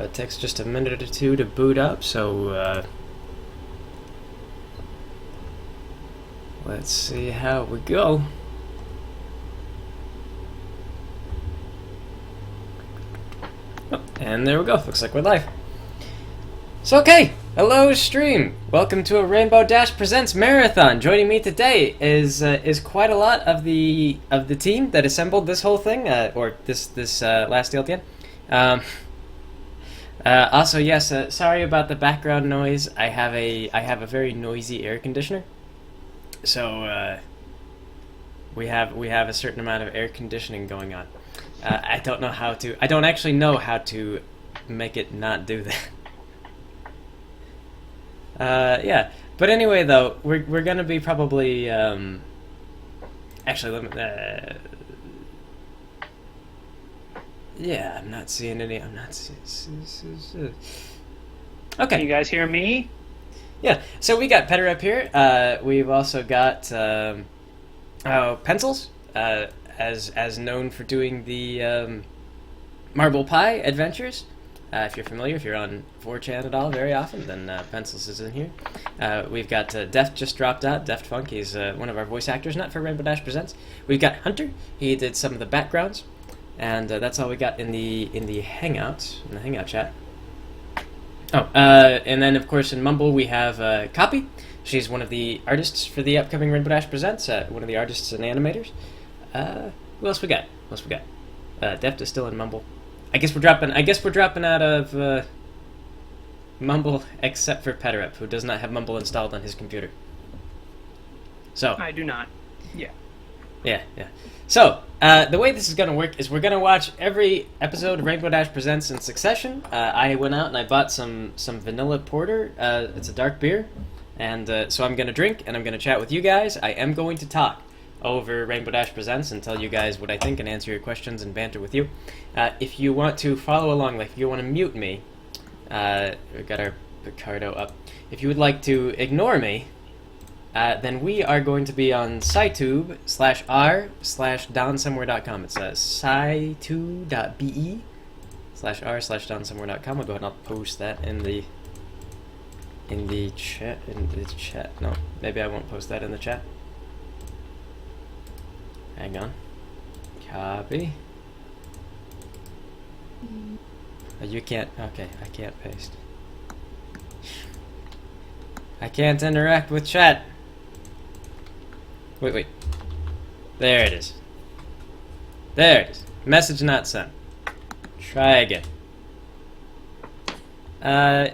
It takes just a minute or two to boot up, so let's see how we go. Oh, and there we go. Looks like we're live. So okay, hello stream. Welcome to a Rainbow Dash Presents Marathon. Joining me today is quite a lot of the team that assembled this whole thing, or this last LTN. Also, yes, sorry about the background noise. I have a very noisy air conditioner, so we have a certain amount of air conditioning going on. I don't know how to. I don't actually know how to make it not do that. Yeah, but anyway, though, we're gonna be probably actually let me. Yeah, I'm not seeing any. I'm not. Okay. Can you guys hear me? Yeah. So we got Petter up here. We've also got Pencils, as known for doing the Marble Pie adventures. If you're familiar, if you're on 4chan at all very often, then Pencils is in here. We've got Deft just dropped out. Deft Funk, he's one of our voice actors, not for Rainbow Dash Presents. We've got Hunter. He did some of the backgrounds. And that's all we got in the Hangout chat. Oh, and then of course in Mumble we have Copy. She's one of the artists for the upcoming Rainbow Dash Presents. One of the artists and animators. Who else we got? Deft is still in Mumble. I guess we're dropping out of Mumble except for Petterup, who does not have Mumble installed on his computer. So I do not. Yeah. Yeah. So, the way this is going to work is we're going to watch every episode of Rainbow Dash Presents in succession. I went out and I bought some vanilla porter. It's a dark beer. And so I'm going to drink and I'm going to chat with you guys. I am going to talk over Rainbow Dash Presents and tell you guys what I think and answer your questions and banter with you. If you want to follow along, like if you want to mute me, we've got our Picardo up. If you would like to ignore me, then we are going to be on scitube/r/downsomewhere.com. It's scitube.be/r/downsomewhere.com. I'll go ahead and I'll post that in the chat. No, maybe I won't post that in the chat. Hang on. Copy. Oh, you can't. Okay, I can't paste. I can't interact with chat. Wait. There it is. Message not sent. Try again.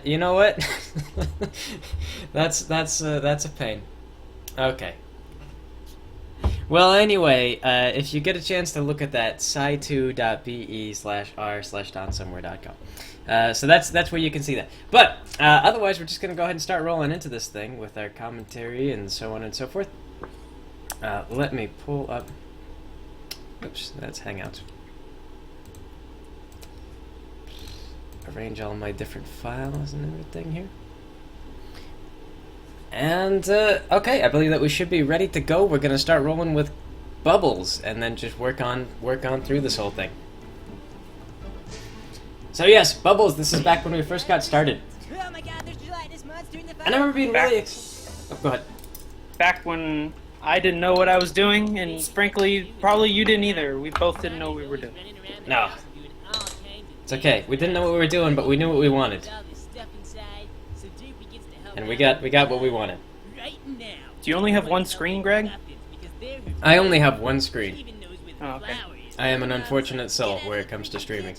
You know what? that's a pain. Okay. Well, anyway, if you get a chance to look at that, sci2.be/r/downsomewhere.com. So that's where you can see that. But otherwise, we're just gonna go ahead and start rolling into this thing with our commentary and so on and so forth. Let me pull up. Oops, that's Hangouts. Arrange all my different files and everything here. And okay, I believe that we should be ready to go. We're gonna start rolling with Bubbles and then just work on through this whole thing. So yes, Bubbles. This is back when we first got started. Oh my God, there's gelatinous monster in the I remember being really go ahead. Back when I didn't know what I was doing, and frankly, probably you didn't either. We both didn't know what we were doing. No. It's okay. We didn't know what we were doing, but we knew what we wanted. And we got what we wanted. Do you only have one screen, Greg? I only have one screen. Oh, okay. I am an unfortunate soul where it comes to streaming.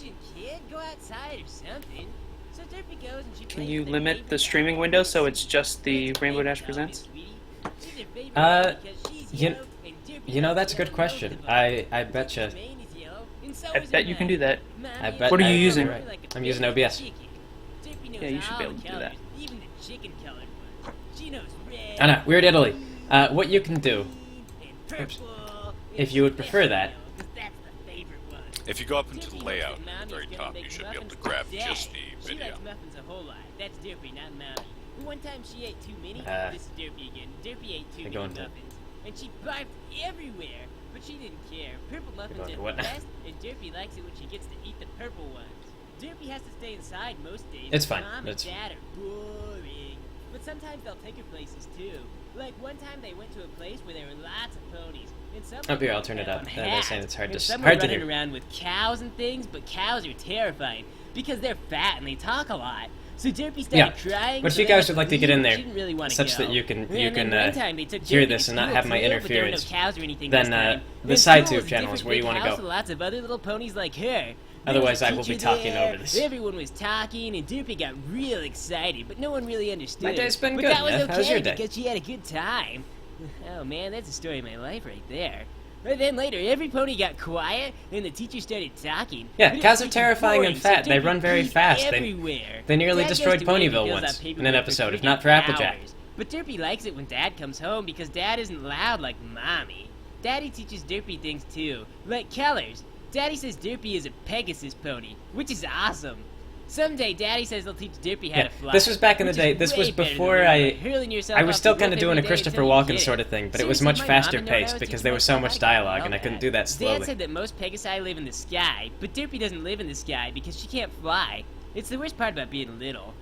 Can you limit the streaming window so it's just the Rainbow Dash Presents? You know, that's a good question. I betcha. I bet you can do that. I bet. What are you using? Right. I'm using OBS. Yeah, you should be able to do that. I know, we're in Italy. What you can do, oops, if you would prefer that. If you go up into the layout at the very top, you should be able to grab just the video. That's Derpy, not Mommy. One time she ate too many. This is Derpy again. Derpy ate too many muffins, and she barfed everywhere. But she didn't care. Purple muffins are the best, and Derpy likes it when she gets to eat the purple ones. Derpy has to stay inside most days. It's fine. Mom It's... and Dad are boring. But sometimes they'll take her places too. Like one time they went to a place where there were lots of ponies. And some Up here, I'll turn it up. on They're hats, saying it's hard and to some hard were to running hear. around with cows and things, but cows are terrifying because they're fat and they talk a lot. So Derpy started crying. But if so you then guys would like to get in there, she didn't really want to such go. that you can And then one time they took hear Derpy this to and not school have my too, but there were no interference, cows or anything then this time. the And side school tube was a channel is different where you big want to house go. with lots of other little ponies like her. Otherwise, There I was a will be teacher talking there. over this. Everyone was talking, and Derpy got real excited, but no one really understood. My day's been but good, that was man. okay How's your day? because she had a good time. Oh man, that's the story of my life right there. But then later, every pony got quiet, and the teacher started talking. Yeah, But it cows was are terrifying boring, and fat. so They Derpy run very peed fast. Everywhere. They nearly Dad destroyed goes to work and Ponyville fills once out paper in an for episode, if freaking not for Applejack. hours. But Derpy likes it when Dad comes home because Dad isn't loud like Mommy. Daddy teaches Derpy things too, like colors. Daddy says Derpy is a Pegasus pony, which is awesome. Someday, Daddy says they'll teach Derpy how to fly. This was back in the which is day. This was way better than before hurling yourself I was off still the kind of roof doing a every day Christopher until you Walken get sort it. of thing, but it was Seriously, much my faster mom and Nora paced was because teaching there me was so how much to dialogue, all and I couldn't that. do that Dad slowly. said that most Pegasi live in the sky, but Derpy doesn't live in the sky because she can't fly. It's the worst part about being little.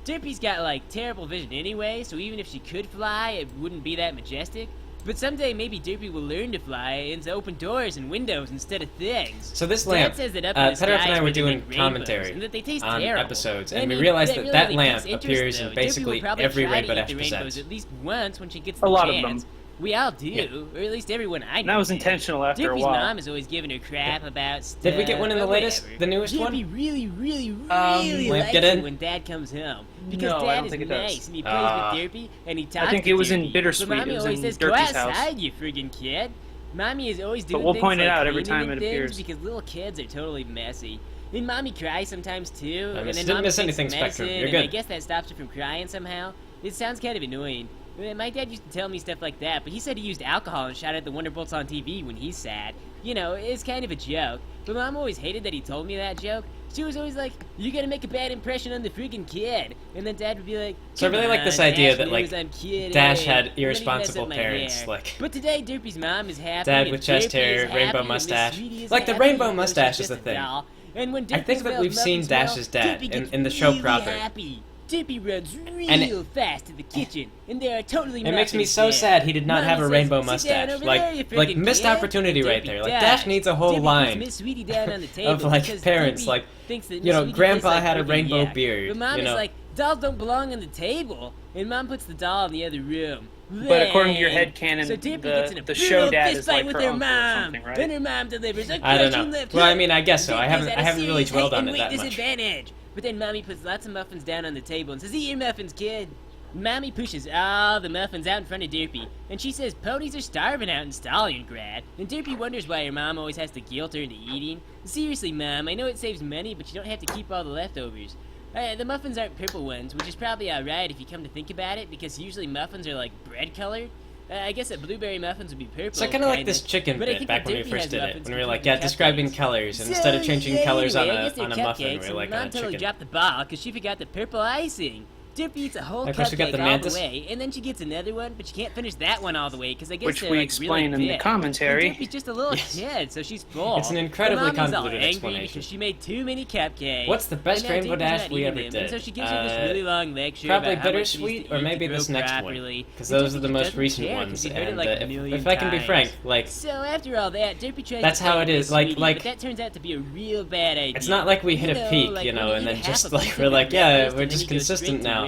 Derpy's got, like, terrible vision anyway, so even if she could fly, it wouldn't be that majestic. But someday maybe Derpy will learn to fly and to open doors and windows instead of things. So this Dad lamp, says that up in the Pedro and sky I is were where they doing make rainbows, commentary and that they taste on terrible. episodes, I and we mean, realized that that really that piques lamp interest, appears though. in Derpy basically will probably every try to Rainbow eat Dash the rainbows episode. at least once when she gets A the lot of chance. them. We all do, Yeah. or at least everyone I know. And that was did. intentional after a Derpy's while. mom is always giving her crap about stuff. Did we get one in the but latest, whatever. the newest Derpy one? really Lamp likes get it in? when Dad comes home. Because No, I Dad don't is think it does. nice and he plays Ah. with Derpy and he talks think to it was in Derpy. Bittersweet. But Mommy It was always in says, go Derpy's house. outside, you friggin' kid. Mommy is always doing we'll things point it like out every cleaning time and it things appears. because little kids are totally messy. And Mommy cries sometimes too. I And miss- then didn't Mommy miss takes anything, some Spectrum. medicine, You're and I good. guess that stops her from crying somehow. It sounds kind of annoying. My dad used to tell me stuff like that, but he said he used alcohol and shot at the Wonderbolts on TV when he's sad. You know, it's kind of a joke. But Mom always hated that he told me that joke. She was always like, you're gonna make a bad impression on the freaking kid. And then Dad would be like, So I really "Come like this on, idea Dash that, like, knows I'm kidding." Dash And had then he'd mess irresponsible up my parents, hair. like- But today, Derpy's mom is happy. Dad and with chest Derpy hair, is rainbow happy, and Miss mustache. Sweetie is Like, the happy, rainbow even though she's mustache is just a thing. doll. And when I Derpy think that smells we've seen muffins well, Dash's dad Derpy in- gets in the show really proper. Happy. Derpy runs And real fast to the kitchen, and there are totally It makes me muffins so there. sad he did not Mommy have a says, rainbow "Sit down mustache. over there, you Like friggin' missed kid." opportunity And right Derpy there. Like does. Dash needs a whole Derpy line puts Miss Sweetie down on the table of like because parents, Derpy like thinks that you Miss know, Sweetie Grandpa tastes like had a friggin' rainbow yuck. beard. But Mom You is know, like, dolls don't belong on the table, and Mom puts the doll in the other room. But according to your Then- headcanon, so Derpy the- gets in a the brutal show dad fist is fight like with her her uncle or mom, something, right? and her mom delivers a I don't crushing know. left Well, I hook. mean, I guess so. Derpy's I haven't at a really serious dwelled height on and it weight that much. disadvantage. But then Mommy puts lots of muffins down on the table and says, eat your muffins, kid. Mommy pushes all the muffins out in front of Derpy, and she says ponies are starving out in Stalingrad, and Derpy wonders why her mom always has to guilt her into eating. Seriously, Mom, I know it saves money, but you don't have to keep all the leftovers. The muffins aren't purple ones, which is probably alright if you come to think about it, because usually muffins are like bread colored. I guess that blueberry muffins would be purple. So I kind of like kinda. this chicken But I bit think back that when we Derpy first has did it. muffins When we were because like, of yeah, the describing cupcakes. colors, and So, instead of changing yeah, colors anyway, I on guess they're a muffin, cupcakes, we're and like Mom on a totally chicken. dropped the ball because she forgot the purple icing. Derpy eats a whole Of course, we got cupcake the all the mantis. way, and then she gets another one, but she can't finish that one all the way because I guess Which they're we like explain really in the big. commentary. And Derpy's just a little kid, so she's full. It's an incredibly But Mommy's all convoluted angry explanation. because she made too many cupcakes. What's the best and now Rainbow Derpy's Dash not we eating ever them, did? And so she gives her this really long lecture Probably about how much she needs Bittersweet, to or eat maybe to this grow next one, properly. because And those are Derpy the most doesn't recent care 'cause ones. he's heard it And like a million if I can be times. frank, like So after all that, Derpy tries That's to how fight it Miss is, like- Sweetie, like- but that turns out to be a real bad idea. it's not like we hit You a know, peak, like you know, when and you then eat half just a like piece we're of like, your yeah, breakfast we're and then just you go straight consistent to now. work,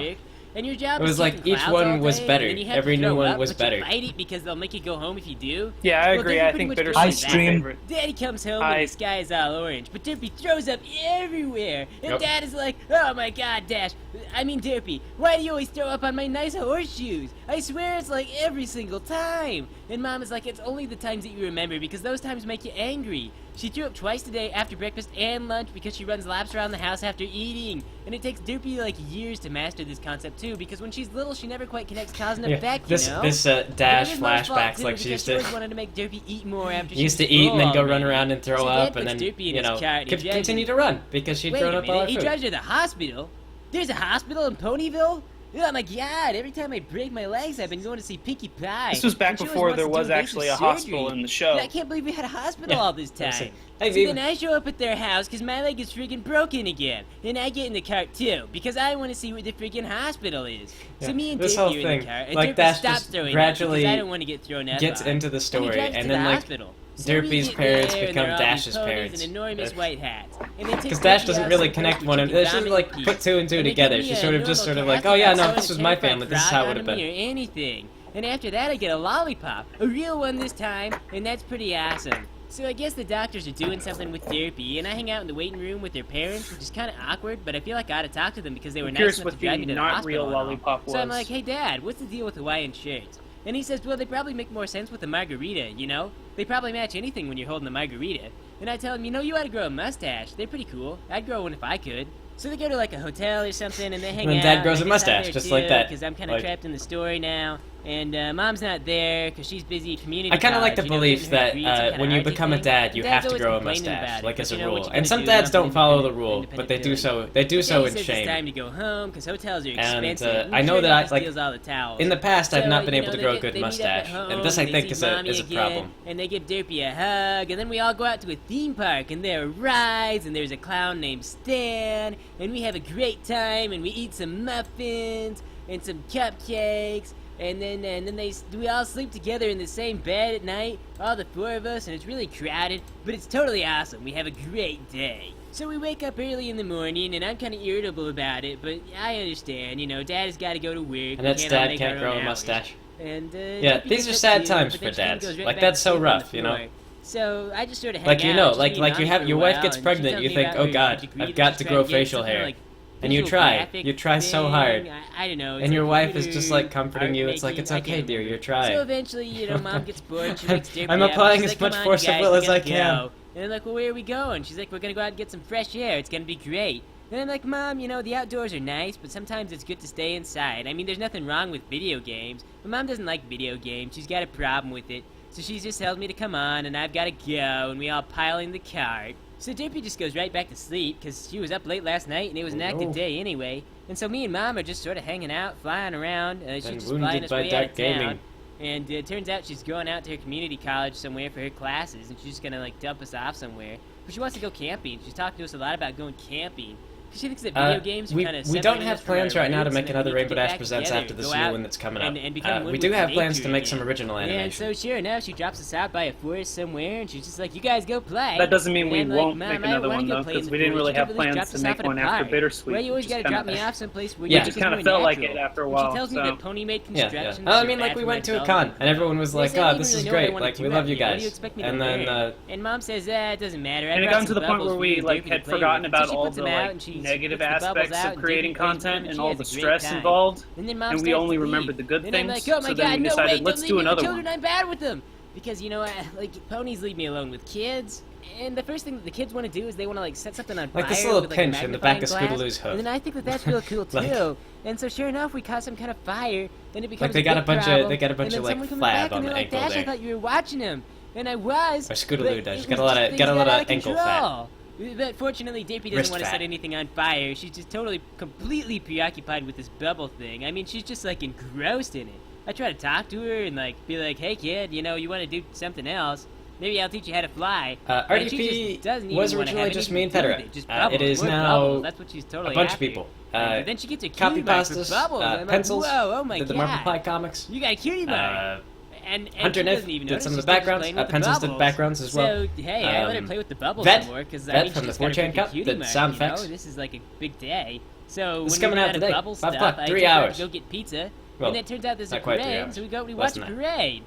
and your job It is was like keeping each clouds one all was day, better. and you have Every to new throw one up, was but you better. fight it because they'll make you go home if you do. Yeah, I Well, agree. Derpy I pretty think much Bittersweet's goes my like that. stream. favorite. Daddy comes home and the sky is all orange, but Derpy throws up everywhere. And Yep. Dad is like, oh my god, Derpy, why do you always throw up on my nice horseshoes? I swear it's like every single time. And Mom is like, it's only the times that you remember because those times make you angry. She threw up twice today after breakfast and lunch because she runs laps around the house after eating. And it takes Derpy like years to master this concept too because when she's little she never quite connects cause and effect, this you know? this But Dash it was Mom's fault, flashbacks too, like she because used always to wanted to make Derpy eat more after she used to was eat and then full go run already. around and throw So Dad up and puts then Derpy in you his know car and he continue drives to run because she'd Wait thrown a up all her minute, he food. drives her to the hospital? There's a hospital in Ponyville? Oh my god, every time I break my legs, I've been going to see Pinkie Pie. This was back And she always before wants there to do was invasive actually a surgery. hospital in the show. I can't believe we had a hospital Yeah, all this I time. see. So Hey, then I show up at their house because my leg is freaking broken again. And I get in the car too because I want to see where the freaking hospital is. Yeah, So me and this Derpy whole are in thing, the car. And like, Derpy Dash stops just throwing gradually up because I don't want to get thrown up gets on. into the story, and, he drives and to then, the like, hospital. So we Derpy's get parents there, and become they're all these Dash's ponies parents. And enormous white hats. And they take Because Dash Derpy doesn't out really some connect place one to and keep she vomiting like people. put two and two And they together. give She me sort a of just normal sort of like, casket oh yeah, no, without if this was sewing my a terrified family, this is frog how it on would have me been. or anything. And after that, I get a lollipop, a real one this time, and that's pretty awesome. So I guess the doctors are doing something with Derpy, and I hang out in the waiting room with their parents, which is kind of awkward, but I feel like I ought to talk to them because they were I'm nice curious enough what to drive the me to the not hospital real and all. lollipop So I'm was. like, hey Dad, what's the deal with Hawaiian shirts? And he says, well, they probably make more sense with a margarita, you know? They probably match anything when you're holding a margarita. And I tell him, you know, you ought to grow a mustache. They're pretty cool. I'd grow one if I could. So they go to like a hotel or something, and they hang And out. Dad grows and a I guess I'm mustache, there just too, like that. Because I'm kind of Like- trapped in the story now. And Mom's not there because she's busy at community I kind of like the college, you know, belief getting her degrees, some that kinda when you artsy become a thing. dad, you Dad's have to always grow a complaining about mustache, it, like but as a you know what rule. you And gotta some do, dads love don't follow the independent rule, but they do living. so. They do so Daddy in says shame. It's time to go home because hotels are And, expensive. I know that I, like, steals all the towels. In the past, I've So, not been you able know, to they grow a get- good they meet up at mustache, home, and this I they think see is a Mommy again, problem. And they give Derpy a hug, and then we all go out to a theme park, and there are rides, and there's a clown named Stan, and we have a great time, and we eat some muffins and some cupcakes. And then we all sleep together in the same bed at night, all the four of us, and it's really crowded, but it's totally awesome. We have a great day. So we wake up early in the morning, and I'm kind of irritable about it, but I understand, you know, Dad has got to go to work. And that's all Dad make can't our grow own a hours. mustache. And, Yeah, Derpy these gets are up sad too, times but for then she dads. goes right Like, back that's to so sleep on rough, the you know? floor. So I just sort of hang Like, you out know, and like just you be have honest your for a wife while, gets and she pregnant, tells you me think, about oh her God, degree I've that got she's to trying grow get, facial some kinda, hair. like, And you visual try. graphic You try so thing. hard. I don't know. It's And your like wife is just computer like comforting art you. It's like, making, it's I okay, can't dear, remember. you're trying. So eventually, you know, Mom gets bored. She wakes Derpy I'm up, applying and she's as like, much "Come on, force you of guys, will we as I gotta can." go." And I'm like, well, where are we going? She's like, we're gonna go out and get some fresh air. It's gonna be great. And I'm like, Mom, you know, the outdoors are nice, but sometimes it's good to stay inside. I mean, there's nothing wrong with video games, but Mom doesn't like video games. She's got a problem with it. So she just tells me to come on, and I've got to go, and we all pile in the cart. So Derpy just goes right back to sleep, because she was up late last night, and it was an active no. day anyway. And so me and Mom are just sort of hanging out, flying around. She's Been just wounded flying us by way out dark of town. gaming. And it turns out she's going out to her community college somewhere for her classes, and she's just gonna like dump us off somewhere. But she wants to go camping. She's talking to us a lot about going camping. 'Cause she thinks that video games are we kind of don't have plans right now to make another Rainbow Dash Presents after this new one that's coming up. and become one We do with have plans nature to make some again. original And animation. so sure enough, she drops us out by a forest somewhere, and she's just like, "You guys go play." That doesn't mean And we I'm like, won't "Mom, make I don't another wanna one, go though, play in 'cause the we didn't forest. really You have could at least plans drop to us make off at a one after park. Bittersweet, Why you always which gotta is drop kinda- me off someplace where Yeah. you Which just kinda felt like natural? it after a And while, she tells me so- that pony-made Yeah, construction. yeah. I mean, like, we went to a con, and everyone was like, "Oh, oh, this is great, like, we love you What do guys. you expect me to And then, learn?" And Mom says, it doesn't matter. I And it brought got to some the point bubbles where for we you and like Derpy to had play forgotten with. So about she all puts the them out, like and she negative puts the bubbles aspects out, of and creating Derpy plays with them, content and and she all has the a great stress time. involved, And then Mom and we starts only to leave. remembered the good And I'm things. like, oh my So God, then we no, decided, wait, let's don't do leave me with another children, one. I'm bad with them. Because, you know, like, ponies leave me alone with kids. And the first thing that the kids want to do is they want to, like, set something on fire Like this little with, like, a pinch in the back of magnifying Scootaloo's glass. hoof. And then I think that that's real cool, too. Like- And so sure enough, we caught some kind of fire. Then it becomes they got a big bunch of- problem. they got a bunch And of, then like, someone comes flab back on and the they're like, ankle Dash, I there. thought you were watching him. And I was. Or Scootaloo but does. it Got a was lot just of- things got a lot out of ankle fat. control. But fortunately, Derpy doesn't Wrist want to fat. set anything on fire. She's just totally, completely preoccupied with this bubble thing. I mean, she's just, like, engrossed in it. I try to talk to her and, like, be like, hey, kid, you know, you want to do something else. Maybe I'll teach you how to fly. And she RDP just doesn't even was wanna have originally just anything me and to do with Federer. it. Just It bubbles, is more now bubbles. That's what she's totally a bunch of after. people. But then she gets a Copy cutie mark for pastas, bubbles. and I'm pencils, like, whoa, oh my did the God. Marble Pie comics. You got a cutie mark. And Hunter she Niff doesn't even did notice. some of She's the still just backgrounds. playing with the Pencils did bubbles. backgrounds as well. So, hey, I let her play with the bubbles Vet- some more because Vet I mean, from she's the got a 4chan freaking Cup cutie did mark, sound you know? effects. This is like a big day. So This is when coming we out ran out today. of bubble 5 stuff, o'clock, I 3 took her to hours. go get pizza, Well, and then it turns out there's a not quite 3 parade, hours. so we go and we Less watch the than that. parade.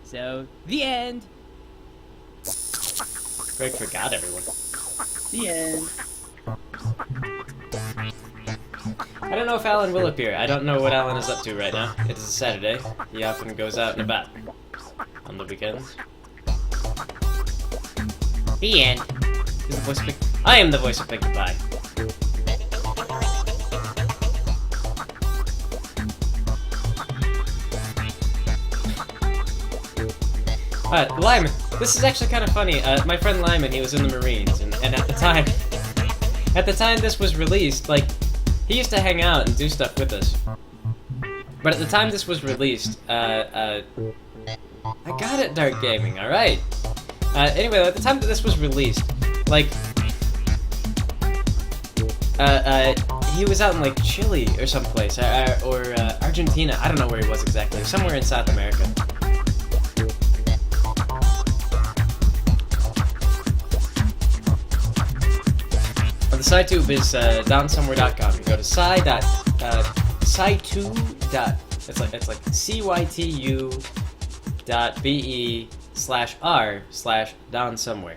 So the end. Greg forgot everyone. The end. I don't know if Alan will appear. I don't know what Alan is up to right now. It is a Saturday. He often goes out and about on the weekends. The end. He's the voice of I am the voice of Pinkie Pie. Lyman. This is actually kind of funny. My friend Lyman, he was in the Marines, and at the time this was released, like, he used to hang out and do stuff with us. But at the time this was released, I got it, Dark Gaming, alright. Anyway, at the time that this was released, like, he was out in, like, Chile or someplace, or Argentina, I don't know where he was exactly, somewhere in South America. The SciTube is downsomewhere.com. You go to it's like cytu.be/r/downsomewhere.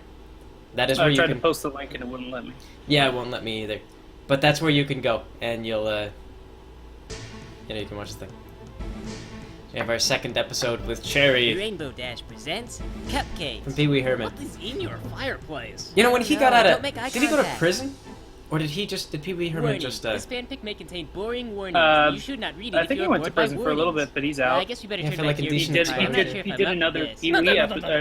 That is where you can... I tried to post the link and it wouldn't let me. Yeah, it won't let me either. But that's where you can go, and you'll, you can watch the thing. We have our second episode with Cherry Rainbow Dash presents Cupcakes. from Pee Wee Herman. What is in your fireplace? You know, when he got out don't of... make eye Did he go to contact. prison? Or did Pee Wee Herman Warning. just, This fanfic may contain boring warnings. You should not read it I if think you he are went to bored by prison for a little warnings. bit, but he's out. I guess you better Yeah, turn for back like to a your decent research. time. I'm not sure if He I'm did up another to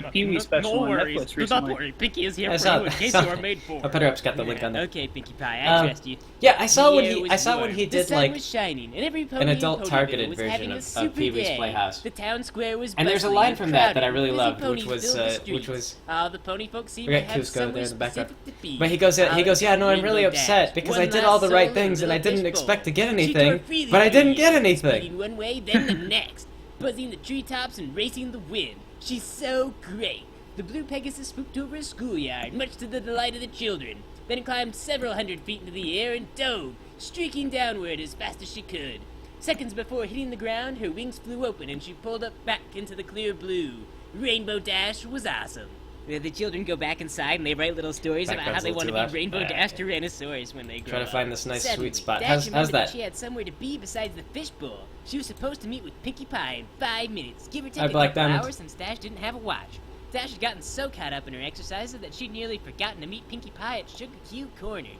this. Pee-wee special on Netflix Do not recently. worry. Pinky is here I for saw you in it. case I you saw are it. made for. I'll put her up's got the link on there. Okay, Pinkie Pie, I trust you. Yeah, I saw when The air he was warm. did The sun like was shining, and every pony an in adult Ponyville targeted was version having a of super Pee Wee's day. Playhouse. The town square was And there's a bustling line and from that I crowded. really Busy loved, ponies which filled the was streets. The pony folks seemed we to got have Cusco there somewhere in the background. specific to be. But he goes, yeah, no, I'm really Rainbow upset Dash. because One I did all the last right soul things and I in the didn't fishbowl. expect to get She tore anything, freely but I from didn't you, get anything. speeding one way, then the next, buzzing the treetops and racing the wind. She's so great. The blue Pegasus swooped over a schoolyard, much to the delight of the children, then climbed several hundred feet into the air and dove, streaking downward as fast as she could. Seconds before hitting the ground, her wings flew open and she pulled up back into the clear blue. Rainbow Dash was awesome. The children go back inside and they write little stories about how Background's a they want to little be too Rainbow loud. Dash Tyrannosaurus when they grow Try to up. find this nice Suddenly, sweet spot. Dash How's remembered that? She had somewhere to be besides the fishbowl. She was supposed to meet with Pinkie Pie in 5 minutes, give or take Hi, a Black couple Diamond. hours since Dash didn't have a watch. Dash had gotten so caught up in her exercises that she'd nearly forgotten to meet Pinkie Pie at Sugar Cube Corner.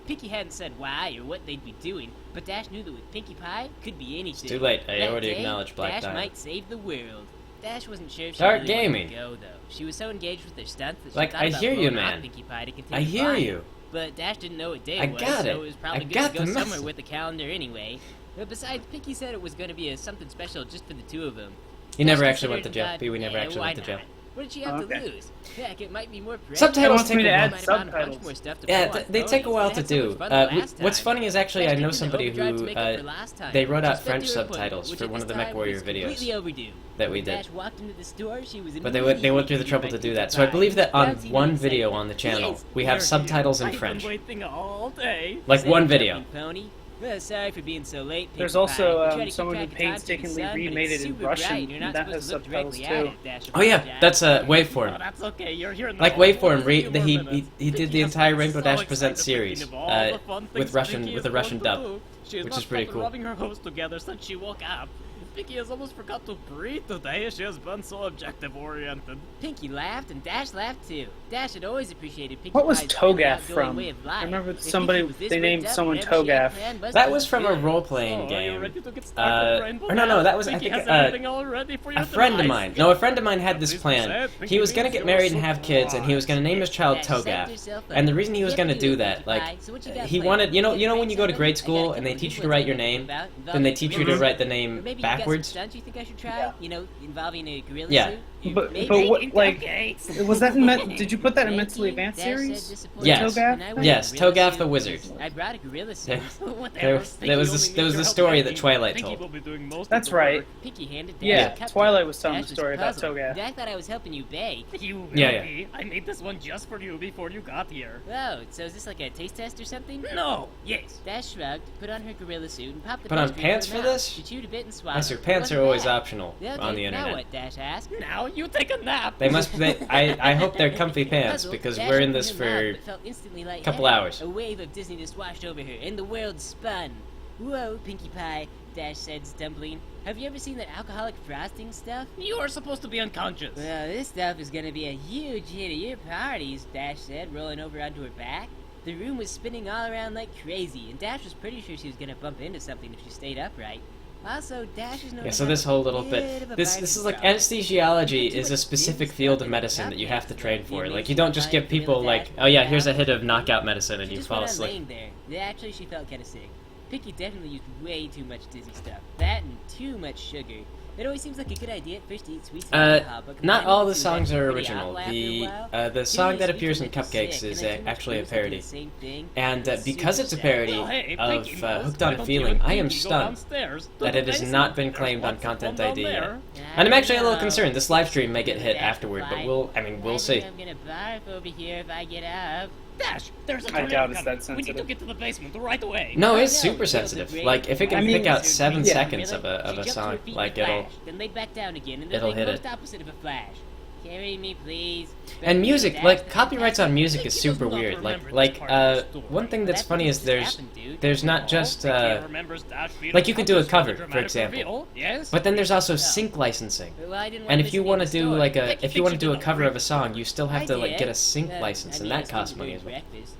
Pinkie hadn't said why or what they'd be doing, but Dash knew that with Pinkie Pie, could be anything. It's too late. I That already day, acknowledged Black Dash Diamond. might save the world. Dash wasn't sure if she Dark really Gaming. wanted to go, though. She was so engaged with their stunts that she Like, thought I about hear you, blowing off man. Pinkie Pie to continue I hear flying. you. But Dash didn't know what day I it was, got so it. it was probably I good got to go the somewhere message. with the calendar anyway. But besides, Pinkie said it was going to be something special just for the two of them. He never Dash actually went to considered jail. and thought, Pee Wee never yeah, actually why went to jail. not? What did she have Okay. to lose? Heck, it might be more pressure. Subtitles wants me take to a add Might have found a bunch subtitles. more stuff to Yeah, put on they take a ponies. while They to had so much do. fun the last What's time. funny is actually Dash I know didn't somebody overdrive to who make up for last time. they wrote She out sped French through her appointment, subtitles which for at one of this the time MechWarrior was videos completely overdue. that we When did. Dash walked into the store, she was But they went through the trouble to do that. So I believe that on one video on the channel we have subtitles in French. Waiting all day. Like one video. Pony. Well, sorry for being so late. There's Pinkie also, Pie. We tried to someone keep who track of time painstakingly through the sun, but remade it's it in super Russian, bright. You're not and that supposed has to look subtitles directly at too. it, Dash Oh yeah, apologized. that's Oh, Waveform. that's okay. You're here Like now. Waveform, Few more he minutes. did Pinkie the has entire been Rainbow so Dash excited Present to series think of all the fun with things Russian Pinkie with a is Russian going dub, to do. She has which not is pretty stopped cool. rubbing her hose together since she woke up. Pinkie has almost forgot to breathe today. She has been so objective-oriented. Pinkie laughed, and Dash laughed too. Dash had always appreciated Pinkie What was Pie's friendly, Togath outgoing from? way of life. I remember If somebody- Pinkie was this they named ripped up, someone whatever she had Togath. planned must That be was from a good. role-playing Are you game. ready to get started with Rainbow Or no, Dash? that was I Pinkie think has everything all ready for your a friend of demise. mine. No, a friend of mine had this Please plan. say it, He Pinkie was gonna means get you're married and have kids, and he was gonna name his child Dash set Togath. herself up. And the reason he was Yep, gonna you, do that, Pinkie like, Pie. So what you got he planned? wanted, you know Get when you go to started? grade I got a school couple and they of teach you people to write your thinking name, about then they teach you to involving write the Or name maybe backwards. you got some stunts you think I should try? Yeah. You know, involving a gorilla Yeah. suit? You But maybe what, eating like, cupcakes. was that in did you put that in Thank Mentally you. Advanced Dash said series? disappointed. Yes. Togath? And I went Yes, gorilla Togath suit. the Wizard. I brought a gorilla suit. What the There- hell? there was Pinkie there was only the needs story your that help. Twilight Pinkie told. will be doing most of That's the work. right. Pinkie handed Dash Yeah, a cupcake. Twilight was telling Dash the story about puzzled. Togath. I thought I was helping you bake. You Yeah, yeah. be. I made this one just for you before you got here. Oh, so is this like a taste test or something? No. Yes. Dash shrugged, put on her gorilla suit, and popped the Put on pastry in pants her for mouth. this? She chewed a bit and swallowed. Yes, your pants Wasn't are always bad. optional Yeah, okay, on the now internet. what? Dash asked. Now you take a nap. They must. I hope they're comfy pants Puzzled, because Dash we're in opened this her for mouth, but felt instantly a couple lightheaded. hours. A wave of dizziness washed over her, and the world spun. Whoa, Pinkie Pie, Dash said, stumbling. Have you ever seen that alcoholic frosting stuff? You are supposed to be unconscious. Well, this stuff is gonna be a huge hit at your parties, Dash said, rolling over onto her back. The room was spinning all around like crazy, and Dash was pretty sure she was gonna bump into something if she stayed upright. Also, Dash is known Yeah, to so have this a whole little bit bit. of a This biting is like problem. anesthesiology is a specific field of medicine that you have to train for. Like you don't just give people like, oh yeah, here's a hit of knockout medicine and She you just fall went on asleep. laying there. Yeah, actually, she felt kind of sick. Pinky definitely used way too much dizzy stuff. That and too much sugar. It always seems like a good idea at first to eat sweets and alcohol, but Not all the it songs are pretty original. awful after a while. The Too song many that sweets appears will in make you Cupcakes sick, is and too much actually a booze will do parody. the same thing. And It's because super it's a sad. parody Oh, hey, of Pinky Mouse, Hooked why on a don't Feeling, you and I am Pinky go stunned downstairs to that the it has basement? not been There's claimed on lots of Content fun down ID yet. there. And I'm actually a little No. concerned. This live stream may get hit Dash afterward, but fly. we'll I see. think I'm gonna barf over here if I get up. Dash, there's a I tornado doubt it's coming. that We need to sensitive. get to the basement right away. No, Oh, it's no, super no, sensitive. the Like, if it can I mean, pick out yeah. 7 Yeah. seconds of Really? a She jumped to her song, feet like, and it'll... flashed, then laid back down again, and then it'll like hit most it. opposite of a flash. Carry me, please. And music, Dash, like, dash, copyrights dash. on music is Pinky super does not weird. remember this Like, part of the story. one thing that's That funny is just there's... happened, dude. There's not just, Pinky remembers Dash being like, you could do a unconscious for cover, the for dramatic example. reveal. Yes. But then there's also sync licensing. Well, I didn't And want if you listen want to the do story. like Pinky if you want to thinks do a you cover did of a song, you still have I to like did. get a sync I license, mean, and I that was costs going to money as well. breakfast.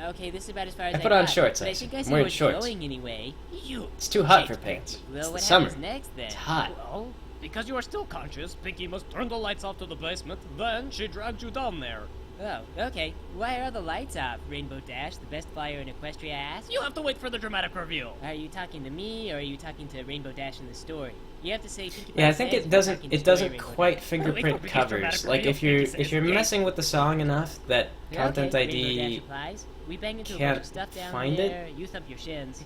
Okay, this is about as far as I put on got, shorts, but I actually. think I I'm see wearing where it's shorts. going anyway. You. It's too hot Jake for pants. Well, It's what the summer. happens next then? It's hot. Well, because you are still conscious, Pinky must turn the lights off to the basement. Then she dragged you down there. Oh, okay. Why are all the lights off, Rainbow Dash, the best flyer in Equestria ass? You have to wait for the dramatic reveal. Are you talking to me, or are you talking to Rainbow Dash in the story? You have to say Pinkie Yeah, I Pie think says it you're doesn't talking to it story doesn't Rainbow quite Dash. fingerprint Pinky's covers. dramatic Like if reveal, you're Pinky if you're says, "Yay." messing with the song enough that Yeah, Content okay, Rainbow Dash ID replies. We bang into a can't bunch of stuff down find it? there. You thump your shins.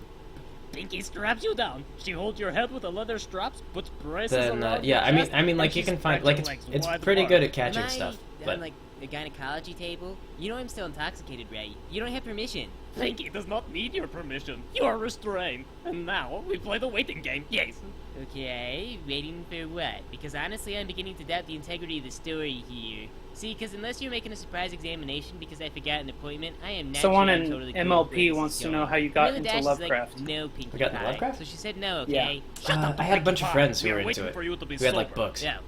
Pinky straps you down. She holds your head with the leather straps, puts braces then around yeah, your I chest, mean and like you she can find spreads like your it's legs it's wide pretty apart. good at catching Am I stuff. on But like a gynecology table? You know I'm still intoxicated, right? You don't have permission. Pinky does not need your permission. You are restrained. And now we play the waiting game. Yes. Okay, waiting for what? Because honestly, I'm beginning to doubt the integrity of the story here. See, because unless you're making a surprise examination because I forgot an appointment, I am not Someone sure in I'm totally cool with MLP where this wants is to going. know how you got Rainbow into Dash is Lovecraft. Like, no Pinkie We got into Pie. Lovecraft? So she said no, Yeah. okay? I had a bunch of friends who we were are into waiting it. for you to be We had like sober. books. Yeah.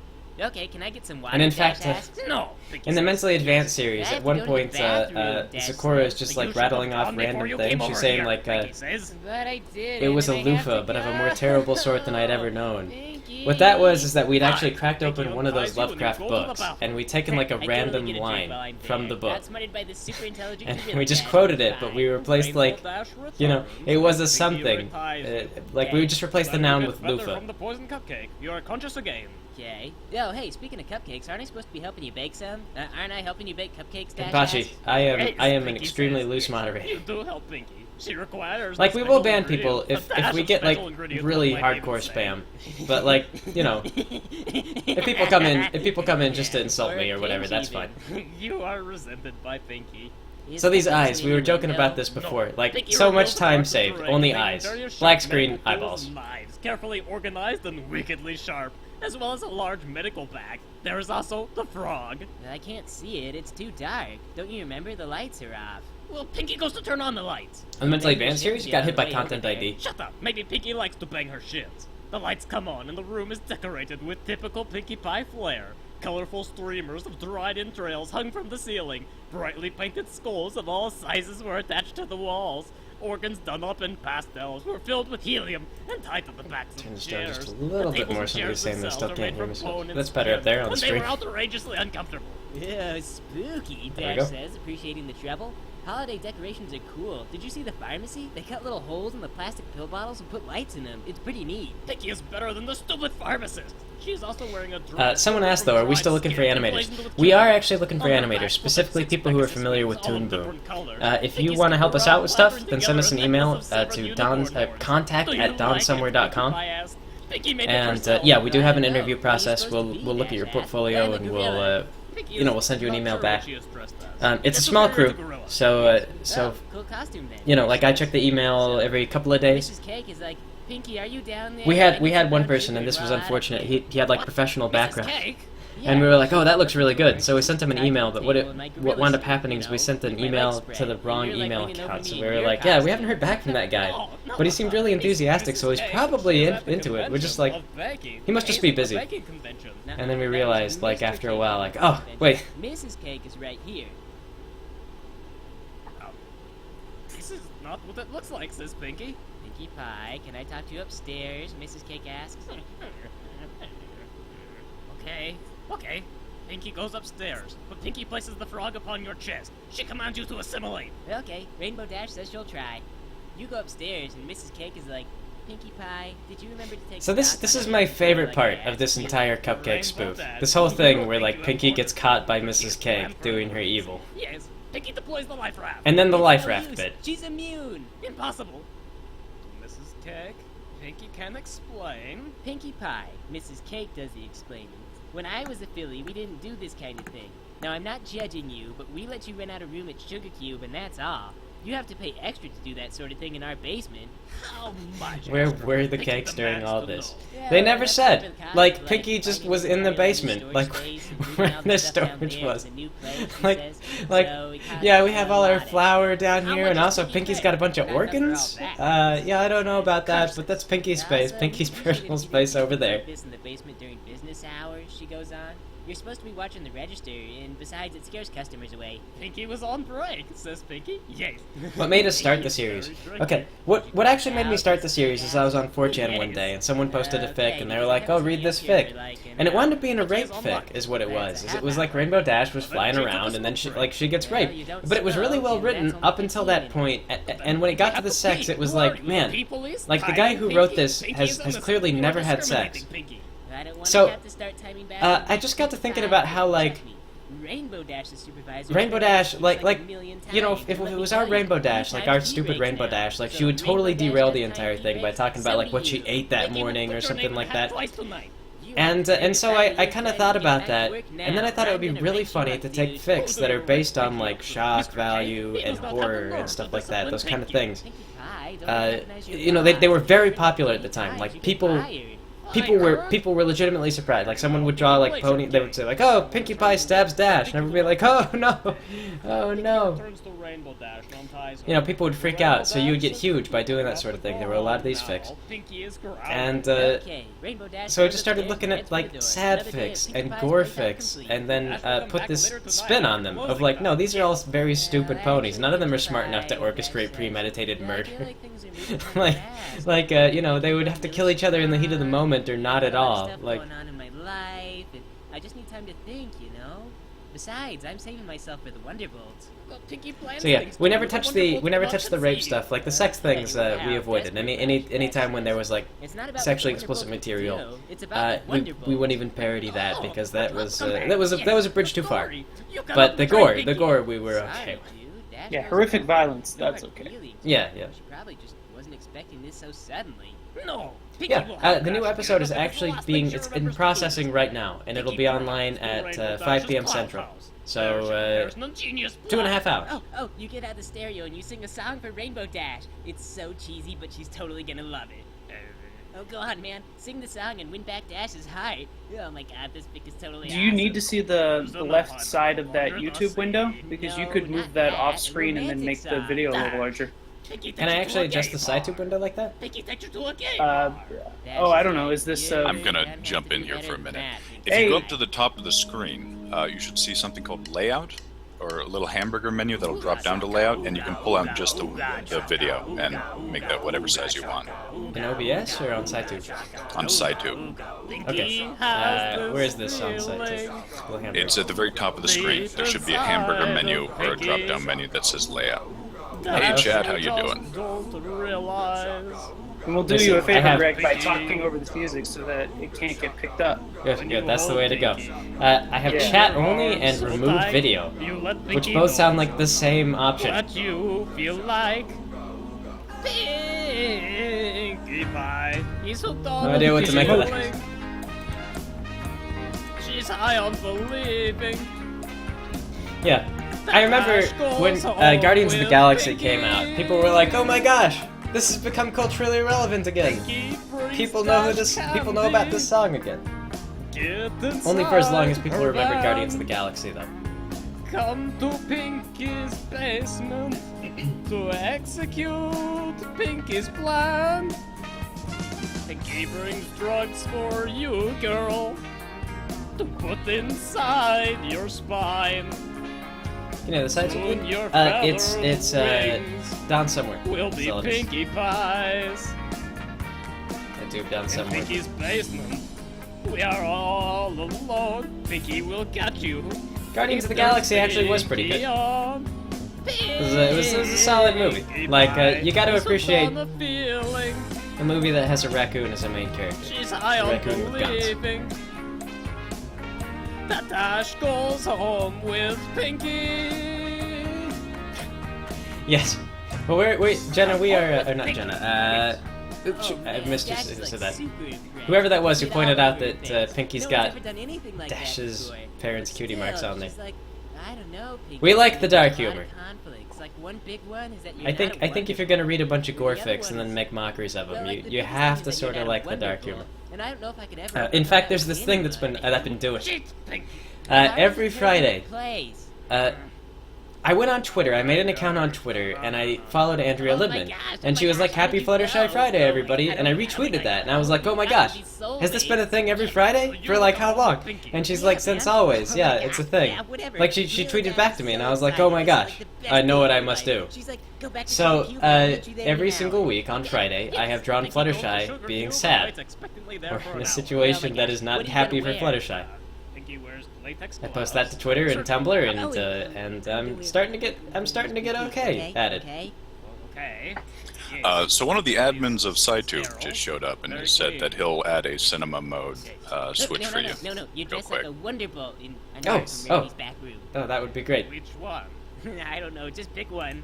Okay, can I get some water? And in Dash fact, asks? No. In the mentally advanced series, I have at to one go to the point, bathroom, Dash Sakura is says. just You like should rattling have off gone before random you things. came She's over saying here, like Pinky says. But I did. it was a and I have loofah, to but of a go. more terrible sort than I'd ever known. Pinky. What that was is that we'd actually Fine. cracked Pinky open one of those unties you and you Lovecraft go to the books, bathroom. and we'd taken like a I totally random get a drink line while I'm from there. the book, Outsmarted by the super intelligent and gorilla we just Dash quoted it, Pinkie but we Pie. replaced Rainbow like, Dash you know, returns. it was a Pinky something. retires. Like we would just replace the Then noun you with get better loofah. From the poison cupcake, you are conscious again. Okay. Oh, hey, speaking of cupcakes, aren't I supposed to be helping you bake some? Aren't I helping you bake cupcakes, Dash? Kenpachi, asks? I am Yes, an Pinky extremely says. loose moderator. You do help Pinky. She requires Like the we will special ban people ingredients, if a dash we of get like special ingredients really that might even hardcore say. spam. But like, you know, if people come in just to insult me or whatever, that's fine. You are resented by Pinky. Is So these that eyes, something we were you joking know? about this before. Like Pinky so much reveals the time parts of saved, the only ring, eyes. various Black sharp screen, metal tools eyeballs. and knives, carefully organized and wickedly sharp, as well as a large medical bag. There is also the frog. I can't see it. It's too dark. Don't you remember the lights are off? Well, Pinky goes to turn on the lights. On the mentally Maybe we advanced should series, be you got on hit the by way Content over there. ID. Shut up. Maybe Pinky likes to bang her shins. The lights come on and the room is decorated with typical Pinkie Pie flair. Colorful streamers of dried entrails hung from the ceiling. Brightly painted skulls of all sizes were attached to the walls. Organs done up in pastels were filled with helium and tied to the backs Turn of this down chairs. just a little The bit tables more. and Somebody's chairs saying they themselves still are can't made hear from themselves. bone and That's better up there on the and they stream. were outrageously uncomfortable. Yeah, spooky, There we Dash go. says, appreciating the treble. Holiday decorations are cool. Did you see the pharmacy? They cut little holes in the plastic pill bottles and put lights in them. It's pretty neat. Pinky is better than the stupid pharmacist. She is also wearing a dress. Someone asked though, are we still looking for animators? We are actually looking for animators, specifically people who are familiar with Toon Boom. If you want to help us out with stuff, then send us an email to contact@donsomewhere.com. And yeah, we do have an interview process. We'll look at your portfolio and we'll we'll send you an email back. It's a small crew, so Oh, cool costume then. you know, like I check the email every couple of days. Mrs. Cake is like, Pinky, are you down there? We I had can one see person, you and this was rod." unfortunate. He had like professional background. Cake? Yeah. And we were like, oh, that looks really good. So we sent him an Side email, of the but what table and my wound gorillas, up happening is you we know, sent an with my email leg to the spread. wrong And you're, like, email leaning over account. So me we in were your like, yeah, we costume. haven't heard back from that guy. Oh, no, But he seemed really enthusiastic, so he's probably into it. We're just like, he must just be busy. Now, And then we that was realized, like, Mr. after a Cake while, like, convention. oh, wait. Mrs. Cake is right here. This is not what it looks like, says Pinky. Pinkie Pie, can I talk to you upstairs? Mrs. Cake asks. Okay. Pinky goes upstairs, but Pinky places the frog upon your chest. She commands you to assimilate. Okay, Rainbow Dash says she'll try. You go upstairs, and Mrs. Cake is like, Pinkie Pie, did you remember to take So the this dots is on my your favorite like part I of this asked you?" entire cupcake spoof. This whole thing where like Pinkie gets caught by Mrs. Cake doing her evil. Yes, Pinkie deploys the life raft. And then the It's life no raft use. bit. She's immune. Impossible. Mrs. Cake, Pinkie can explain. Pinkie Pie, Mrs. Cake does the explaining. When I was a filly, we didn't do this kind of thing. Now, I'm not judging you, but we let you rent out a room at Sugar Cube, and that's all. You have to pay extra to do that sort of thing in our basement. How much? Where extra? were the Pinkie cakes during demands all to this? know. Yeah, They never that's said. open concept, Like, Pinkie just finding was in the storage basement. Like, space and moving where all the stuff down storage there was. with a new place, he Like, says. like, So it costs yeah, we have a all our lot flour down How here, much and does also Pinkie Pinkie's pay? got a bunch of Not enough for all organs. that. Yeah, I don't know about that, but that's Pinkie's space. Also, Pinkie's you usually personal didn't space do over things there. like this in the basement during business hours, she goes on. You're supposed to be watching the register, and besides, it scares customers away. Pinkie was on break, says Pinkie. Yes. What made us start the series? Okay, what actually made me start the series is I was on 4chan one day, and someone posted a fic, and they were like, "Oh, read this fic," and it wound up being a rape fic, is what it was. It was like Rainbow Dash was flying around, and then she gets raped, but it was really well written up until that point, and when it got to the sex, it was like, man, like the guy who wrote this has clearly never had sex. I don't want So, to have to start timing back. I just got to thinking about how, like, Rainbow Dash, the supervisor. Rainbow Dash, like, a million you know, times. if Let it me was tell our you, Rainbow Dash, like our sometimes he stupid rakes Rainbow now. Dash, like So she would totally Rainbow Dash derail the has entire tiny thing by rakes, talking about like what she so ate that Pinkie will morning put or your something name like in hat that. twice tonight. You And have so to I kind of get thought back about to that, work and then I now. thought it would I'm be gonna really race you funny up, to take dude. fics that are based on like Mr. shock Cake, value he and does not have horror the and nerve stuff to like that, discipline those kind of Pinkie. things. Pinkie Pie, don't Uh, recognize your you know, they were boss. very popular at the time. Pinkie Like Pie, you people get fired. people were legitimately surprised. Like someone would draw like pony, they would say like, "Oh, Pinkie Pie stabs Dash," and everybody would be like, "Oh no, oh no." Turns to Rainbow Dash and unties her. You know, people would freak Rainbow out, so you would get Dash huge by doing that sort of thing. There were a lot of these Now, fics. Pinkie is grounded. And Okay, Rainbow Dash so I goes just started upstairs looking and at heads for the like door. sad Another day of fics Pinkie and Pie's gore breakdown fics, complete. and then Dash will come put back this later tonight spin on for them closing of like, no, these are all very stupid Yeah, ponies. None of them are actually, smart enough to Pinkie Pie, orchestrate that's, premeditated yeah, I feel murder. like things are moving kind of like, fast. you know, they would have to kill each other in the heat of the moment or not at A lot of all. stuff Like, going on in my life, and I just need time to think, you know. Besides, I'm saving myself for the Wonderbolts. Well, Pinkie plans so yeah, things we to never use touched wonderful the blood rape conceit. stuff. Like the sex things, we avoided. Any time when there was like It's not about sexually what the explicit Wonderbolts material, do. It's about the we Wonderbolts. wouldn't even parody that Oh, because that was come back. that was a bridge too far. Story. You got But up the and tried gore, Pinkie. we were Sorry, okay. dude. Dash Yeah, goes horrific up. violence, You that's are okay. really Yeah, good. yeah. She probably just wasn't expecting this so suddenly. No. Pinkie Yeah, will have the new Dash episode is get up, and actually it's the last thing she it's in remembers to processing do. right now, and it'll Pinkie be Pie online to at Rainbow 5 Dash's p.m. clown Central. house. So, There's an ingenious 2.5 hours. Oh, you get out the stereo and you sing a song for Rainbow Dash. It's so cheesy, but she's totally gonna love it. Oh, go on, man. Sing the song and win back Dash's heart. Oh my god, this pic is totally Do you need to awesome. see the left side of that YouTube window? Because you could No, move not that that. off screen and then Romantic make the song. video a little larger. Pinkie Can I takes you actually to a adjust gay the side tube bar. window like that? Pinkie takes you to a gay Uh, bar. Dash Oh, I is don't know, like, is this, you I'm don't gonna have to jump do in here better for a than minute. that. If Hey. you go up to the top of the screen, you should see something called Layout, or a little hamburger menu that'll drop down to Layout, and you can pull out just the video and make that whatever size you want In OBS or on SciTube? on SciTube. Okay. Where is this on SciTube? Little hamburger. It's at the very top of the screen. There should be a hamburger menu or a drop-down menu that says Layout. Hey, Chad, how you doing? Don't realize. And we'll do Listen, you a I favor, have- Greg, by talking over this music so that it can't get picked up. Good, good. That's the way to go. I have Yeah. chat only and remove video, You let which Pinkie both know sound like the same option. what you feel like. Pinkie Pie. He's hooked on No idea what to make of that. feeling. She's high on believing. Yeah. I remember when Guardians of the Galaxy came out, people were like, "Oh my gosh, this has become culturally relevant again. Pinkie brings People know who Dash this. People know about this song again." Get Only for as long as inside people her remember van. Guardians of the Galaxy, though. Come to Pinkie's basement to execute Pinkie's plan. Pinkie brings drugs for you, girl, to put inside your spine. You know the side Soon your it's feathers down somewhere. will That's be all it is. Pinkie Pies. That tube down In somewhere. Pinkie's basement, we are all alone. Pinkie will catch you. Guardians of the If there's Galaxy actually was pretty Pinkie good. on. It was a solid movie. Like, you gotta appreciate a feeling. a movie that has a raccoon as a main character. She's high on Raccoon with guns. believing that Dash goes home with Pinky. Yes. Well, wait, Jenna, we are, or not Jenna, oops, I missed you said that. Whoever that was who pointed out that Pinky's got Dash's parents' cutie marks on there. I don't know, Pinky. We like the dark There's a lot humor. of conflicts. Like one big one is that you're I not think a if you're gonna read a bunch of gore fics and then make mockeries of them, you have to sort of like the dark humor. And I don't know if I could ever In fact, there's this thing that's been I've been doing. She's Pinky. Every Friday, Plays. I went on Twitter, I made an account on Twitter, and I followed Andrea Libman. And she was like, "Happy Fluttershy Friday, everybody," and I retweeted that, and I was like, "Oh my gosh, has this been a thing every Friday? For like how long?" And she's like, "Since always, yeah, it's a thing." Like, she tweeted back to me, and I was like, "Oh my gosh, I know what I must do." So, every single week on Friday, I have drawn Fluttershy being sad, or in a situation that is not happy for Fluttershy. I post that to Twitter and Tumblr, and I'm starting to get okay at it. Okay. So one of the admins of SciTube just showed up and he said that he'll add a cinema mode switch for you. No, you're Real dressed quick. like a Wonderbolt in Oh. back room. Oh, that would be great. Which one? I don't know, just pick one.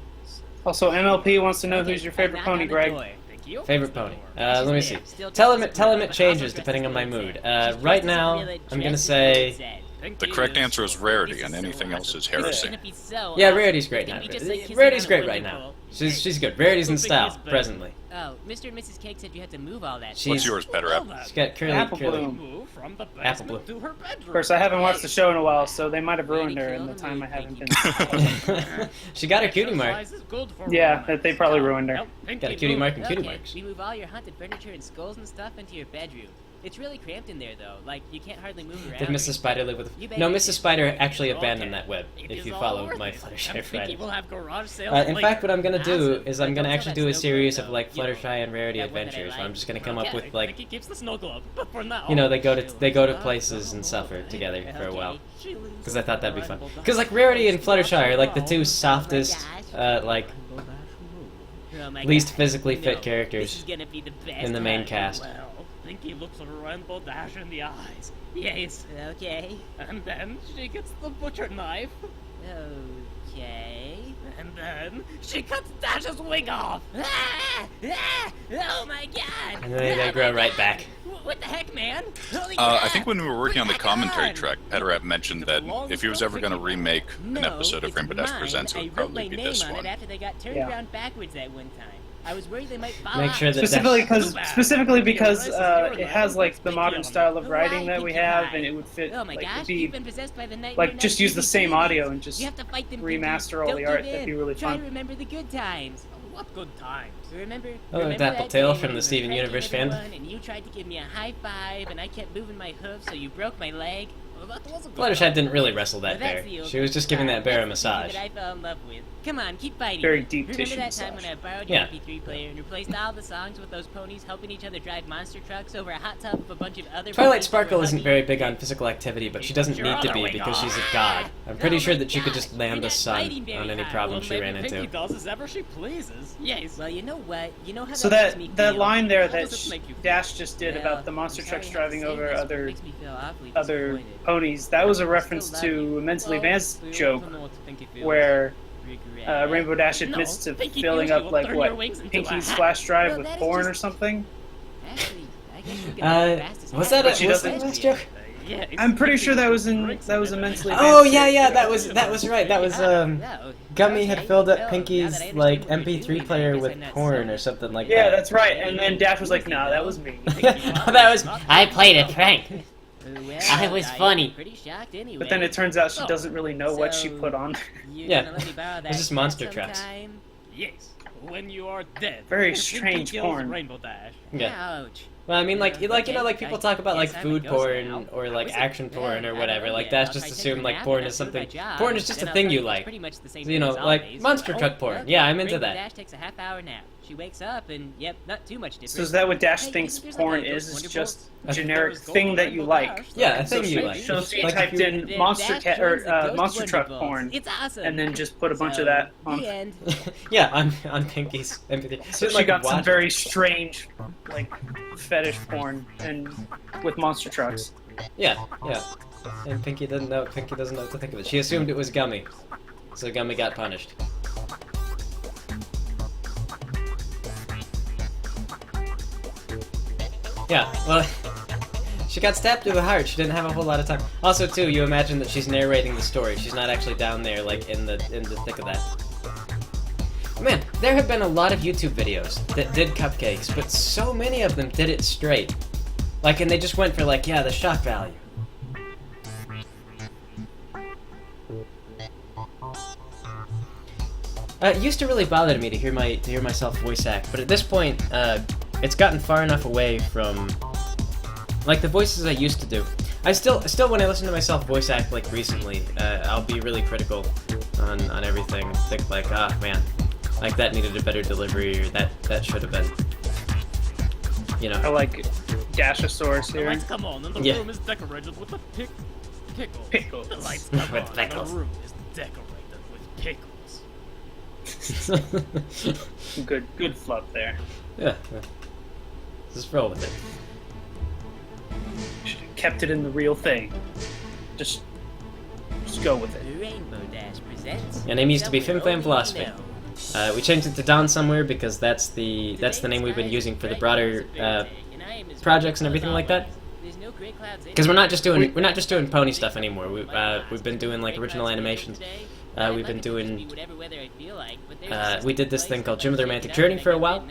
Also, MLP wants to know who's your favorite pony, Greg. Favorite pony. Let me see. Tell him it changes depending on my mood. Right now, I'm gonna say. The correct answer is Rarity, and anything else is heresy. Yeah, Rarity's great now. Rarity's great right now. She's good. Rarity's in style presently. Oh, Mr. and Mrs. Cake said you had to move all that. What's yours, Better App? She's got curly. Apple Bloom. Move from the Apple basement Bloom. to her bedroom. Of course, I haven't watched the show in a while, so they might have ruined her in the time I haven't been. She got a cutie mark. Exercise is good for Yeah, women. they probably ruined her. Help Pinky Got a cutie move. mark and cutie Okay, marks. we move all your haunted furniture and skulls and stuff into your bedroom. It's really cramped in there, though. Like, you can't hardly move around. Did Mrs. Spider live with? No, Mrs. Spider actually abandoned that web. If you follow my Fluttershy Pinky Friday. will have garage sales In later. fact, what I'm gonna do is I'm gonna Don't actually tell do a that series snow of globe, like though. Fluttershy and Rarity That one that I adventures where I'm like. just gonna come up with Pinky like, keeps the snow globe, but for now. you know, they go to places and suffer together for a while. Because I thought that'd be fun. Because like Rarity and Fluttershy are like the two softest, like Oh my least God. physically No, fit This characters is gonna be the best in the main one. cast. Well, Pinky looks Rainbow Dash in the eyes. Yes. Okay. And then she gets the butcher knife. Okay. And then she cuts Dash's wing off. Ah! Ah! Oh my God! And then they grow right back. What the heck, man? Holy I crap! think when we were working on the Put it commentary on! track, Better App mentioned that if he was ever going to remake an No, episode of it's Rainbow Dash mine. Presents, it I would wrote probably my be name this on one. it after they got turned Yeah. around backwards that one time. I was worried they might fall Make off. sure that Specifically because it has like the modern style of writing that we have, and it would fit. Oh my Like, gosh, it'd be you've been possessed by the nightmare like just night use the same babies. audio and just You have to fight them, remaster Pinky. all the Don't art. give That'd be in. really Try fun. to remember the good times. What good times. Remember? Oh, remember Dapple that Tail day from when the we Steven were fighting Universe fan? everyone And you tried to give me a high five, and I kept moving my hoof, so you broke my leg. Well, that was a good Fluttershy didn't really wrestle that Well, bear. that's the She was just giving that bear a That's the massage. that I fell in love with. Come on, keep fighting. Very deep Remember tissue that time massage. when I borrowed Yeah. your MP3 player and replaced all the songs with those ponies helping each other drive monster trucks over a hot tub of a bunch of other Twilight ponies that Sparkle were isn't hugging? very big on physical activity, but she doesn't need to be because she's a god. I'm pretty sure that she could just land the sun on any problem she ran Pinky into. does as ever she pleases. Yes. Well, you know what? You know how So that makes me that feel? line there How that does it make you feel? Dash just did Well, about the monster I'm sorry trucks I have to driving say over this, but it other makes me feel awfully other disappointed. ponies, that was a I reference still love to you. a mentally Well, advanced we joke also know what Pinky feels. where Regret. Rainbow Dash No, admits to Pinky filling feels you up will like turn what your wings into a Pinky's hat. flash drive Well, with that is porn or just- something. Actually, I guess you can have the fastest Was cat. that But she was doesn't- that a last joke? Yeah, it's I'm pretty Pinky sure that was drinks a it. mentally Oh advanced yeah, joke. yeah, that was right. That was No, Gummy had okay, filled up well, now Pinky's that I understand like what we're MP3 doing, I player guess with I'm not porn sorry. or something like Yeah, that. that's right. And then Dash was like, "No, that was me." That was I played it, Frank. Well, I was I'm funny. Pretty shocked anyway. But then it turns out she Oh. doesn't really know what she So- put on. You're Yeah. gonna let me borrow that It's just cat monster trucks. sometime? Yes, when you are dead. Very Pinky strange kills porn. Rainbow Dash. Yeah. Ouch. Well, I mean, like, Yeah, like you know, okay, like people I talk about like guess I'm a food ghost porn now. or like was it? action porn Yeah, or I whatever. don't know Like yet. that's I'll just try assume taking like a porn nap is and I'll do my something. job, Porn is just then a I'll thing tell you it's like. pretty much the same You know, thing as like always. monster truck porn. Yeah, I'm into Rainbow that. Dash takes a half-hour nap. She wakes up, and yep, not too much different. So is that what Dash Hey, thinks isn't there porn something is? It's wonderful? just I think generic there's thing that you Rainbow like. Dash. Yeah, a So thing you like. So she Like if typed you- in Then monster Dash cat joins the or Ghost monster truck Wonderfuls. porn, It's awesome. and then just put a bunch So, of that on. The end. Yeah, on Pinky's empathy. So she got some very strange, like, fetish porn and with monster trucks. Yeah, yeah. And Pinky doesn't know. Pinky doesn't know what to think of it. She assumed it was Gummy, so Gummy got punished. Yeah, well, she got stabbed through the heart. She didn't have a whole lot of time. Also, too, you imagine that she's narrating the story. She's not actually down there, like, in the thick of that. Man, there have been a lot of YouTube videos that did cupcakes, but so many of them did it straight. Like, and they just went for, like, yeah, the shock value. It used to really bother me to hear myself voice act, but at this point, it's gotten far enough away from, like, the voices I used to do. I still when I listen to myself voice act, like, recently, I'll be really critical on everything. Think like, ah, man, like, that needed a better delivery, or that should have been, you I know. like Dashosaurus The here. lights come on, and the Yeah. room is decorated with the pickles. Pickles. The lights come With on, and pickles. the room is decorated with pickles. Good fluff there. Yeah. Just roll with it. Should have kept it in the real thing. Just go with it. Rainbow Dash presents. Your name used to be Fim Flam Somewhere Philosophy. only you know. We changed it to Dawn Somewhere because that's the name we've been using for the broader projects and everything like that. Because we're not just doing pony stuff anymore. We've been doing, like, original animations. We've been doing. We did this thing called Gym of the Romantic Journey for a while,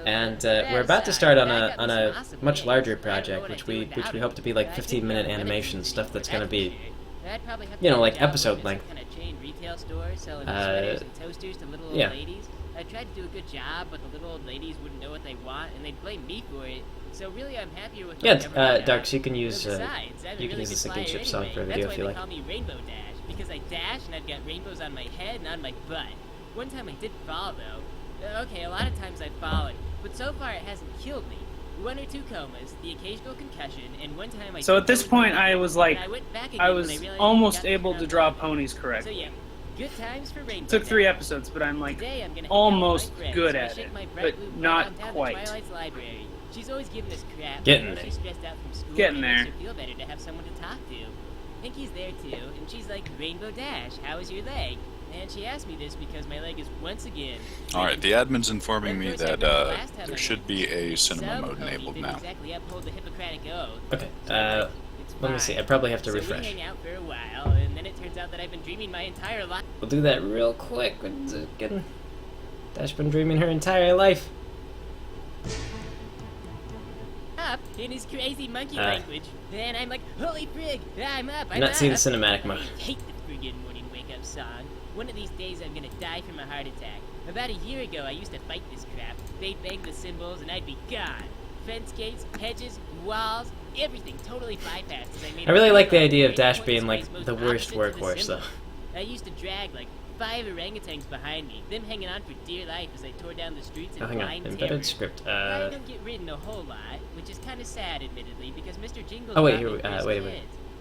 and we're about to start on a much larger project, which we hope to be like 15-minute animation stuff that's gonna be, you know, like episode length. Yeah. I tried to do a good job, but the little old ladies wouldn't know what they want, and they'd blame me for it. So really, I'm happier with Yeah, whatever I got. Darks, you can use Besides, I'm a you can really use a good sinking flyer chip song for a anyway. video if you That's like. why they call me Rainbow Dash, because I dash and I've got rainbows on my head and on my butt. One time I did fall, though. Okay, a lot of times I've fallen, but so far it hasn't killed me. 1 or 2 comas, the occasional concussion, and one time I... So at this point, I was like, And I went back again I when was realized I almost got able turned to on draw by it. ponies So correctly. yeah, good times for Rainbow It took 3 Dash. episodes, but I'm like Today I'm gonna hang out with almost my friends, good so I at shake it, my but bright blue bra not down to quite. Twilight's library. She's always giving us crap. Getting but there. she's stressed out from school. Getting and it makes there. her feel better to have someone to talk to. Pinky's there too, and she's like, Rainbow Dash, how is your leg? And she asked me this because my leg is once again... Alright, the admin's informing me Of course, I that remember last time I there went should be a Some cinema mode pony enabled didn't now. exactly uphold the Hippocratic Oath. Okay. It's Let me see. I fine. probably have to So refresh. we hang out for a while, and then it turns out that I've been dreaming my entire life. We'll do that real quick. Dash been dreaming her entire life. Up in his crazy monkey Uh, language. Then I'm like, holy frig, I'm up, I'm Not up. seeing the cinematic I mode. hate the friggin' morning wake-up song. One of these days I'm gonna die from a heart attack. About a year ago I used to fight this crap. They'd bang the cymbals and I'd be gone. Fence gates, hedges, walls, everything totally bypassed as I made I really a like the run idea of away Dash points being ways like most the worst opposite to the workhorse, though. symbol. I used to drag like 5 orangutans behind me, them hanging on for dear life as I tore down the streets in Oh, hang on. blind terror. Embedded script. I don't get ridden a whole lot, which is kind of sad, admittedly, because Mr. Jingles Oh, wait, brought here me we- first wait. kids.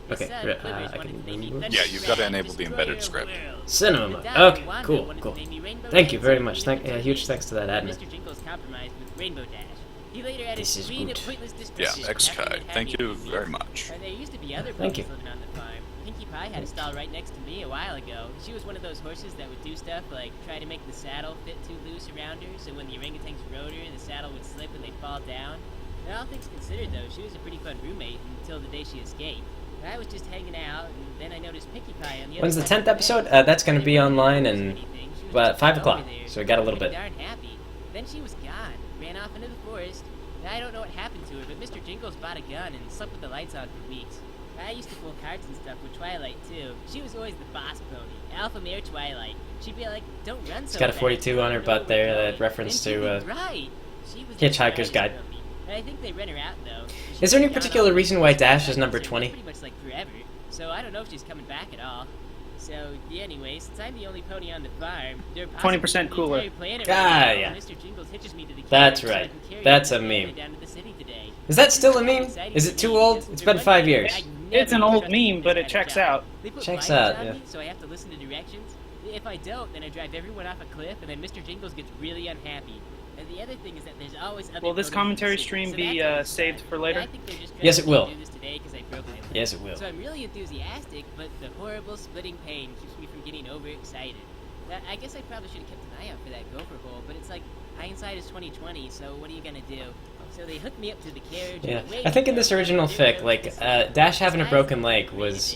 His Okay, son, I Quivers, can wanted to name me remove- Thunder Yeah, you've got to Rat, enable the Destroyer embedded of script. Worlds. Cinema The mode. dog Okay, Wanda cool, wanted to cool. name me Rainbow Thank you Dash, very and much. we Thank, never huge did. thanks to that But admin. Mr. Jingles compromised with Rainbow Dash. He later added This is screen good. of pointless Yeah, destruction. X-Kai, Happy thank happy you happy. very much. There used to be other Thank ponies you. living on the farm. Pinkie Pie had a stall right next to me a while ago. She was one of those horses that would do stuff like try to make the saddle fit too loose around her, so when the orangutans rode her, the saddle would slip and they'd fall down. And all things considered, though, she was a pretty fun roommate until the day she escaped. I was just hanging out, and then I noticed Pinkie Pie on the When's other the side 10th of the episode? bed. That's gonna I be didn't really online notice in anything. She was just 5 over o'clock, there, so we got a little pretty bit. darn happy. Then she was gone, ran off into the forest. I don't know what happened to her, but Mr. Jingles bought a gun and slept with the lights on for weeks. I used to pull cards and stuff with Twilight, too. She was always the boss pony, alpha mare Twilight. She'd be like, don't run so She's got a fast, 42 you on her don't know butt where there, we're that going." reference And she'd to, be right. She was the Hitchhiker's baddest Guide. puppy. I think they rent her out, though. Is She's there any been gone particular all reason week. why Dash is number So 20? Pretty much like forever. So I don't know if she's coming back at all. So, anyway, since I'm the only pony on the farm, they're 20% cooler. Yeah. Mr. Jingles hitches me to the That's carriage so I right. can carry That's my a family meme. down to the city today. Is that still a meme? Is it too old? It's been 5 years. It's an old meme, but it checks out. They put Checks blinders out, on yeah. me, so I have to listen to directions. If I don't, then I drive everyone off a cliff, and then Mr. Jingles gets really unhappy. And the other thing is that there's always other Will this ponies in the commentary city, stream so be that's always saved fun. for later? I think they're just Yes, it trying to will. do this today 'cause I broke my leg. Yes, it will. So I'm really enthusiastic, but the horrible splitting pain keeps me from getting overexcited. I guess I probably should have kept an eye out for that gopher hole, but it's like hindsight is 2020. So what are you gonna do? So they hooked me up to the carriage. Yeah, and away I think in we this go. original fic, like Dash having a broken leg was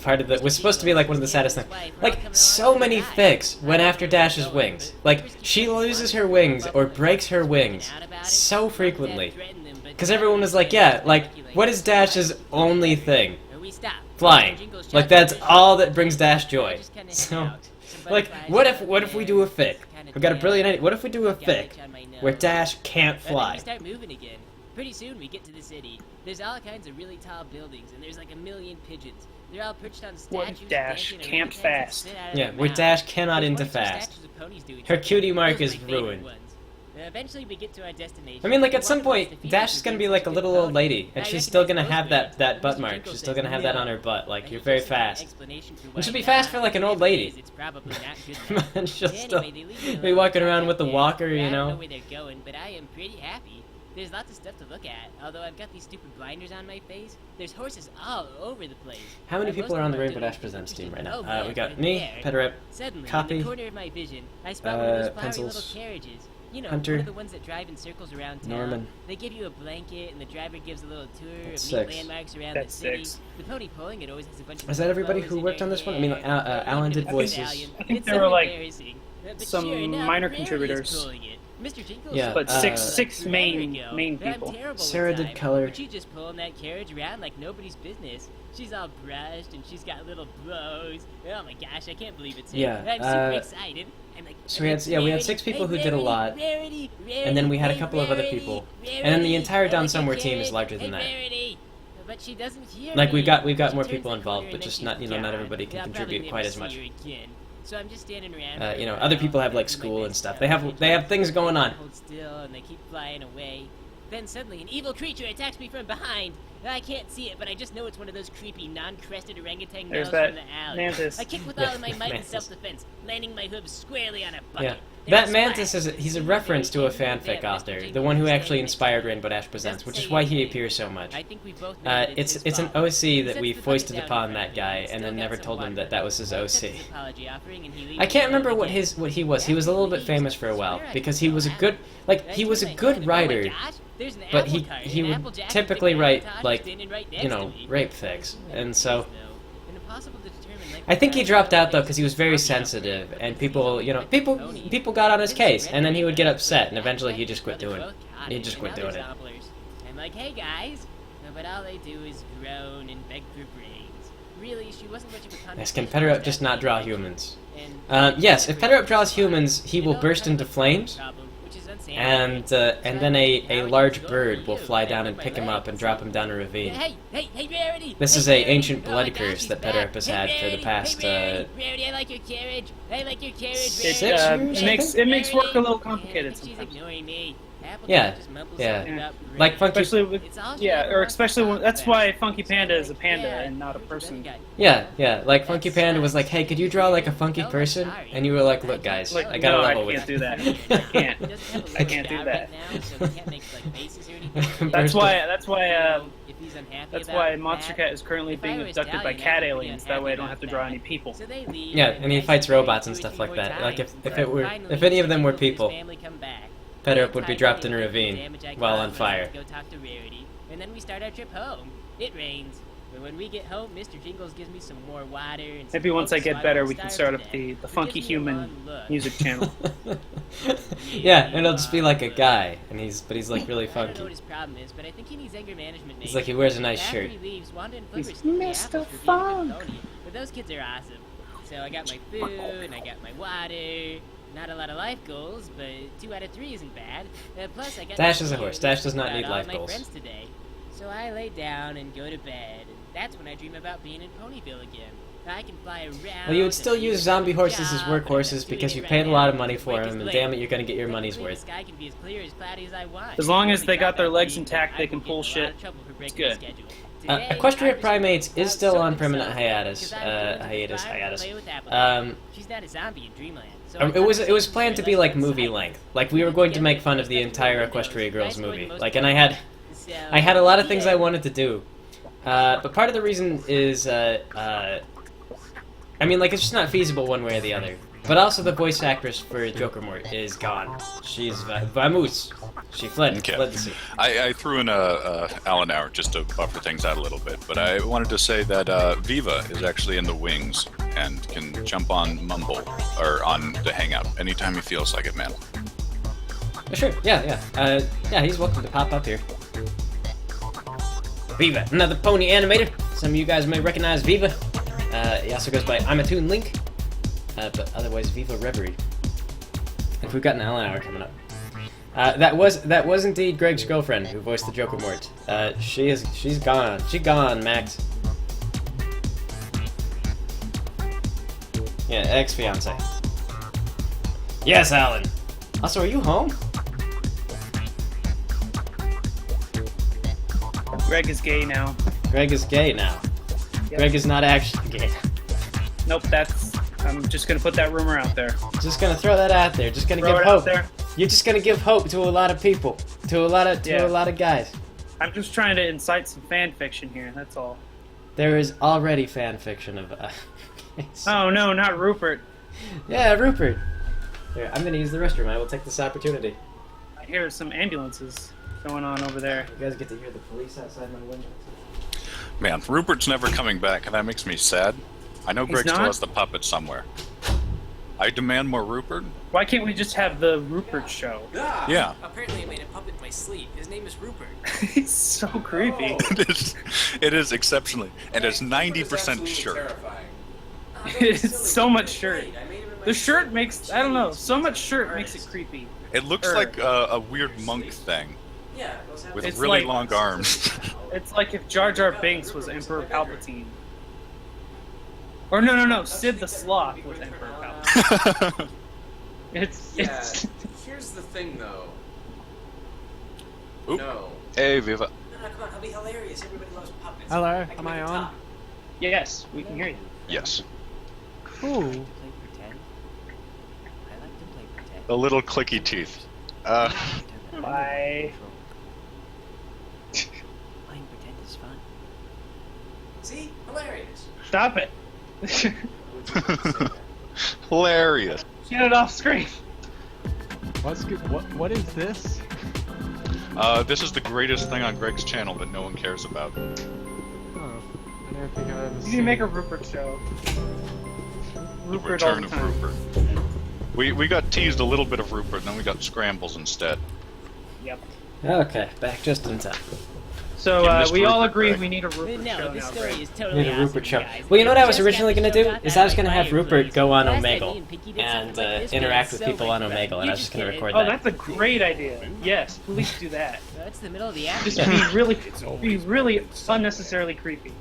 part of the was supposed to be like one of the saddest things. Like so many fics went after Dash's wings. Like she loses her wings or breaks her wings so frequently, because everyone was like, yeah, like what is Dash's only thing? Flying. Like that's all that brings Dash joy. So, like, what if we do a fic? We've got a brilliant idea. What if we do a fic where Dash can't And then fly? we start moving again. Pretty soon we get to the city. There's all kinds of really tall buildings, and there's like a million pigeons. They're all perched on statues. What if Dash dancing can't orangutans fast? that sit out of Yeah, their where mouths. Dash cannot There's into one or two fast. statues of ponies doing Her something. cutie mark Those are is my favorite ruined. ones. Eventually we get to our destination. I mean, like We at some walk across point, the field Dash and is gonna see be some like a good little old ponies. lady, and I she's still gonna recognize have those that guys. butt Mr. mark. Jingles She's still says gonna have that no. on her butt. Like And you're he very gives me an fast. explanation for And why she'll be not. fast for like an old lady. It's probably not good enough. And she'll Anyway, still they leave me be alone. walking around with the Yeah, walker, I you don't know know. where they're going, but I am pretty happy. There's lots of stuff to look at. Although I've got these stupid blinders on my face, there's horses all over the place. How many And people most are on of the them Rainbow don't Dash look Presents team right interesting. now? Oh, We man, got right me, there. Petarep, Suddenly, in Copy, the corner of my vision, I spot one of those flowery Pencils, little carriages. You know, Hunter, one of the ones that drive in circles around town. Norman. They give you a blanket, and the driver gives a little tour That's of neat 6. landmarks around That's the city. 6. The pony pulling it always has a bunch of Is that everybody flowers who in worked her on this one? I mean, hair. Alan did Even a voices. medallion. I think It's there so were, like, embarrassing. But some sure enough, minor Rarity is contributors. pulling it. Mr. Jingles Yeah, But uh, six main But I'm people. terrible with Sarah did time. color. But she's just pulling that carriage around like nobody's business. She's all brushed and she's got little blows. Oh my gosh, I can't believe it's her. Yeah, I'm super excited. I'm like, So we had we had 6 people who did a lot, Rarity, and then we had a couple of other Rarity, people, Rarity, and then the entire I Down like your Somewhere team is carriage. larger than that. Rarity. But she doesn't hear Like me. we've got She more turns people the involved, corner but and just then not she's not gone. everybody can I'll probably contribute never quite as see much. her again. So I'm just standing around. You know, other people have like school and stuff. They have things going on. Hold still, and they keep flying away. Then suddenly, an evil creature attacks me from behind. I can't see it, but I just know it's one of those creepy, non-crested orangutan There's girls that from the alley. mantis. I kick with Yeah, all of my might in mantis. self-defense, landing my hooves squarely on a Yeah, bucket. that Mantis he's a reference to a fanfic author, the one who actually inspired Rainbow Dash Presents, which is why he appears so much. I think we both know that It's his an fault. OC that He we sets the foisted bucket upon down that in guy, front of me, and then still never got told some him water. that was his Accepts OC. his apology offering, and he leaves I can't me alone remember what again. he was. He was a little bit famous for a while because he was a good writer, but he would typically write like rape fics, and so I think he dropped out though because he was very sensitive, and people got on his case, and then he would get upset, and eventually he just quit doing it. He just quit doing it. I'm like, hey guys, but all they do is groan and beg for brains. Really, she wasn't much of a Yes, can Petarep just not draw humans? And Yes, if Petarep draws humans, he will burst into flames, and then a large bird will fly down and pick him up and drop him down a ravine. Hey, Rarity! This is Hey, a ancient Rarity! Oh my blood gosh, curse she's that back. Petarep has Hey, had for the Rarity! past. Hey, Rarity, I like your carriage. I like your carriage, Six Rarity. years, I It makes work a little Yeah, complicated she's sometimes. ignoring me. Yeah, just mumbles yeah. something about Like brains. Funky. Especially with It's all she yeah, ever or wants especially to when talk that's about. why Funky Panda So is a like, panda yeah, and not a preacher person. that guy. Yeah. Like Funky Panda was like, "Hey, could you draw like a funky person?" And you were like, "Look, guys, Like, I got a no, level I with can't you." do that. I can't. He doesn't have a I little can't do guy that. right now, so he can't make like faces or anything. That's why If he's unhappy that's about why Monster that, Cat is currently if I being were abducted by Stallion, cat I'd be aliens. That way I don't unhappy have to about draw that. any people. So they leave, Yeah, and he I fights stay robots and two or stuff three like more that. Like times, if it were finally, if any of them were Mr. Jingles and his people, family come back. Petarep would be Time dropped in a to ravine damage I while caused on when I fire. went to Go talk to Rarity, and then we start our trip home. It rains. But when we get home, Mr. Jingles gives me some more water and some Maybe once I Coke, so get better, won't we can starve start to up death. the He Funky gives me a Human long look. music channel. Yeah, and it'll just be like a guy, and he's like really I don't know what funky. his problem is, but I think he needs anger management. He's maybe. like he wears a nice After shirt. he leaves, Wanda and He's Flipper steal the Mr. apples for being a good Funk. pony. But those kids are awesome. So I got my food, and I got my water. Not a lot of life goals, but 2 out of 3 isn't bad. Plus, I got Dash my is a food horse. Dash does not about need all life my goals. friends today. So I lay down and go to bed, and that's when I dream about being in Ponyville again. I can fly around. Well, you would still use zombie horses as workhorses because you paid a lot of money for them, and damn it, you're gonna get your money's worth. Sky can be as clear as cloudy as I want. As long as they got their legs intact, they can pull shit. It's good. Equestria Primates is still on permanent hiatus. She's not a zombie in Dreamland. So It was planned to be like movie length. Like we were going to make fun of the entire Equestria Girls movie. Like, and I had a lot of things I wanted to do. But part of the reason is, I mean, like, it's just not feasible one way or the other. But also the voice actress for Joker Mort is gone. She's vamoose. She fled the scene. I threw in Alan Hour just to buffer things out a little bit, but I wanted to say that Viva is actually in the wings and can jump on Mumble, or on the Hangout, anytime he feels like it, man. Sure, yeah. Yeah, he's welcome to pop up here. Viva, another pony animator. Some of you guys may recognize Viva. He also goes by I'm a Toon Link, but otherwise Viva Reverie. And we've got an Alan Hour coming up. That was indeed Greg's girlfriend who voiced the Joker Mort. She's gone. She gone, Max. Yeah, ex-fiance. Yes, Alan. Also, are you home? Greg is gay now. Greg is gay now. Yep. Greg is not actually gay. Nope, I'm just gonna put that rumor out there. Just gonna throw that out there. Just gonna Throw give it hope. out there. You're just gonna give hope to a lot of people, to a lot of guys. I'm just trying to incite some fan fiction here. That's all. There is already fan fiction of. Oh no, not Rupert. Yeah, Rupert. Here, I'm gonna use the restroom. I will take this opportunity. I hear some ambulances going on over there. You guys get to hear the police outside my window. Man, Rupert's never coming back, and that makes me sad. I know Greg still has the puppet somewhere. I demand more Rupert. Why can't we just have the Rupert show? Yeah. Apparently I made a puppet in my sleep. His name is Rupert. He's so creepy. It is exceptionally, and it's 90% shirt. It's so much shirt. The shirt makes, I don't know, so much shirt makes it creepy. It looks like a weird monk thing. Yeah, with It's really like- long arms. It's like if Jar Jar Binks was Emperor Palpatine. Or no, Sid the Sloth was Emperor Palpatine. It's Here's the thing, though. Oop. No. Hey, Viva. No, come on, it'll be hilarious. Everybody loves puppets. Hello, am I on? yes, we can hear you. Yes. Cool. Play pretend. I like to play pretend. The little clicky teeth. Bye. Playing pretend is fun. See? Hilarious. Stop it. Hilarious. Get it off screen. What's good? What is this? This is the greatest thing on Greg's channel that no one cares about. Oh, I never think I've ever You seen. need to make a Rupert show. The Rupert all return the of time. Rupert. We got teased a little bit of Rupert, and then we got scrambles instead. Yep. Okay, back just in time. So You missed we all Rupert, agree Greg. we need a Rupert No, show this now, story Greg. is totally Need a awesome, Rupert show. guys. Well, you know what I was Just originally got gonna the do? show Is I was gonna out have by Rupert Please. go on Last night, Omegle me and Pinky did and something like this, interact but with it's people so on much Omegle, fun. and I You was just gonna get it. record Oh, that. that's a great idea. Yes, please do that. That's the middle of the act. Just be really unnecessarily creepy.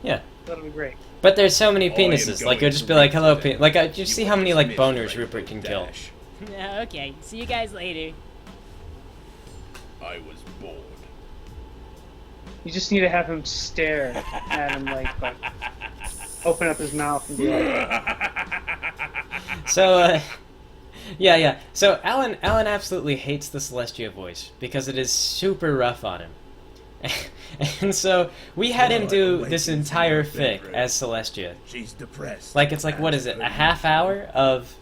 Yeah. That'll be great. But there's so many penises. Like, you'll just be like, hello, like, you see how many, like, boners Rupert can kill. No, okay. See you guys later. I was bored. You just need to have him stare at him like open up his mouth and be like, So, yeah. So, Alan absolutely hates the Celestia voice because it is super rough on him. And so, we had him do this entire fic as Celestia. She's depressed. Like, it's like, what is it, a half hour of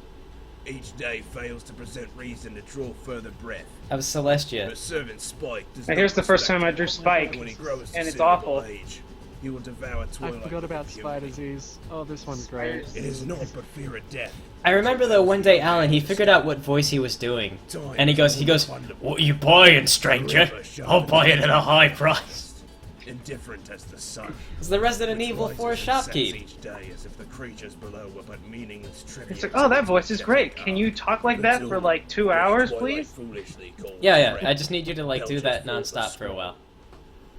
Each day fails to present reason to draw further breath. Celestia. But servant Spike does Now, not here's the first respect time I drew Spike, when he grows to and it's silver awful. age, he will devour I Twilight. forgot about with Spy impunity. Disease. Oh, this one's great. It is not but fear of death. I remember though one day Alan, he figured out what voice he was doing. And he goes, "What are you buying, stranger? I'll buy it at a high price." Indifferent as the sun. It's the Resident Evil 4 Rises and sets shopkeep. each day as if the creatures below were but meaningless tribute. it's like, oh, that voice is great. Can you talk like that for like 2 hours, please? Yeah, I just need you to like do that nonstop for a while.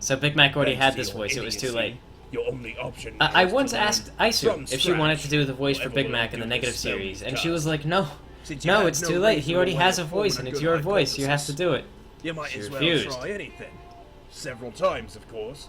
So Big Mac already Then had for this your voice. It was too idiocy, late. Your only option I is once to learn asked Isu from if she wanted to scratch do the voice for whatever Big will Mac in the do negative the spell series, you and she was cast. like, "No, Since you no, had it's no too late. reasonable He already way has a of forming voice, and a it's good your voice. You have to hypothesis. do it." You might She as well refused. try anything. Several times, of course.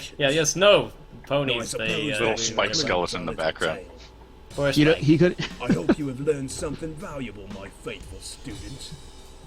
like, yeah, yes, no, ponies. No, I They suppose Little we- spike skeleton in the background. Horse You know, Mike. he could. I hope you have learned something valuable, my faithful student.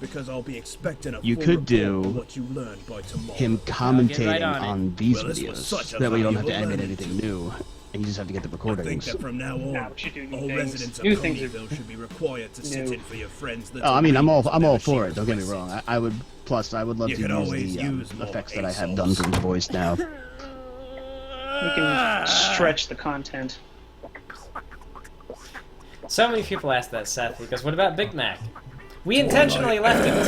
because I'll be expecting a You full could report do on what you learned by tomorrow. him right commentating on it. on these Well, this was videos. such a That way you don't have to valuable animate learning. anything new, and you just have to get the I think recordings. that from now on, Nah, we should do new all things. residents of New things are Ponyville should be required to sit new. in for your friends. Oh, I mean, I'm all for it. Don't get me wrong. I would. Plus, I would love You to can always use the use more effects that I have ASOS. done for the voice now. We can stretch the content. So many people ask that, Seth. He goes, "What about Big Mac?" We intentionally left it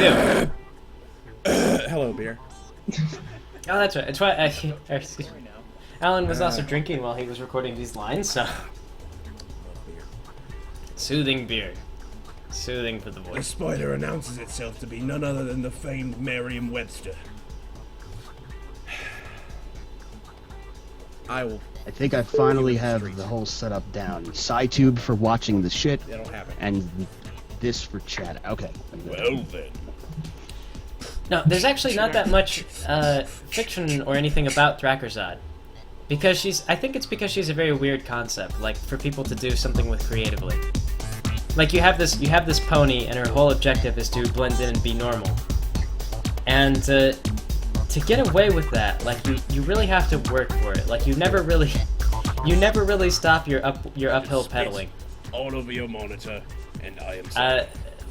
too. Hello, beer. Oh, that's right. It's why Alan was also drinking while he was recording these lines, so soothing beer, soothing for the The voice. spider announces itself to be none other than the famed Merriam-Webster. I will. I think I finally have the whole setup down. SciTube for watching the shit, That'll happen. and this for chat. Okay. Well then. No, there's actually not that much fiction or anything about Thrakkerzad. Because I think it's because she's a very weird concept, like, for people to do something with creatively. Like, you have this pony, and her whole objective is to blend in and be normal. And, to get away with that, like, you really have to work for it. Like, you never really stop your uphill pedaling. All over your monitor, and I am sorry.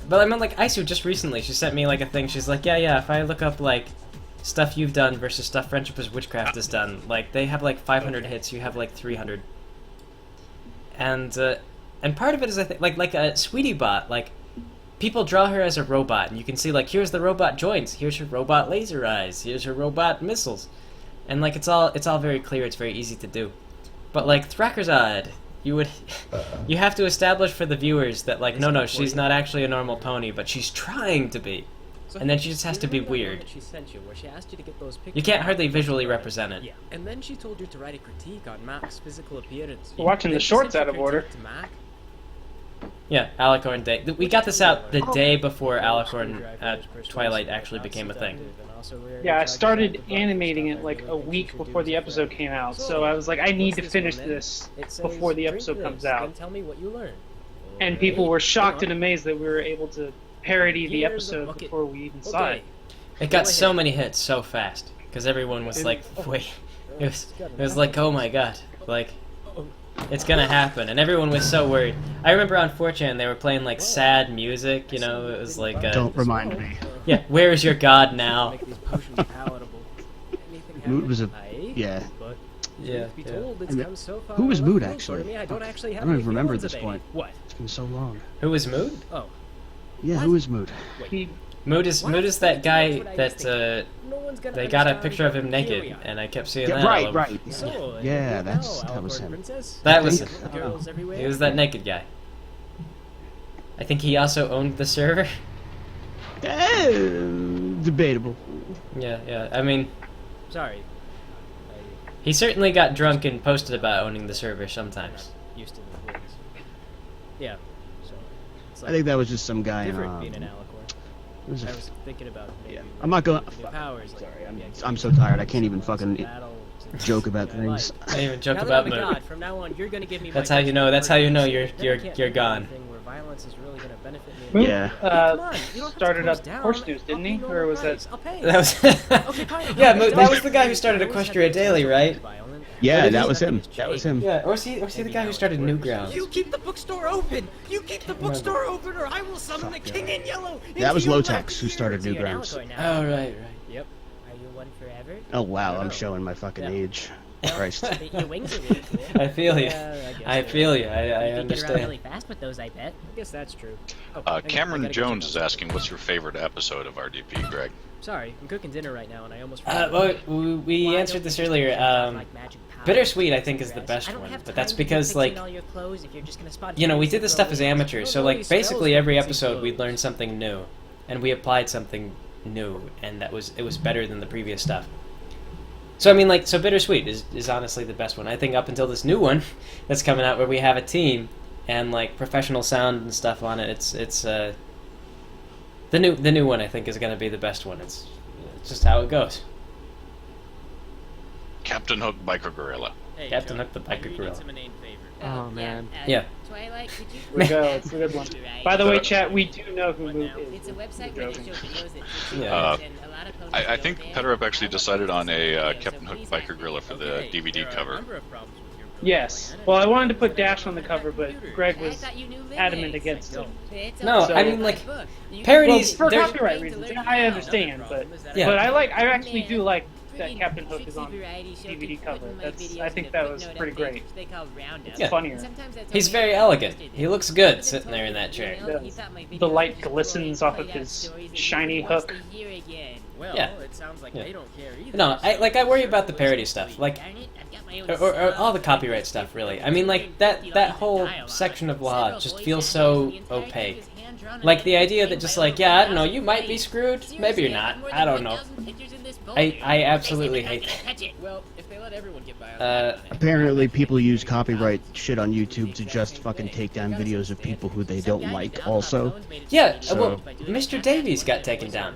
But I mean, like, Isu just recently, she sent me, like, a thing. She's like, yeah, if I look up, like, stuff you've done versus stuff Friendship is Witchcraft has done, like, they have, like, 500 hits, you have, like, 300. And part of it is, I think, like a Sweetie Bot, like, people draw her as a robot, and you can see, like, here's the robot joints, here's her robot laser eyes, here's her robot missiles. And, like, it's all very clear, it's very easy to do. But, like, Thrakkerzad, you have to establish for the viewers that, like, no, she's not actually a normal pony, but she's trying to be. And then she just has to be weird. She sent you, where she asked you to get those pictures. You can't hardly visually represent it. Yeah, and then she told you to write a critique on Mac's physical appearance. We're watching the Then she shorts sent out your of order. critique to Mac. Yeah, Alicorn Day. We got this out the day before Alicorn Twilight actually became a thing. Yeah, I started animating it like a week before the episode came out, so I was like, I need to finish this before the episode comes out. Tell me what you learned. And people were shocked and amazed that we were able to parody the episode before we even saw it. It got so many hits so fast because everyone was like, wait, it was like, oh my god, like, it's gonna happen, and everyone was so worried. I remember on 4chan they were playing like sad music, you know, it was like, Don't remind me. yeah, where is your god now? Mood was a. Yeah. Yeah. Who was Mood actually? I don't even remember at this point. What? It's been so long. Who was Mood? Oh. Yeah, who was Mood? Mood is that guy that they got a picture of him naked, and I kept seeing that. all over. Right. Yeah, that was him. That was him. Girls everywhere. He was that naked guy. I think he also owned the server. Debatable. Yeah. I mean, Sorry. he certainly got drunk and posted about owning the server sometimes. Used to the woods. Yeah. So. It's I think that was just some guy in. different being an Alicorn. It was a- I was thinking about maybe I'm not going. new powers. Like, Sorry, I'm so tired. I can't even fucking battle to- joke about Yeah, I like. things. I didn't even joke Now that about I'm a Mood. god, from now on, you're gonna give me That's my how you know. That's how you know Then I you're can't you're do gone. anything where violence is really gonna benefit me. Mood, Yeah. Come on, you don't have to started close up down. Horse News, didn't he? I'll Or was price. that... I'll pay. That was. Okay, fine. Yeah, Mood, that was the guy who started Equestria Daily, right? Yeah, that was him. That was him. Yeah, or was he the guy who started Newgrounds? You keep the bookstore open! You keep the bookstore open, or I will summon the king in yellow! That was into your Lotex who started So you're an Newgrounds. Alicorn now. Oh right. Yep. Are you one forever? Oh wow, I'm showing my fucking age. Christ. Your wings are really cool. I feel you. Yeah, guess I they feel are. you. I You can get around understand. really fast with those, I bet. I guess that's true. Oh, hang on, I Cameron gotta go Jones check is on asking, what's your favorite episode of RDP, Greg? Sorry, I'm cooking dinner right now, and I almost forgot. Well, Why we don't answered you this just earlier. pretend I have, like, magic powers Bittersweet, I to think, is the dress? best I don't one, have but time that's to be because, fixing like, all your clothes if you're just gonna you know, we did this stuff as spontaneously amateurs, so throw like these basically spells every with episode clothes. we'd learn something new, and we applied something new, and it was better than the previous stuff. So I mean, like, so Bittersweet is honestly the best one. I think up until this new one that's coming out where we have a team and like professional sound and stuff on it. It's the new one I think is going to be the best one. It's just how it goes. Captain Hook Biker Gorilla. Hey, Captain Joe, Hook the I Biker need Gorilla. some inane favor. Oh, man. Yeah. Twilight, could you Here we go. It's a good one. By the way, chat, we do know who Luke It's is. a website where they show videos that Yeah. and a lot of ponies I don't think ban. Petarep actually decided on a So Captain Hook please Biker act Gorilla it. for the Okay, DVD there are a cover. number of problems with your gorilla Yes. plan. Well, I wanted to put Dash on the cover, but Greg I was thought you knew adamant limits. against it. It's No, okay. I mean, like, Book. You can parodies- Well, for there's- copyright reasons, I understand, but Yeah. but I actually do like that Captain Hook is on DVD cover. I think that was pretty great. It's Yeah. funnier. He's very elegant. He looks good sitting there in that chair. The light glistens off of his shiny hook. Well, Yeah. it sounds like Yeah. they don't care either. No, I worry about the parody stuff, like, Darn it, I've got my own or all the song. copyright stuff, really. I mean, like, that whole section of law just feels so opaque. Like, the idea that just like, yeah, I don't know, you might be screwed, maybe you're not, I don't know. I absolutely hate that. Well, if they let everyone get by on Apparently, people use copyright shit on YouTube to just fucking take down videos of people who they don't like, also. Yeah, So- well, Mr. Davies got taken down.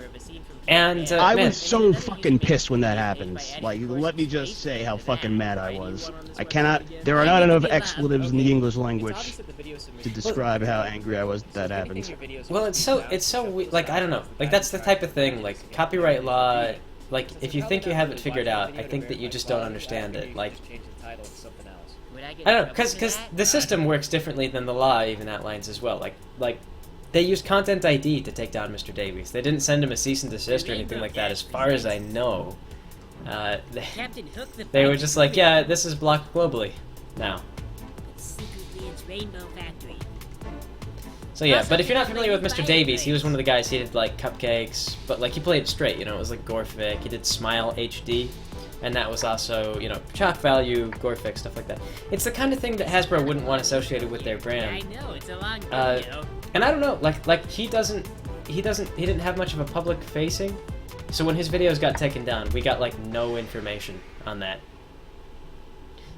And, I man, was so fucking pissed when that happened. Like, let me just say how fucking mad I was. I cannot. There are not enough expletives in the English language to describe how angry I was that happened. well, it's so like, I don't know, like, that's the type of thing, like, copyright law, like, if you think you have it figured out, I think that you just don't understand it, like, I don't know, because the system works differently than the law even outlines as well, like, they used Content ID to take down Mr. Davies. They didn't send him a cease and desist or anything like that, as far as I know. Captain Hook the They were just like, yeah, this is blocked globally now. Secretly, it's Rainbow Factory. So yeah, but if you're not familiar with Mr. Davies, he was one of the guys, he did like Cupcakes, but like he played it straight, you know, it was like Gorefic, he did Smile HD, and that was also, you know, Chalk Value, Gorefic, stuff like that. It's the kind of thing that Hasbro wouldn't want associated with their I brand. know, it's a long Uh, video. And I don't know, like he didn't have much of a public facing, so when his videos got taken down, we got like no information on that.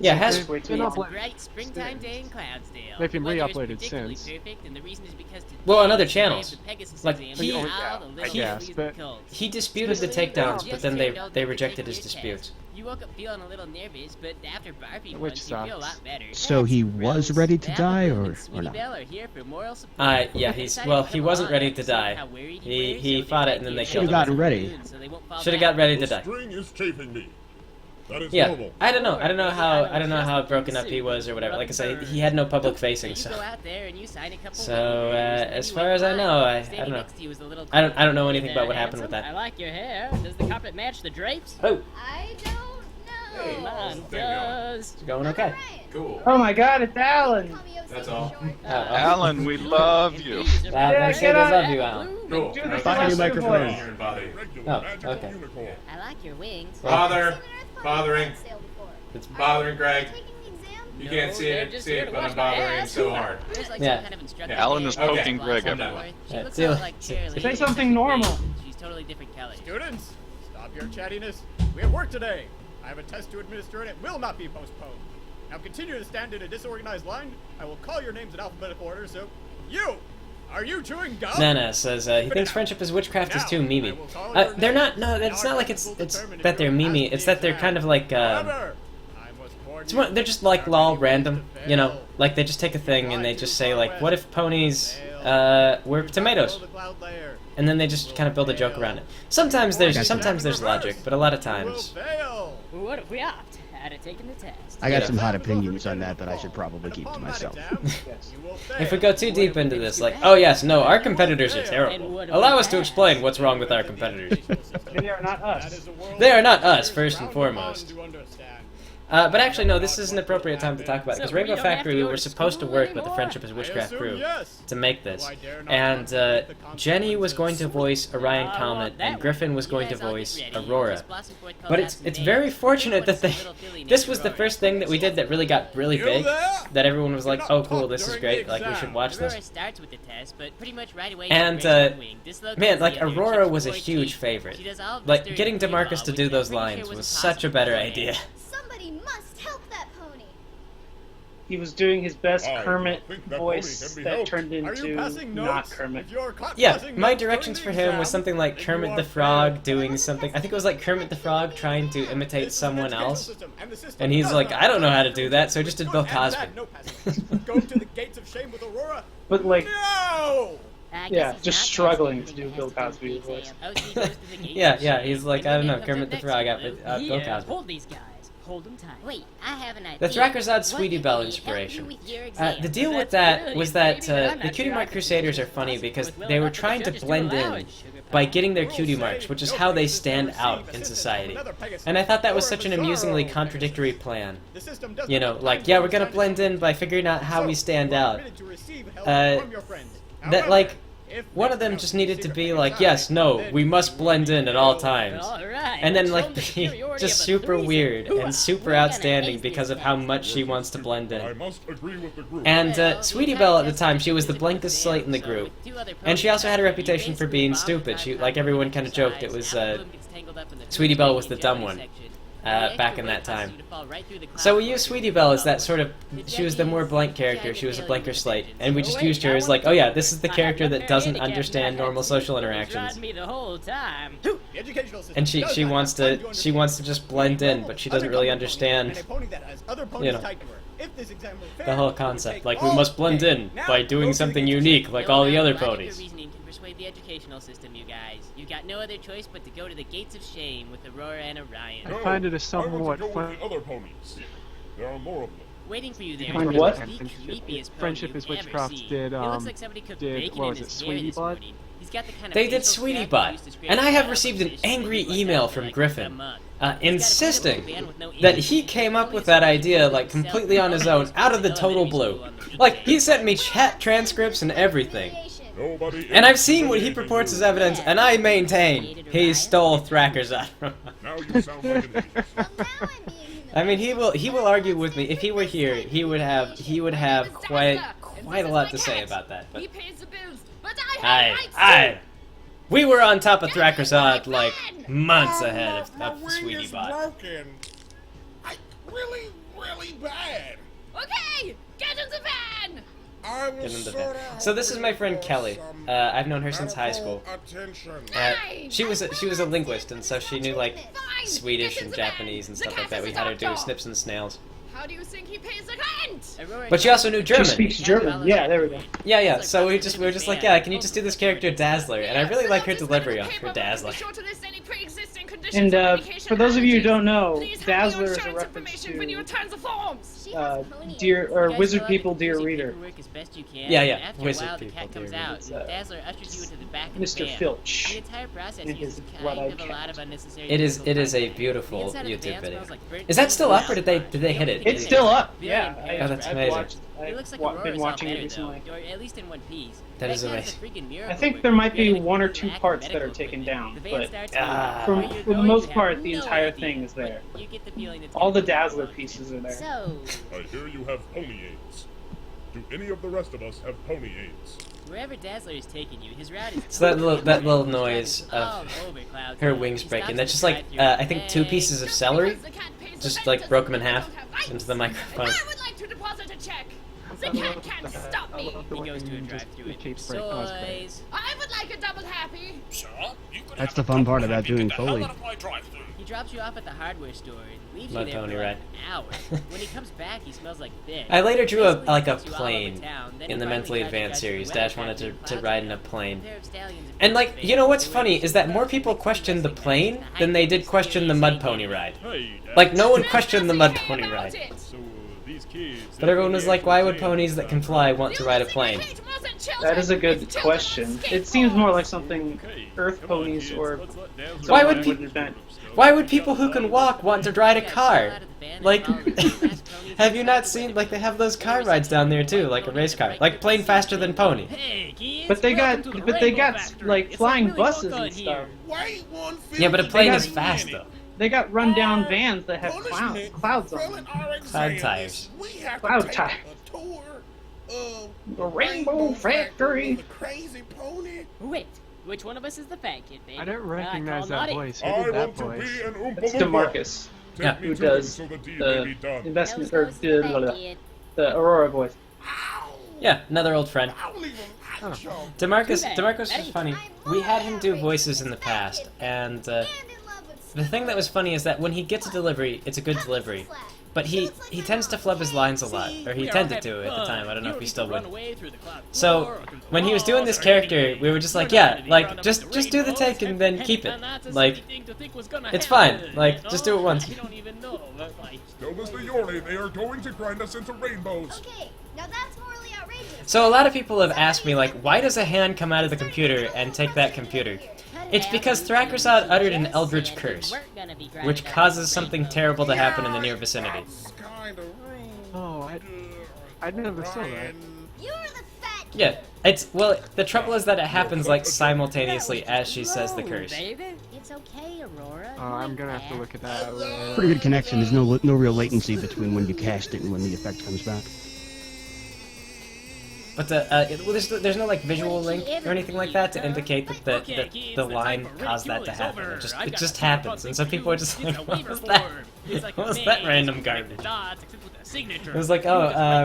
Yeah, They've been It's a uploaded. bright springtime day in Cloudsdale. They've been The weather is re-uploaded particularly since. Perfect, and the reason is because today Well, on other is the day of channels. the Pegasus Like, exam he- for yeah, all the I little guess, boys but- and cults. he disputed the takedowns, but then they rejected his disputes. You woke up feeling a little nervous, but after barfing Which once, you feel a sucks. lot better. So he was ready to die, or not? Yeah, he wasn't ready to die. He fought it and then they Should've killed him. gotten ready. Should've got ready to die. String is chafing me. That is Yeah, normal. I don't know how broken up he was or whatever. Like I say, he had no public facing, so. So as far as I know, I don't know. I don't know anything about what happened with I that. like your hair. Does the carpet match the drapes? Oh, I don't know. Mine does. it's going okay. Cool. Oh my God, it's Alan. That's all. Alan, we love you. They say they love you, Alan. Cool. Do the Find your Celestial microphone. voice. Here and bother you. Oh, okay. I like your wings. Bothering. It's bothering Greg. Taking the exam? You can't see it, but I'm bothering him so hard. Yeah. Alan is poking Greg Okay. everywhere. Yeah, deal. Say something normal. She's totally different color. Students, stop your chattiness. We have work today. I have a test to administer and it will not be postponed. Now continue to stand in a disorganized line. I will call your names in alphabetical order, so... You! Are you chewing gum? Nana says he thinks friendship is witchcraft is too memey. They're not. No, it's not like it's that they're memey. It's that they're kind of like. However, I must warn It's you, more, they're just like lol random, you know. Like they just take a thing and they just say like, what if ponies were tomatoes? And then they just kind of build a joke around it. Sometimes there's logic, but a lot of times. What if we opt out of taking the test? I got Yeah. some hot opinions on that, but I should probably keep to myself. If we go too deep into this, like, oh yes, no, our competitors are terrible. Allow us to explain what's wrong with our competitors. They are not us. They are not us, first and foremost. But actually, no, this is an appropriate time to talk about it, because Rainbow Factory, we were supposed to work with the Friendship is Witchcraft crew to make this. And Jenny was going to voice Orion Comet, and Griffin was going to voice Aurora. But it's very fortunate that this was the first thing that we did that really got really big, that everyone was like, oh cool, this is great, like we should watch this. And, man, like, Aurora was a huge favorite. Like, getting DeMarcus to do those lines was such a better idea. Somebody must help that pony. he was doing his best I Kermit think that voice pony can be that helped. turned Are you into passing not notes? Kermit. If you're Yeah, passing my notes directions for during the him was exam, something like then Kermit you the are Frog failed. doing something. I think it was like Kermit the Frog trying to imitate This is an someone educational else. system, and the system And he's does like, not I don't know how to allow do that, so I just did Bill good and Cosby. bad, no passing. Go to the gates of shame with Aurora. But like, No! yeah, just struggling to do Bill Cosby's voice. Yeah, he's like, I don't know, Kermit the Frog out with Bill Here, Cosby. hold these guys. Hold them tight. Wait, I have an idea. The Thrakkerzod What Sweetie if Belle we help you inspiration. with your exam? The deal with That's that good, was baby, that but I'm the not Cutie sure I Mark can Crusaders do are this funny possible because with they were enough of the trying to judges to blend allow in it, sugar by pie. getting their Rules cutie say marks, which is no how they Pegasus stand will out receive in assistance society. from another Pegasus And I thought that was or such an bizarro amusingly Pegasus. contradictory plan. The system does You not know, have like, time yeah, for we're gonna strategy. blend in by figuring out how we So, stand you are out. permitted to receive help from your friends. That, However, like, if one of them just needed to be like, yes, no, we must blend in at all times. Alright, And then, show like, 'em the be superiority just of a super threesome. weird Hooah. and super We're gonna outstanding ace because this of how test. much she wants to blend I in. must agree with the group. And Well, Sweetie the Belle at entire the time, she was the test was blankest slate in the so group. with two other And she also had a ponies, reputation for basically being bombed stupid. the She, time like, everyone on kind of the joked it sides, was, now the balloon gets tangled up in the Sweetie food Belle chain was the in dumb jelly one. section. Back in The that extra weight time. causes you to fall right through the So we cloud used door. Sweetie Belle as that sort of, she was the more blank character, she was a blanker slate, and we just used her as like, oh yeah, this is the character that doesn't understand normal social interactions. Me the whole time. The educational system And she does she not wants have time to understand just blend in, but she doesn't really unaccompanied understand, and a pony that has other ponies you know, tied to her. If this exam were fair, the whole it would concept. take Like, we all must blend day. in Now, by go doing to the something gates of unique shame. like No all the amount other of logic or ponies. reasoning can persuade the educational system, you guys. You've got no other choice but to go to the gates of shame with Aurora and Orion. I find it a somewhat go with fun. the other ponies. There are more of them. Waiting for you there. Find is what? the creepiest pony Friendship you've is ever Witchcraft seen. did, It looks like somebody cooked did- bacon what in was his it, hair Sweetie this Bud? morning. He's got the kind of They did facial Sweetie scab Butt, you used to scrape and I the have blood received off an the fish angry and leave email like from a Griffin, mug. insisting that he came up with that idea, like, completely on his own, out of the total blue. Like, he sent me chat transcripts and everything. And I've seen what he purports as evidence, and I maintain he stole Thrakkerzod from us. Now you sound like an idiot. I mean, he will argue with me. If he were here, he would have quite a lot to say about that. But He pays the bills, but I have rights I, we were on top of Thrakkerzod like months ahead of the Sweetie Bot. broken. Really bad. Okay, get in the van. I Get in the van. So this is my friend Kelly. I've known her since high school. Attention. She was a linguist, and so she knew like Swedish and Japanese and stuff like that. We had her do snips and snails. How do you think he pays the rent? But she also knew German. She speaks German. Yeah, there we go. Yeah. So we were just like, yeah, can you just do this character Dazzler? And I really like her delivery on her Dazzler. And for those of you who don't know, Dazzler is a reference to Wizard People, Dear Reader. Yeah, Wizard People, Dear Reader. Dazzler ushers you into the back of the Mr. van. Filch The entire process and uses his kind blood-eyed of a lot cat. of unnecessary It is chemical a content. beautiful The inside of the YouTube van video. smells like burnt Is that still up, or chicken did they hit it? It's still up. Yeah, Oh, that's I've amazing. watched. It looks like I've Aurora's been all watching it better, recently. though, or at least in one piece. That is That guy's amazing. a freaking miracle I think worker. there might be Creating one or new two lack parts of that are medical taken equipment. down, The van but starts Ah. moving. Where you're for the going, most you part, have the no entire idea, thing is but there. you get the feeling it's All gonna the be Dazzler fun. pieces are there. So, I hear you have pony aids. Do any of the rest of us have pony aids? Wherever Dazzler is taking you, his route is So that little noise all of over Cloud her Town. wings He breaking. stops That's at just the like drive-thru I think 2 and pieces of celery, just like broke them in half into the microphone. I would like to deposit a check. The cat can't stop me. he goes to a drive-thru and keeps breaking. Oh, it's great. soys. I would like a double happy. That's the fun part about doing Foley. He drops you off at the hardware store and leaves Mud you there pony for like ride. an hour. When he comes back, he smells like fish. I later drew Basically like a takes you all over plane town, then in the he mentally finally advanced drives you series. to Dash Weather wanted Factory to in ride in a Cloud Town. plane. A pair of stallions are And like, you know what's big funny fans. is that more people questioned the plane than they did question the mud pony ride. Hey, Like, no one questioned the mud pony ride. So, these kids... But everyone was like, why would ponies that can fly want to ride a plane? That is a good question. It seems more like something Earth ponies or Why would someone would invent. Why would people who can walk want to ride a car? Like, have you not seen, like, they have those car rides down there too, like a race car. Like, plane faster than pony. Hey, kids, But they welcome got, to the but they Rainbow got Factory. like It's flying Willy buses Wonka and here. stuff. Yeah, but a plane got- is fast, though. They got run-down vans that have clouds on them. Cloud tires. Cloud tires. The Rainbow Factory. Wait, which one of us is the fat kid, baby? I don't call recognize that naughty. voice. Who did that voice? That's DeMarcus, Yeah. who does the investment or the the Aurora voice. Yeah, another old friend. Demarcus was funny. We had him do voices in the past, and the thing that was funny is that when he gets a delivery, it's a good delivery. But he tends to flub his lines a lot, or he tended to at the time. I don't know if he still would. So when he was doing this character, we were just like, yeah, like just do the take and then keep it. Like it's fine. Like just do it once. Tell Mr. Yorley they are going to grind us into rainbows. Okay, now that's morally outrageous. So a lot of people have asked me like, why does a hand come out of the computer and take that computer? It's because Thrakerzad uttered an eldritch curse, which causes something terrible to happen in the near vicinity. Oh, I never saw that. You're the fat kid. Yeah, well, the trouble is that it happens like simultaneously as she says the curse. It's okay, Aurora. Oh, I'm gonna have to look at that. Pretty good connection. There's no real latency between when you cast it and when the effect comes back. But there's no like visual link or anything like that to indicate that the line caused that to happen. It just happens, and so people are just like, what was that? What was that random garbage? It was like, oh,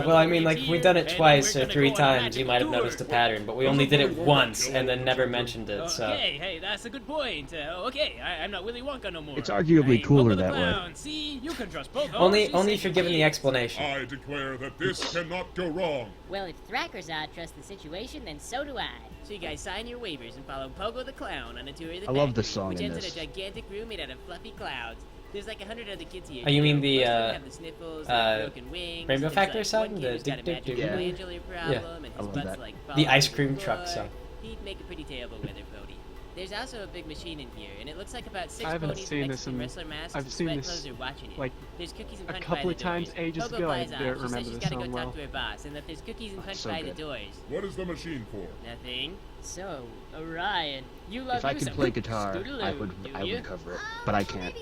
well, I mean, like, if we'd done it twice or 3 times, you might have noticed a pattern, but we only did it once and then never mentioned it, so... Hey, that's a good point. Okay, I'm not Willy Wonka no more. It's arguably cooler that way. See, you can trust both only if you're given the explanation. I declare that this cannot go wrong. Well, if Thrakerzad trusts the situation, then so do I. So you guys sign your waivers and follow Pogo the Clown on a tour of the I love the factory, song which in ends this. in a gigantic room made out of fluffy clouds. There's like 100 other kids here. Oh, you mean the, Most of them have the sniffles, the broken wings. Rainbow There's Factory like song? one The kid who's got a do-do-do. magic Yeah. glandular problem, and I his love butt's that. like The falling ice on cream the truck floor. song. He'd make a pretty terrible weather pony. There's also a big machine in here, and it looks like about 6 I haven't ponies seen in this Mexican in- wrestler masks I've and seen sweat this, clothes are watching it. like, There's cookies and a punch couple by of the times doors. ages Pogo ago. I flies off. don't She remember says she's this gotta song go well. talk to her boss, and that there's cookies and punch so by the good. doors. What is the machine for? Nothing. So, Orion, you love If I you could some play guitar, Scootaloo, I do would you? cover it, but I can't,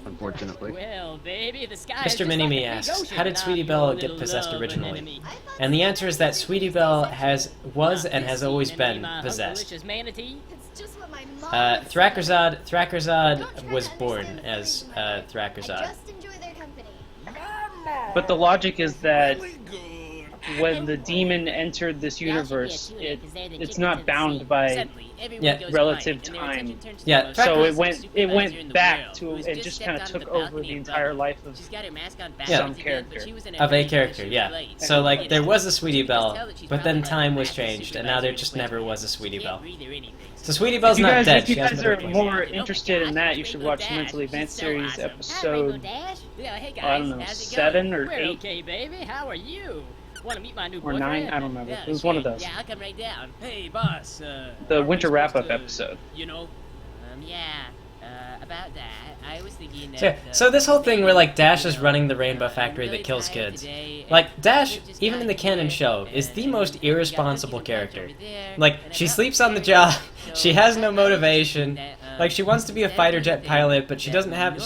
unfortunately. Well, baby, the sky is Mr. just like Mini-Me a big asks, ocean, how did and Sweetie I'm Belle your get little possessed love originally? anemone. And the answer is that Sweetie Belle was and has always This been semen in my possessed. hunkalicious manatee. It's just what my mom would say. Thrakerzad was born as I Thrakerzad. just enjoy their company. But the logic is that when the demon entered this universe, it's not bound by relative time. Yeah, So it went back to it just kind of took over the entire life of some character. Of a character, yeah. So, like, there was a Sweetie Belle, but then time was changed, and now there just never was a Sweetie Belle. So Sweetie Belle's not dead. If you She hasn't guys been are replaced. more interested in that, you should watch the Mentally Advanced series episode, I don't know, 7 or 8. Okay, baby, how are you? Want to meet my new Or boyfriend? 9? I don't remember. Yeah, It was one of sure. those. Yeah, I'll come right down. Hey, boss. The winter wrap-up episode. You know, yeah. About that, I was thinking that. So this whole thing where like Dash is running the Rainbow Factory that kills kids, like Dash, even in the canon show, is the most irresponsible character. Like she sleeps on the job, she has no motivation. Like she wants to be a fighter jet pilot, but she doesn't have.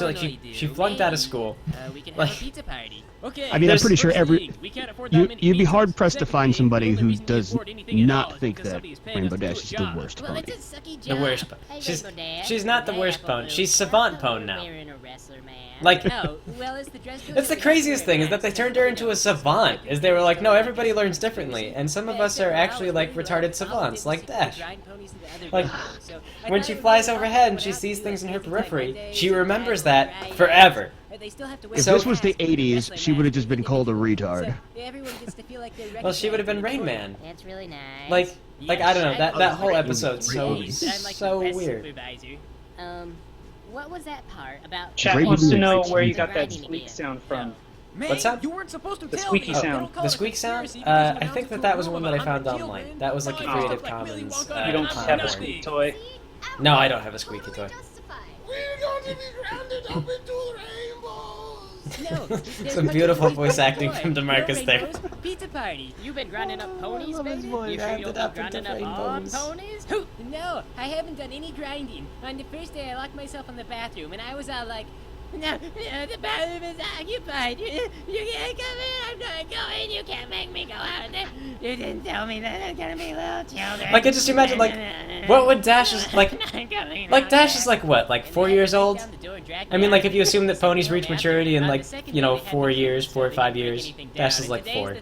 She flunked out of school. We can Like, have a pizza party. Okay. I mean, I'm pretty sure you'd be hard pressed Instead to of find cookies, somebody we'll who lose does afford anything at not all, think because that somebody's paying Rainbow us to do Dash a is the job. worst Well, pony. it's a sucky The job. worst. Hey, She's Rainbow Dash, she's not the hey, worst Apple pone. Blue. She's Savant Hello, Pone now. wearing a wrestler, man. Like- Oh, well, it's the dress code That's the that we craziest wear thing is that they turned her into a savant. Is they were like, no, everybody learns differently, and some of us are actually like retarded savants, like Dash. Like, when she flies overhead and she sees things in her periphery, she remembers that forever. They still have to wear If So- this was the 80s, she would have just been called a retard. Everyone gets to feel like they're Well, she would have been Rain Man. That's really nice. Like I don't know, that whole episode's so I'm like so the best weird. supervisor. What was that part about? Chat Great wants to movie. know where you got that Grinding squeak again. sound from. What's that? You weren't supposed to The tell squeaky me. sound. They don't call The it squeak sound? conspiracy because I you think announced that it was to one a that I room found of 100 online. children. That was like a Oh, Creative like Willy Commons. Wonka You don't and have a Nothing. squeak toy. No, I don't have a squeaky toy. We're going to be grounded up into rainbows. No, there's Some much beautiful more voice acting joy. from DeMarcus No there. rainbows, Pizza party. You've been grinding up ponies, love his baby? voice. You sure you Grinded don't up be into grinding up on rainbows. ponies? No, I haven't done any grinding. On the first day, I locked myself in the bathroom, and I was all like, No, the bathroom is occupied. You can't come in. I'm gonna go in. You can't make me go out there. You didn't tell me that there's gonna be little children. Like, I just imagine, like, what would Dash's, like Dash is, like, what, like, 4 years old? I mean, like, if you assume that ponies reach maturity in, like, you know, 4 years, 4 or 5 years, Dash is, like, 4.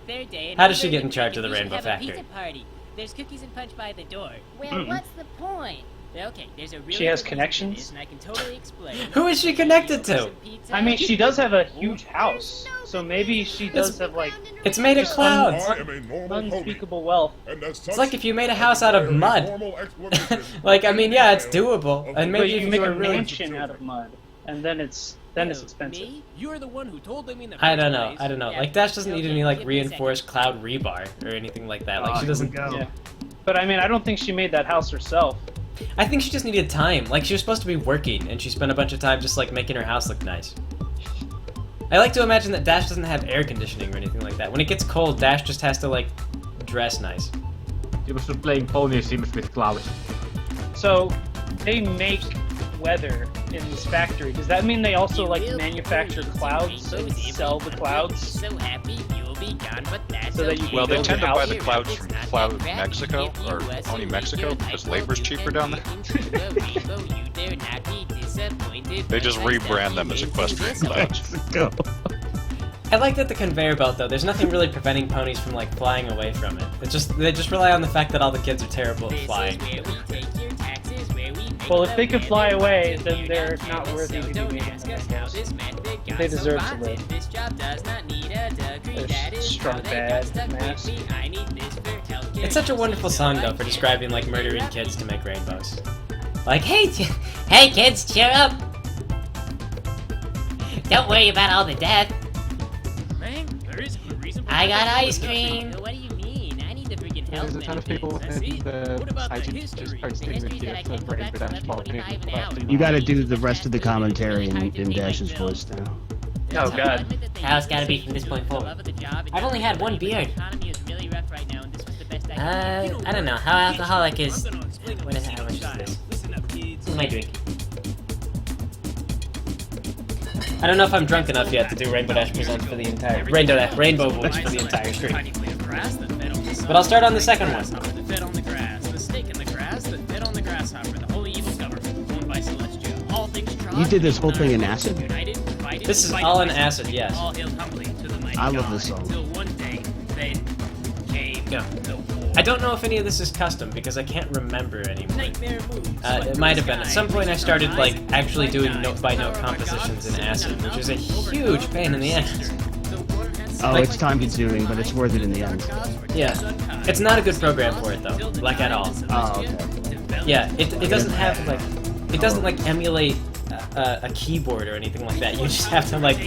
How does she get in charge of the Rainbow Factory? There's cookies and punch by the door. Well, what's the point? Okay, there's a really She has good connections? reason, and I can totally explain. Who is she connected to? I mean, she does have a huge house, so maybe she does have like It's made of clouds. I am a normal pony, unspeakable wealth. and as such, It's like if you made a house out of I bear a mud. formal explanation Like, I mean, yeah, it's doable. And But maybe you if can you make a were really... mansion out of mud, and then it's expensive. Me? You're the one who told them in the I first don't know. place. I don't know. Yeah, Like, Dash doesn't need any, like, give me a second. reinforced cloud rebar or anything like that. Like, she doesn't... Yeah. But I mean, I don't think she made that house herself. I think she just needed time. Like, she was supposed to be working, and she spent a bunch of time just, like, making her house look nice. I like to imagine that Dash doesn't have air conditioning or anything like that. When it gets cold, Dash just has to, like, dress nice. She was just playing Pony Sims with clouds. So they make weather in this factory. Does that mean they also like manufacture clouds and sell the clouds? So happy you'll be gone, but that's So that you okay. Well, they build tend to a buy house? the clouds from Cloud Mexico, or Pony Mexico, because labor's cheaper down there. They just rebrand them as equestrian clouds. Go. I like that the conveyor belt, though, there's nothing really preventing ponies from, like, flying away from it. They just rely on the fact that all the kids are terrible at flying. Well, if they could fly away, then they're not worthy to be made. They deserve to live. They're strong bad mass. It's such a wonderful song, though, for describing, like, murdering kids to make rainbows. Like, hey, hey kids, cheer up! Don't worry about all the death. I got ice cream. What do you mean? I need to freaking help There's a ton of people in the iTunes just posting videos of Rainbow Dash Ball. You gotta do the rest of the commentary in Dash's voice now. Oh god. How it's gotta be from this point forward. I've only had one beer. I don't know. How alcoholic is... What is it? How much is this? What am I drinking? I don't know if I'm drunk enough yet to do Rainbow Dash Presents for the entire... Rainbow Voice for the entire stream. But I'll start on the second one. That fed on the grass, the snake in the grass that fed on the grasshopper, the whole evil government owned by Celestia. All things trod, You did this whole thing in acid? united, divided, This is fighting all in like acid, yes. all hailed humbly to the mighty I love God, this song. Till one day, then came Yeah. the war. I don't know if any of this is custom, because I can't remember anymore. Nightmare moves, It might have been. At some point I started, like, actually doing note-by-note compositions in acid, which is a huge pain in the ass. Oh, Like- it's time consuming, but it's worth it in the end. Yeah. It's not a good program for it, though. Like, at all. Oh, okay. Yeah, it doesn't have, like... It doesn't, like, emulate a keyboard or anything like that. You just have to, like,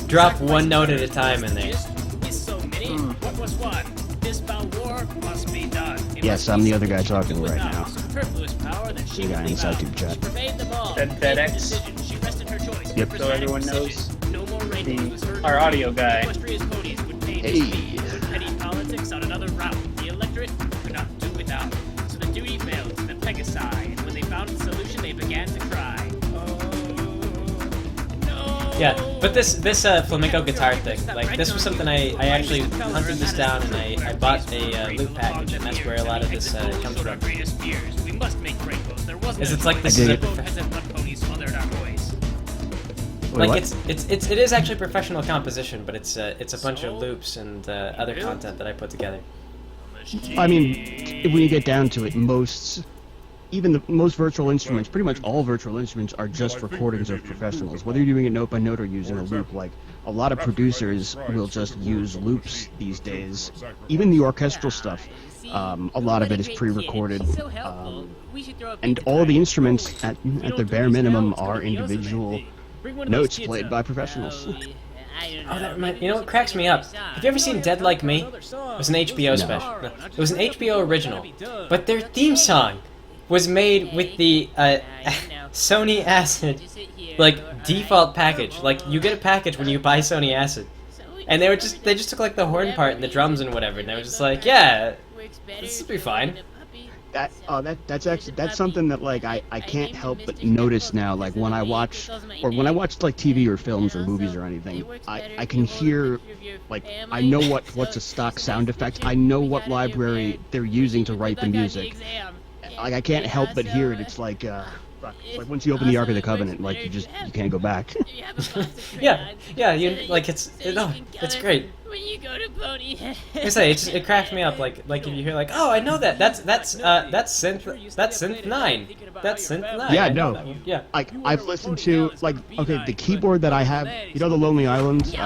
drop one note at a time in there. What was won? This foul war must be done. It Yes, must I'm be the other guy talking right now. superfluous power that she The guy would inside leave Tube out. Chat. She forbade them all. That Made the FedEx. decision. She rested her choice. Yep. So everyone knows No more rainbows was heard. our audio guy. Equestria's ponies would pay Hey. petty politics on another route. The electorate could not do without. So the duty fell to the Pegasi, and when they found a solution, they began to cry. Yeah, but this flamenco guitar thing, like, this was something I actually hunted this down, and I bought a loop package, and that's where a lot of this comes from. We must make rainbows. There wasn't Is it's a like choice. this is a Rainbow hasn't let ponies fathered our boys. like what? it is actually professional composition, but it's a bunch of loops and other content that I put together. I mean, when you get down to it, even the most virtual instruments, pretty much all virtual instruments are just recordings of professionals. Whether you're doing it note by note or using a loop, like a lot of producers will just use loops these days. Even the orchestral stuff, a lot of it is pre-recorded. And all the instruments, at the bare minimum, are individual notes played by professionals. Oh, that you know what cracks me up? Have you ever seen Dead Like Me? It was an HBO special. No, it was an HBO original, but their theme song was made with the Sony Acid, like, default package. Like, you get a package when you buy Sony Acid, and they just took, like, the horn part and the drums and whatever, and they were just like, yeah, this will be fine. That's something that like I can't help but notice now. Like when I watch like TV or films or movies or anything, I can hear, like, I know what's a stock sound effect. I know what library they're using to write the music. Like I can't help but hear it. It's like once you open the Ark of the Covenant, like you can't go back. Yeah, it's great. When you go to Pony. I say it cracked me up. Like if you hear like, oh, I know that. That's synth 9. That's synth 9. Yeah, no. Yeah. Like I've listened to the keyboard that I have. You know the Lonely Island, the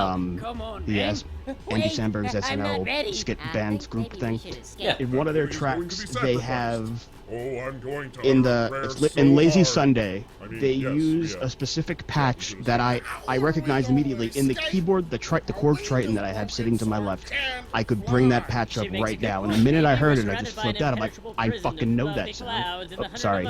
Andy Samberg's SNL skit band group thing. Yeah. In one of their tracks, they have. I'm going to In Lazy Sunday, they use a specific patch that I recognize immediately in the keyboard, the Korg Triton that I have sitting to my left. I could bring that patch up right now, and the minute I heard it, I just flipped out. I'm like, I fucking know that sound. Oh, sorry.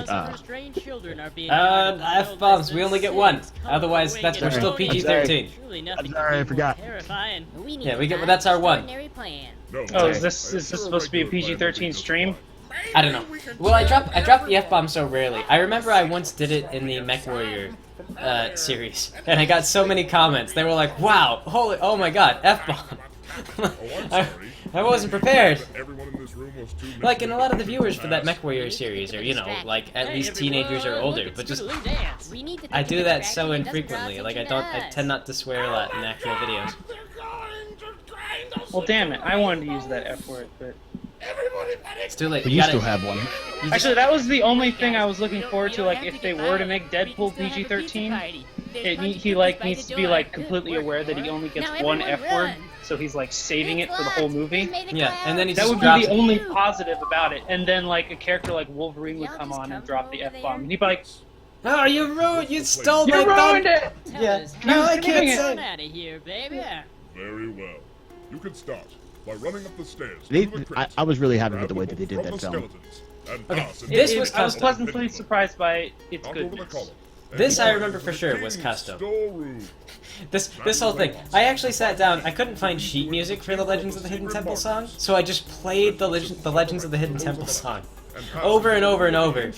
F-bombs. We only get one. Otherwise, we're still PG-13. I'm sorry, I forgot. Yeah, that's our one. Oh, is this supposed to be a PG-13 stream? I don't know. Well, I dropped the F-bomb so rarely. I remember I once did it in the MechWarrior series, and I got so many comments. They were like, "Wow, oh my God, F-bomb." I wasn't prepared. Like, and a lot of the viewers for that MechWarrior series are, like at least teenagers or older. But just I do that so infrequently. Like I tend not to swear a lot in actual videos. Well, damn it! I wanted to use that F word, but. It's too late. But you still have one. Actually, that was the only thing I was looking forward to. Like, if they were to make Deadpool PG-13, he needs to be like completely aware that he only gets one F word, so he's like saving it for the whole movie. Yeah, and then that would be the only positive about it. And then like a character like Wolverine would come on and drop the F bomb, and he'd be like, "Oh, you ruined! You stole my thunder! You ruined it!" Yeah. No, I can't say. Out of here, baby. Very well. You can start by running up the stairs. I was really happy with the way that they did that film. Okay, I was pleasantly surprised by its goodness. This I remember for sure was custom. This whole thing. I actually sat down. I couldn't find sheet music for the Legends of the Hidden Temple song, so I just played the Legends of the Hidden Temple song over and over and over.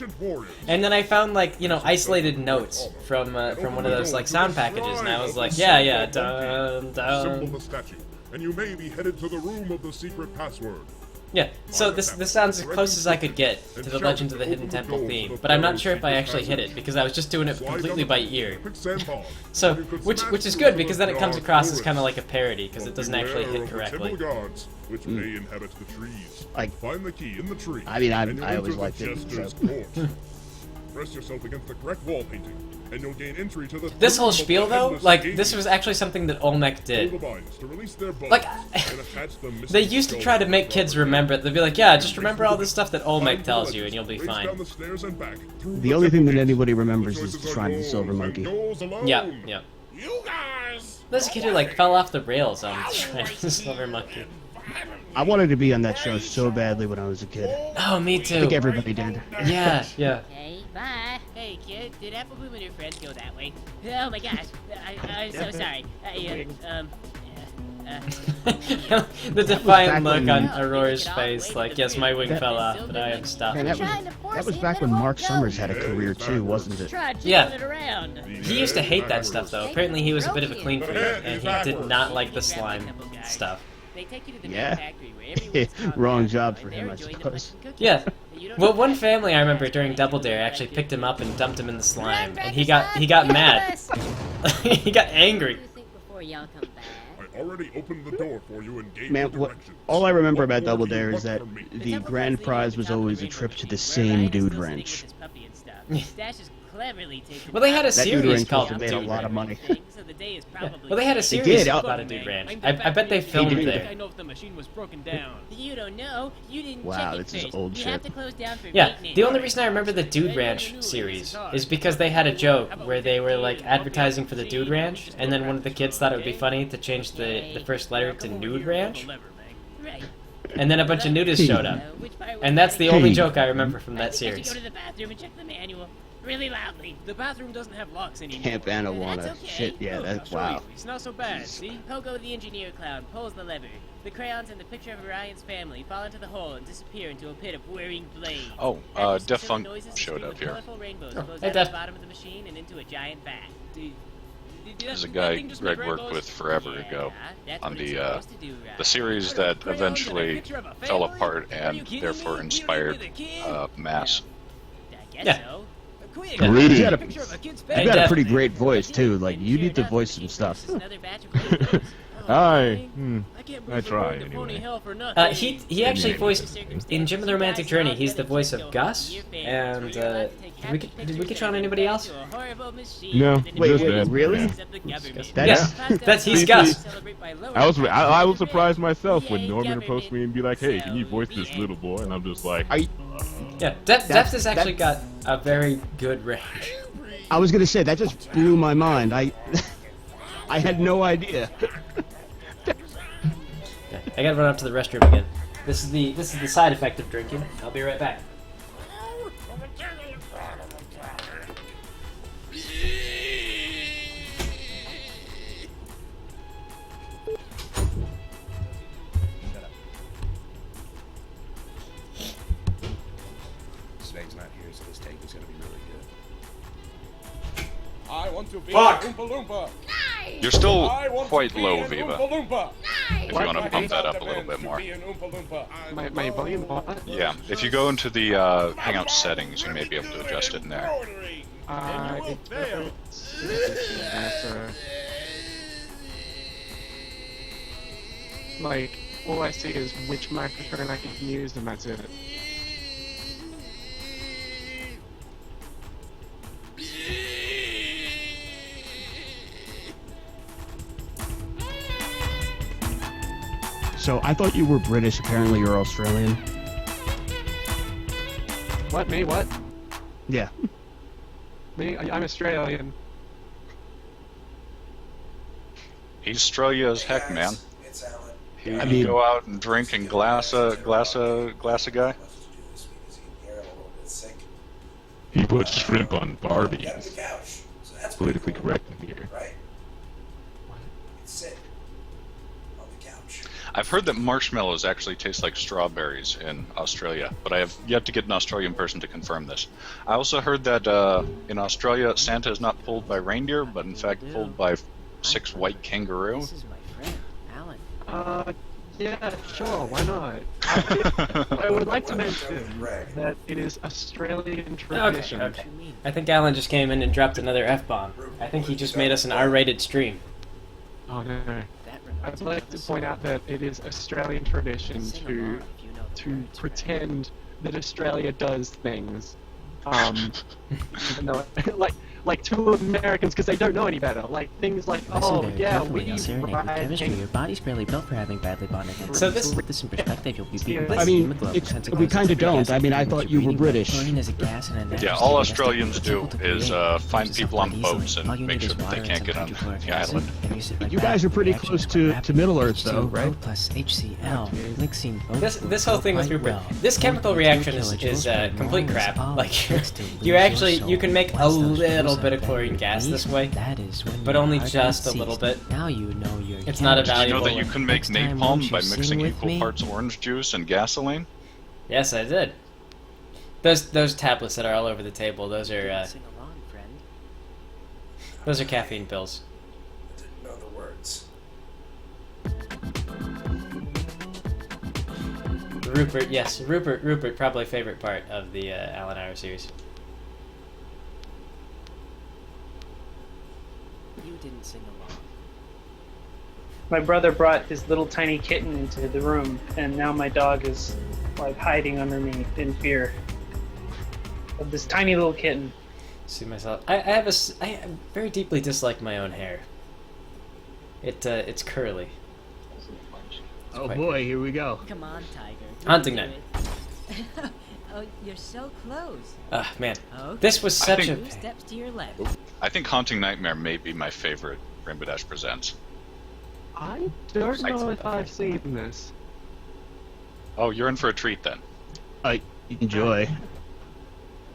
And then I found like isolated notes from one of those like sound packages, and I was like, yeah, dun dun. And you may be headed to the room of the secret password. Yeah, so this sounds as close as I could get to the Legends of the Hidden Temple theme, but I'm not sure if I actually hit it, because I was just doing it completely by ear. So, which is good, because then it comes across as kind of like a parody, because it doesn't actually hit correctly. Which may inhabit the trees. Find the key in the tree. I mean, I always liked it. Press yourself against the correct wall painting, and you'll gain entry to the. This whole spiel, though, like this was actually something that Olmec did. Like, they used to try to make kids remember it. They'd be like, "Yeah, just remember all this stuff that Olmec tells you, and you'll be fine." The only thing that anybody remembers is the Shrine of the Silver Monkey. Yeah. There's a kid who like fell off the rails on the Shrine of the Silver Monkey. I wanted to be on that show so badly when I was a kid. Oh, me too. I think everybody did. Yeah. Okay, bye. Hey, kid, did Applebloom and her friends go that way? Oh my gosh, I'm so sorry. The defiant look on Aurora's face, like, yes, my wing fell off, but I am stopped. Man, that was back when Mark Summers had a career too, wasn't it? Yeah. He used to hate that stuff, though. Apparently he was a bit of a clean freak, and he did not like the slime stuff. Yeah. Wrong job for him, I suppose. Yeah. Well, one family I remember during Double Dare actually picked him up and dumped him in the slime, and he got mad. He got angry. I already opened the door for you and gave Man, all I remember about Double Dare is that the grand prize was always a trip to the same dude ranch. Well, they had a series called Dude Ranch made a lot of money. Yeah. Well, they had a series about a dude ranch. I bet they filmed there. I know if the machine was broken down. You don't know. You didn't wow, check it this is first. old you shit. have to close down for Yeah, maintenance. the only reason I remember the Dude Ranch series is because they had a joke where they were like advertising for the Dude Ranch, and then one of the kids thought it would be funny to change the first letter to Nude Ranch. And then a bunch of nudists showed up. And that's the only joke I remember from that series. Go to the bathroom and check the manual. really loudly. The bathroom doesn't have locks anymore. Camp Anna That's wanna. okay. Shit, yeah, Look, that's I'll show wow. you. It's not so bad, see? Pogo the engineer clown pulls the lever. The crayons and the picture of Orion's family fall into the hole and disappear into a pit of whirring blades. Oh, After some Def silly Funk noises, a showed stream up of here. colorful rainbows Oh, flows hey, out Def. of the bottom of the machine and into a giant vat. There's a guy Greg worked with forever ago on the series that eventually fell apart and therefore inspired Mass. I guess Yeah. so. Quick, Really? a picture of a kid's face. You got a Def. pretty great voice too. Like you need to voice some stuff. This is another batch of rainbows. Hi. I can't I believe we're try, going to pony anyway. hell for nothing. He actually voiced in Jim and the Romantic Journey. He's the voice of Gus. And did we get you on anybody else? No, Wait, just wait, that. really? He's Gus. I was surprised myself when Norman approached me and be like, "Hey, can you voice this little boy?" And I'm just like, Yeah, Def has actually got a very good range. I was gonna say that just blew my mind. I had no idea. I gotta run up to the restroom again. This is the side effect of drinking. I'll be right back. Snake's not here, so this take is gonna be really good. I want to be Fuck! an Oompa Loompa. You're still I want quite to be low, an Viva. Oompa Loompa. If you want to bump that up a little bit more. Be an Oompa Loompa. my volume. Yeah, if you go into the Hangout settings, you may be able to adjust it in there. Like, all I see is which microphone I can use, and that's it. So I thought you were British. Apparently you're Australian. What, me? What? Yeah. Me? I'm Australian. He's Australia as heck, man. He I mean- go out and drink and glass a guy. He put shrimp on Barbie. Politically correct in here. I've heard that marshmallows actually taste like strawberries in Australia, but I have yet to get an Australian person to confirm this. I also heard that in Australia, Santa is not pulled by reindeer, but in fact pulled by 6 white kangaroo. This is my friend, Alan. Yeah, sure, why not? I would like to mention that it is Australian tradition. Okay. I think Alan just came in and dropped another F-bomb. I think he just made us an R-rated stream. Oh no. I'd like to point out that it is Australian tradition to pretend that Australia does things. Even though, like to Americans, because they don't know any better. Like things like, oh yeah, we Your body's barely built for having badly bonded. So this- Put this in perspective, you'll be beaten by I mean, hemoglobin. we kind of don't. I mean, I thought you were British. Chlorine is a gas and a Yeah, natural all state Australians that's do difficult to is create. find Uses people up on quite boats easily. and All you make need sure is that they water can't and get some on hydrochloric the acid, island. and you sit right You back guys are and pretty reaction close is to rapid. Middle Earth, though, H2O right? plus HCl mixing This whole thing with quite Rupert, well. this chemical 1.2 reaction is kilojoules per complete mole is crap. all Like, it takes to you lose actually, your you can soul. make a Once those little fuels bit have of chlorine been gas this released, way, that is when but your only heart just a beats. little bit. Now you know you're It's not a chemist. Did you know valuable that you one. can make Next time, won't napalm you by sing mixing with equal me? parts orange juice and gasoline? Yes, I did. Those tablets that are all over the table, those are Sing along, friend. those are caffeine pills. I didn't know the words. Rupert, yes, Rupert, probably favorite part of the Alan Hour series. You didn't sing along. My brother brought his little tiny kitten into the room, and now my dog is like hiding under me in fear of this tiny little kitten. See myself. I very deeply dislike my own hair. It's curly. Oh quite boy, here we go. Come on, Tiger. You Hunting can knife. do it. Oh, you're so close. Man, Okay. this was I such a. think- Two steps to your left. I think Haunting Nightmare may be my favorite Rainbow Dash Presents. I don't know if I've seen this. Oh, you're in for a treat then. I enjoy.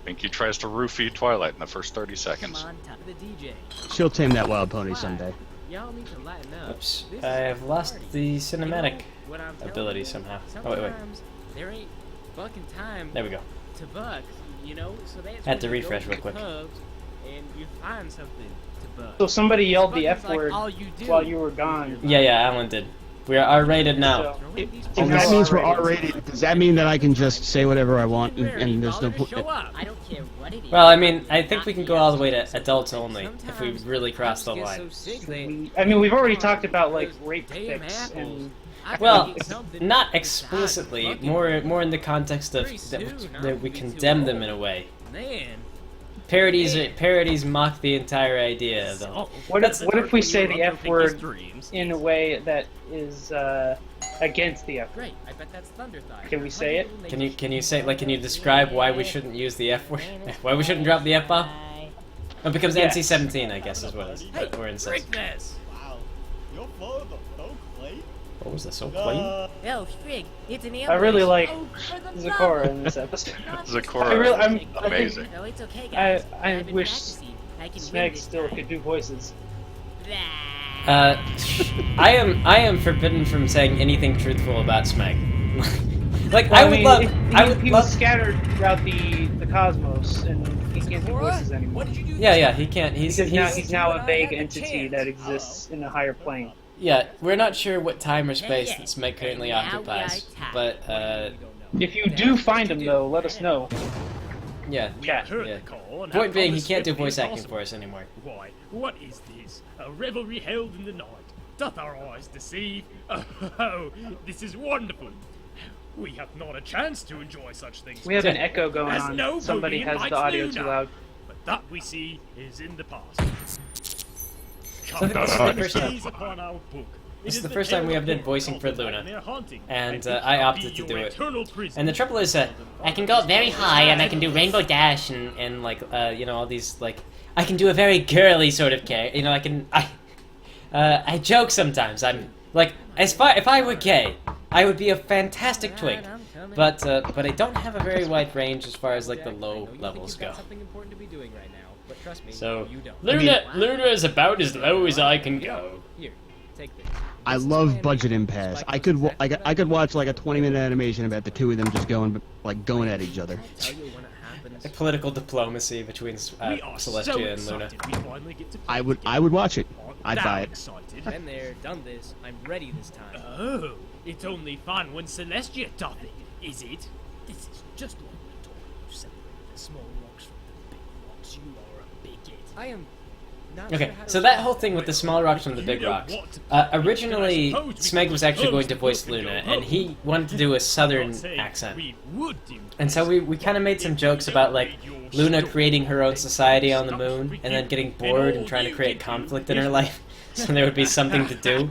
Pinky tries to roofie Twilight in the first 30 seconds. Come on, top of the DJ. She'll tame that wild pony someday. Y'all need to lighten up. Oops. This I is have lost party. the cinematic You know what I'm telling ability you? somehow. Oh, wait. Sometimes there ain't fucking time There we go. to buck, you know? So that's Had to when you refresh go real to quick. the pubs and you find something to buck. So somebody yelled the Bucking's F like word all you do. while you were gone. Yeah, Alan did. We are R-rated now. So, And that means we're R-rated. Does that mean that I can just say whatever I want and there's no point? I don't care what it is. Well, I mean, I think we can go all the way to adults only if we really cross the line. I mean, we've already talked about like rape fics and. Well, not explicitly. More in the context of that we condemn them in a way. Man. Parodies mock the entire idea of them. What if we say the F word in a way that is against the F word? Great, I bet that's Thunderthigh. Can we say it? Can you say, like, can you describe why we shouldn't use the F word? Why we shouldn't drop the F bomb? It becomes Yes. NC-17, I guess, is what it is. Or incest. Wow. You'll follow the folk plate? What was the so plain? Oh, frig, it's an I really like for the Zakora in this episode. Zakora, I'm amazing. No, it's okay, guys. I I've been wish practicing. I can win Smeg this still time. could do voices. I am forbidden from saying anything truthful about Smeg. Like, Well, I would love. He was scattered throughout the cosmos, and he can't do voices anymore. Yeah, he can't. He's now a vague entity that exists in a higher plane. Yeah, we're not sure what time or space that Smeg currently occupies, but If you do find him, though, let us know. yeah. Chat. Yeah. Point being, he can't do voice acting for us anymore. Why, what is this? A revelry held in the night. Doth our eyes deceive? Oh, this is wonderful. We have not a chance to enjoy such things. We have an echo going As on. nobody Somebody has invites the audio Luna. too loud. But that we see is in the past. So this is the first time. Gaze upon our book. This It is the the first time we tale ever did of voicing for Portland Luna, and their haunting, and it I shall opted be to your do it. eternal prison. And the trouble is that I can go up very high, and I can do Rainbow Dash, and like you know, all these, like, I can do a very girly sort of character. You know, I joke sometimes. I'm like, if I were gay, I would be a fantastic twink. But I don't have a very wide range as far as like the low levels go. Something important to be doing right now, but trust me, So you don't. Luna is about as low as I can go. Here, take this. I love budget impasse. I could watch like a 20-minute animation about the two of them just going at each other. Tell you when it happens. Political diplomacy between We are so Celestia and Luna. excited we finally get to I would watch it. I'd Now buy it. excited. Been there, done this. I'm ready this time. Oh, it's only fun when Celestia doth it, is it? This is just like we told you. Separate the small rocks from the big rocks. You are a bigot. I am not Okay, sure how to so that respond. whole thing with the small rocks from the big rocks. Originally, Smeg was actually going to voice Luna, and he wanted to do a southern accent. We would do And so we kind of made some jokes about, like, Luna creating her own society on the moon, and then getting bored and trying to create conflict in her life, so there would be something to do.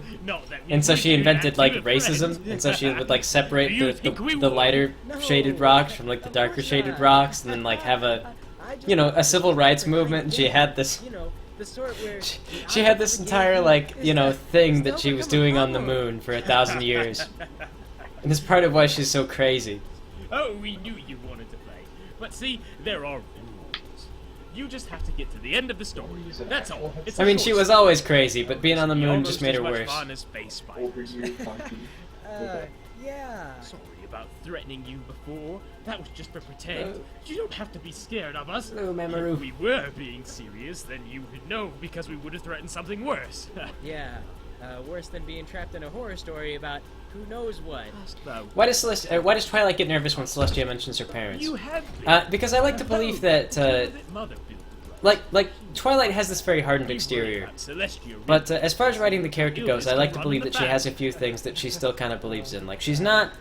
And so she invented, like, racism, and so she would, like, separate the lighter shaded rocks from, like, the darker shaded rocks, and then, like, have a, you know, a civil rights movement, and she had this... You know, the sort where She had this entire, like, you know, thing that she was doing on the moon for 1,000 years. And it's part of why she's so crazy. Oh, we knew you wanted to play. But see, there are rules. You just have to get to the end of the story. That's all. It's I mean, a she short was story. always crazy, but being on the moon Almost just made as her much worse. fun as space spiders. yeah. Sorry about threatening you before. That was just for pretend. You don't have to be scared of us. Hello, Mamoru. If we were being serious, then you would know because we would have threatened something worse. Yeah. Worse than being trapped in a horror story about who knows what. Why does Twilight get nervous when Celestia mentions her parents? You have been. Because I like to believe that, Mother built the like Twilight has this very hardened exterior. But as far as writing the character goes, I like to believe that she has a few things that she still kind of believes in. Like, she's not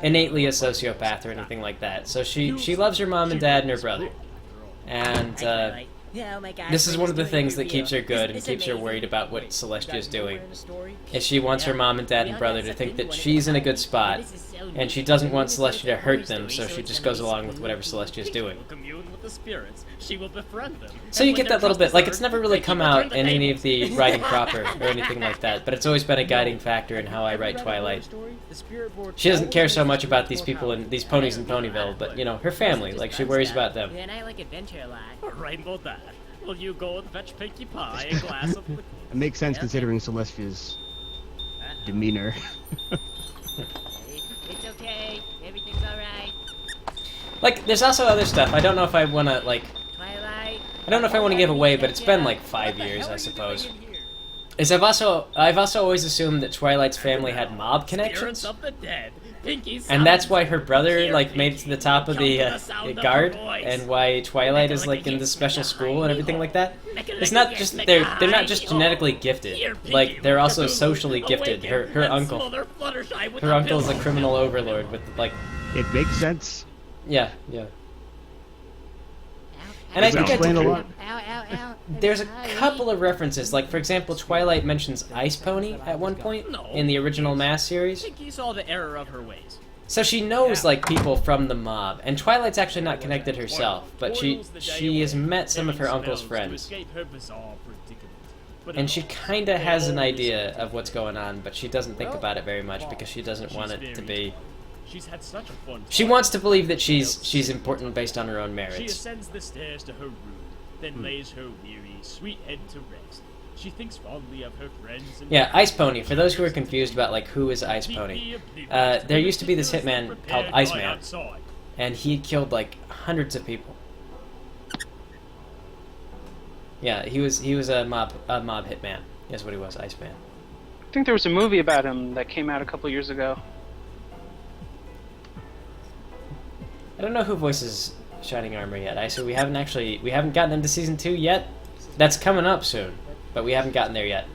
innately a sociopath or anything like that. So she loves her mom and dad and her brother. And Yeah, oh my God, this is one of the Twilight things is that real. keeps her good and It's keeps her amazing. worried about what Wait, Celestia's got more doing. in the story? Is she wants her mom and dad and brother to think that she's in a good spot, and she doesn't want Celestia to hurt them, so she just goes along with whatever Celestia's doing. the spirits. She will befriend them. So you get that little bit, like, it's never really come out in any of the writing proper or anything like that, but it's always been a guiding factor in how I write Twilight. She doesn't care so much about these people and these ponies in Ponyville, but, you know, her family, like, she worries about them. Yeah, and I like adventure a lot. Rainbow Dad, will you go and fetch Pinkie Pie a glass of liquid? It makes sense considering Celestia's demeanor. It's okay. Everything's alright. Like, there's also other stuff. I don't know if I want to, like... Twilight. I don't know if I want to give away, but it's been, like, 5 years, I suppose. I've also always assumed that Twilight's family had mob connections. Of the dead. And that's why her brother, like, made it to the top of the guard, and why Twilight is, like, in this special school and everything like that. It's not just they're not just genetically gifted, like, they're also socially gifted. Her uncle is a criminal overlord with, like... It makes sense. Yeah. And I think there's a couple of references, like, for example, Twilight mentions Ice Pony at one point in the original Mass series. Pinkie saw the error of her ways. So she knows, like, people from the mob, and Twilight's actually not connected herself, but she has met some of her uncle's friends. And she kinda has an idea of what's going on, but she doesn't think about it very much because she doesn't want it to be... She's had such a fun She wants to believe that she's important based on her own She merits. ascends the stairs to her room, then lays her weary, sweet head to rest. She thinks fondly of her friends and... Yeah, Ice Pony. For those who are confused about, like, who is Ice Pony, there used to be this hitman called Iceman, and he killed, like, hundreds of people. Yeah, he was a mob hitman. That's what he was, Iceman. I think there was a movie about him that came out a couple years ago. I don't know who voices Shining Armor yet. We haven't gotten into season 2 yet. That's coming up soon, but we haven't gotten there yet.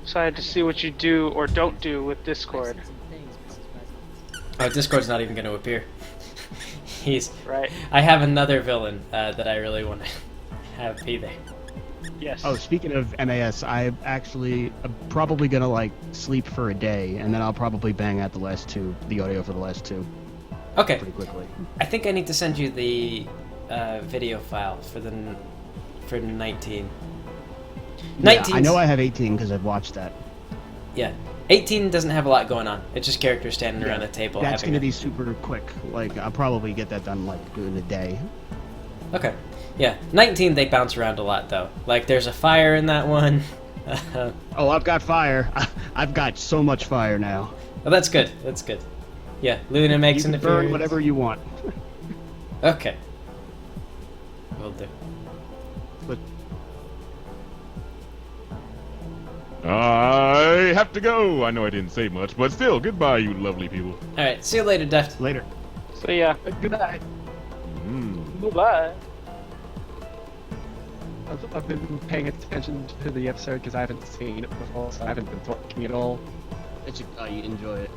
Decided to see what you do or don't do with Discord. Oh, Discord's not even going to appear. Right. I have another villain that I really want to have be there. Yes. Oh, speaking of MAS, I'm probably gonna, like, sleep for a day, and then I'll probably bang out the audio for the last two. Okay. Pretty quickly. I think I need to send you the video file for 19. 19. Yeah, I know I have 18 because I've watched that. Yeah. 18 doesn't have a lot going on. It's just characters standing around a table. That's gonna be super quick. Like, I'll probably get that done, like, in a day. Okay. Yeah, 19 they bounce around a lot though. Like there's a fire in that one. Oh, I've got fire. I've got so much fire now. Oh, that's good. That's good. Yeah, Luna makes an appearance. Burn whatever you want. Okay. Will do. But I have to go. I know I didn't say much, but still, goodbye, you lovely people. All right, see you later, Deft. Later. So yeah. Goodbye. Bye. I've been paying attention to the episode because I haven't seen it before, so I haven't been talking at all. You enjoy it.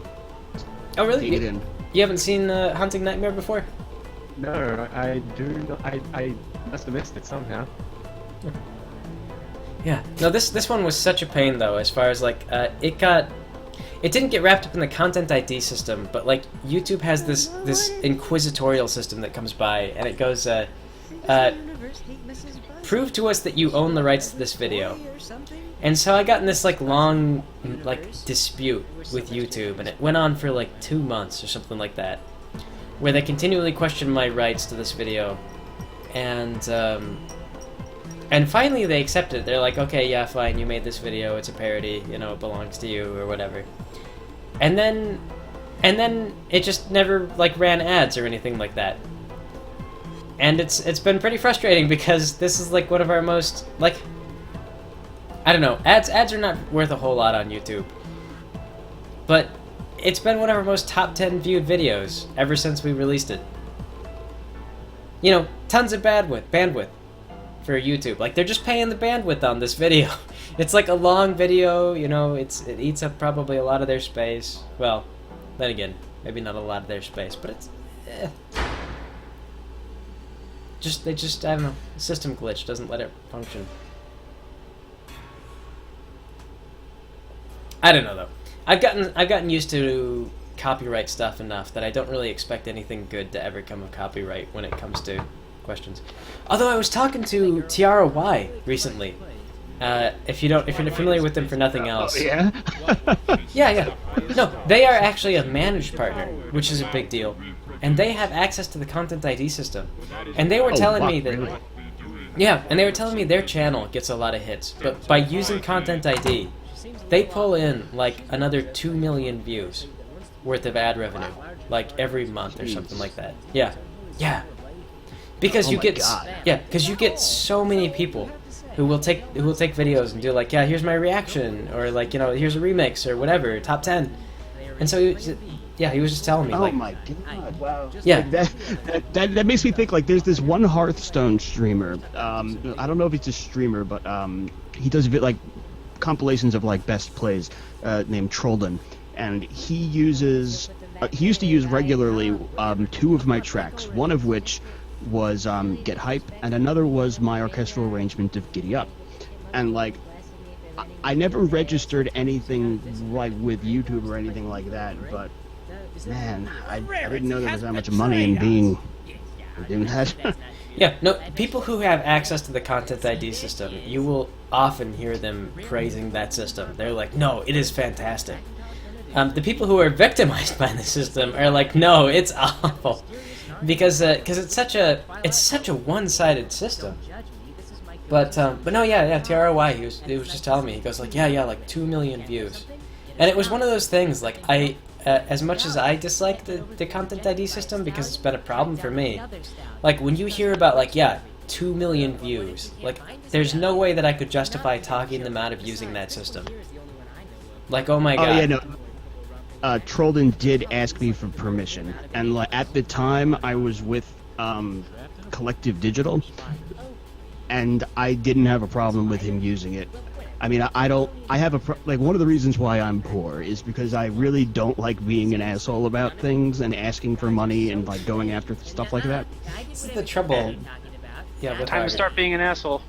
Oh, really? Take it in. You haven't seen Hunting Nightmare before? No, I do not. I must have missed it somehow. Yeah. No, this one was such a pain though, as far as like it didn't get wrapped up in the content ID system, but like YouTube has this inquisitorial system that comes by, and it goes, prove to us that you own the rights to this video. And so I got in this like long dispute with YouTube, and it went on for like 2 months or something like that, where they continually questioned my rights to this video, and finally they accepted it. They're like, okay, yeah, fine, you made this video, it's a parody, you know, it belongs to you or whatever. And then it just never like ran ads or anything like that. And it's been pretty frustrating because this is like one of our most, like, I don't know, ads are not worth a whole lot on YouTube. But it's been one of our most top 10 viewed videos ever since we released it. You know, tons of bandwidth for YouTube. Like, they're just paying the bandwidth on this video. It's like a long video, you know, it eats up probably a lot of their space. Well, then again, maybe not a lot of their space, but it's I don't know, the system glitch doesn't let it function. I don't know though. I've gotten used to copyright stuff enough that I don't really expect anything good to ever come of copyright when it comes to questions. Although I was talking to Tiara Y recently. If you're familiar with them for nothing else. Oh, yeah? Yeah. No, they are actually a managed partner, which is a big deal. And they have access to the Content ID system. And they were telling me that... Really? Yeah, and they were telling me their channel gets a lot of hits. But by using Content ID, they pull in, like, another 2 million views worth of ad revenue. Like, every month or something like that. Yeah. Because you get... Yeah, because you get so many people who will take videos and do like, yeah, here's my reaction, or like, you know, here's a remix or whatever, top 10. And so he was just telling me, like, oh my god, wow. Yeah. Like that makes me think, like, there's this one Hearthstone streamer. I don't know if he's a streamer, but he does like compilations of like best plays, named Trollden, and he used to use regularly 2 of my tracks, one of which was Get Hype, and another was my orchestral arrangement of Giddy Up. And like, I never registered anything like with YouTube or anything like that, but man, I didn't know there was that much money in doing that. Yeah, no, people who have access to the Content ID system, you will often hear them praising that system. They're like, no, it is fantastic. The people who are victimized by the system are like, no, it's awful. Because it's such a one-sided system. But no, yeah, TRY, he was just telling me, he goes like, yeah, like 2 million views. And it was one of those things, like, as much as I dislike the Content ID system because it's been a problem for me, like, when you hear about, like, yeah, 2 million views, like, there's no way that I could justify talking them out of using that system. Like, oh my god. Oh yeah, no. Trollden did ask me for permission, and like, at the time I was with Collective Digital, and I didn't have a problem with him using it. I mean, I have like, one of the reasons why I'm poor is because I really don't like being an asshole about things and asking for money and like going after stuff like that. This is the trouble. Yeah, Time to start being an asshole.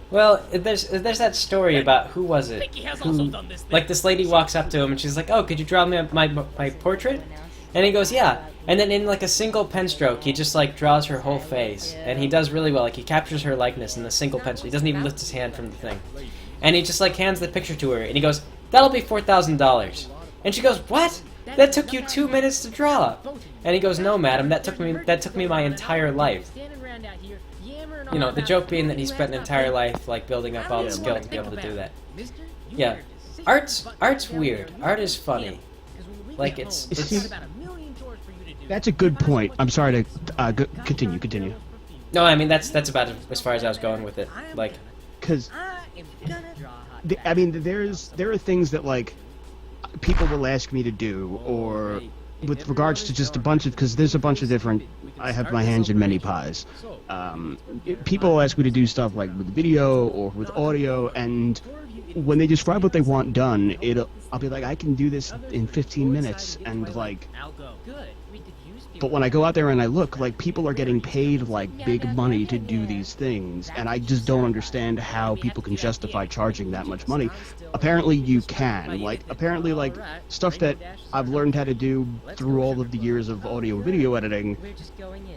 Well, there's that story about, who was it? Who, like, this lady walks up to him and she's like, oh, could you draw me my portrait? And he goes, yeah. And then in like a single pen stroke, he just like draws her whole face, and he does really well. Like, he captures her likeness in a single pen stroke. He doesn't even lift his hand from the thing, and he just like hands the picture to her, and he goes, that'll be $4,000. And she goes, what? That took you 2 minutes to draw. And he goes, no, madam, that took me my entire life. You know, the joke being that he spent an entire life like building up all the skill to be able to do that. Yeah, art's weird. Art is funny. Like, it's That's a good point. I'm sorry to continue. No, I mean that's about as far as I was going with it. Like, because I mean, there are things that like people will ask me to do, or with regards to just a bunch of, because there's a bunch of different. I have my hands in many pies. People will ask me to do stuff like with video or with audio, and when they describe what they want done, I'll be like, I can do this in 15 minutes, and like. But when I go out there and I look, like, people are getting paid like big money to do these things, and I just don't understand how people can justify charging that much money. Apparently you can. Like, apparently, like, stuff that I've learned how to do through all of the years of audio and video editing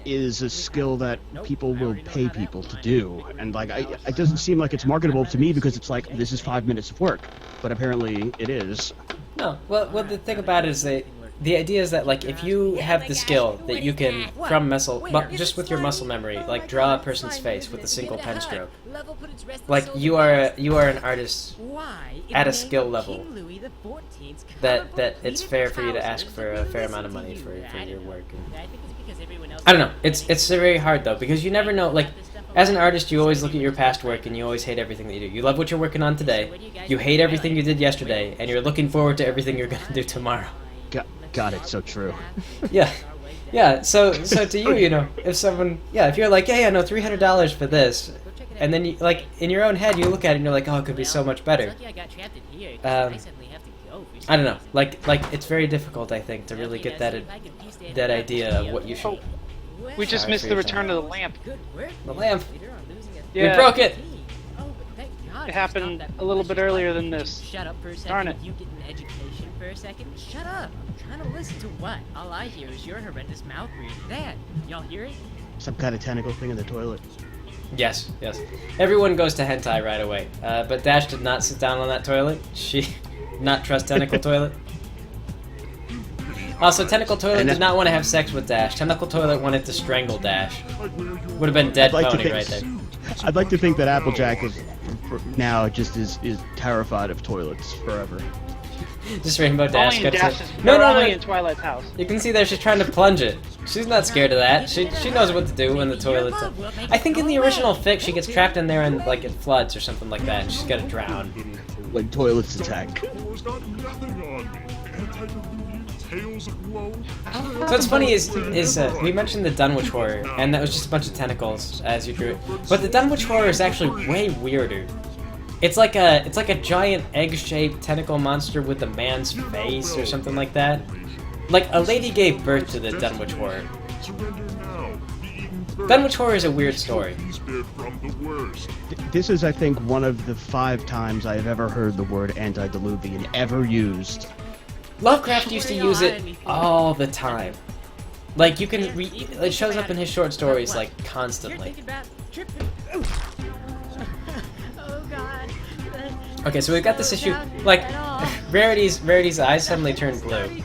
is a skill that people will pay people to do. And like, it doesn't seem like it's marketable to me because it's like, this is 5 minutes of work. But apparently it is. No, well, the thing about it is that the idea is that, like, if you have the skill that you can, from just with your muscle memory, like, draw a person's face with a single pen stroke, like, you are an artist at a skill level that it's fair for you to ask for a fair amount of money for your work. And I don't know. It's very hard though, because you never know. Like, as an artist, you always look at your past work and you always hate everything that you do. You love what you're working on today. You hate everything you did yesterday, and you're looking forward to everything you're gonna do tomorrow. God, it's so true. Yeah. So to you, you know, if you're like, yeah, no, $300 for this, and then you, like, in your own head, you look at it and you're like, oh, it could be so much better. I don't know. Like it's very difficult, I think, to really get that idea of what you should. We just missed the return of the lamp. The lamp. Yeah. We broke it. It happened a little bit earlier than this. Shut up for a second. Darn it. If you get an education for a second, shut up. I'm trying to listen to what? All I hear is your horrendous mouth breathing. That. Y'all hear it? Some kind of tentacle thing in the toilet. Yes, yes. Everyone goes to hentai right away. But Dash did not sit down on that toilet. She did not trust Tentacle Toilet. Also, Tentacle Toilet did not want to have sex with Dash. Tentacle Toilet wanted to strangle Dash. Would have been dead pony right there. I'd like to think that Applejack is now just is terrified of toilets forever. Just Rainbow Dash Only in gets Dash's, it. No, only no. in Twilight's house. You can see there she's trying to plunge it. She's not scared of that. She knows what to do when the toilet's. I think in the original fic she gets trapped in there and like it floods or something like that, and she's gotta drown. When toilets attack. So what's funny is we mentioned the Dunwich Horror, and that was just a bunch of tentacles as you drew it. But the Dunwich Horror is actually way weirder. It's like a giant egg-shaped tentacle monster with a man's face or something like that. Like a lady gave birth to the Dunwich Horror. Dunwich Horror is a weird story. This is, I think, one of the 5 times I have ever heard the word antediluvian ever used. Lovecraft used to use it all the time. Like, you can it shows up in his short stories, like, constantly. Okay, so we've got this issue, like, Rarity's eyes suddenly turned blue.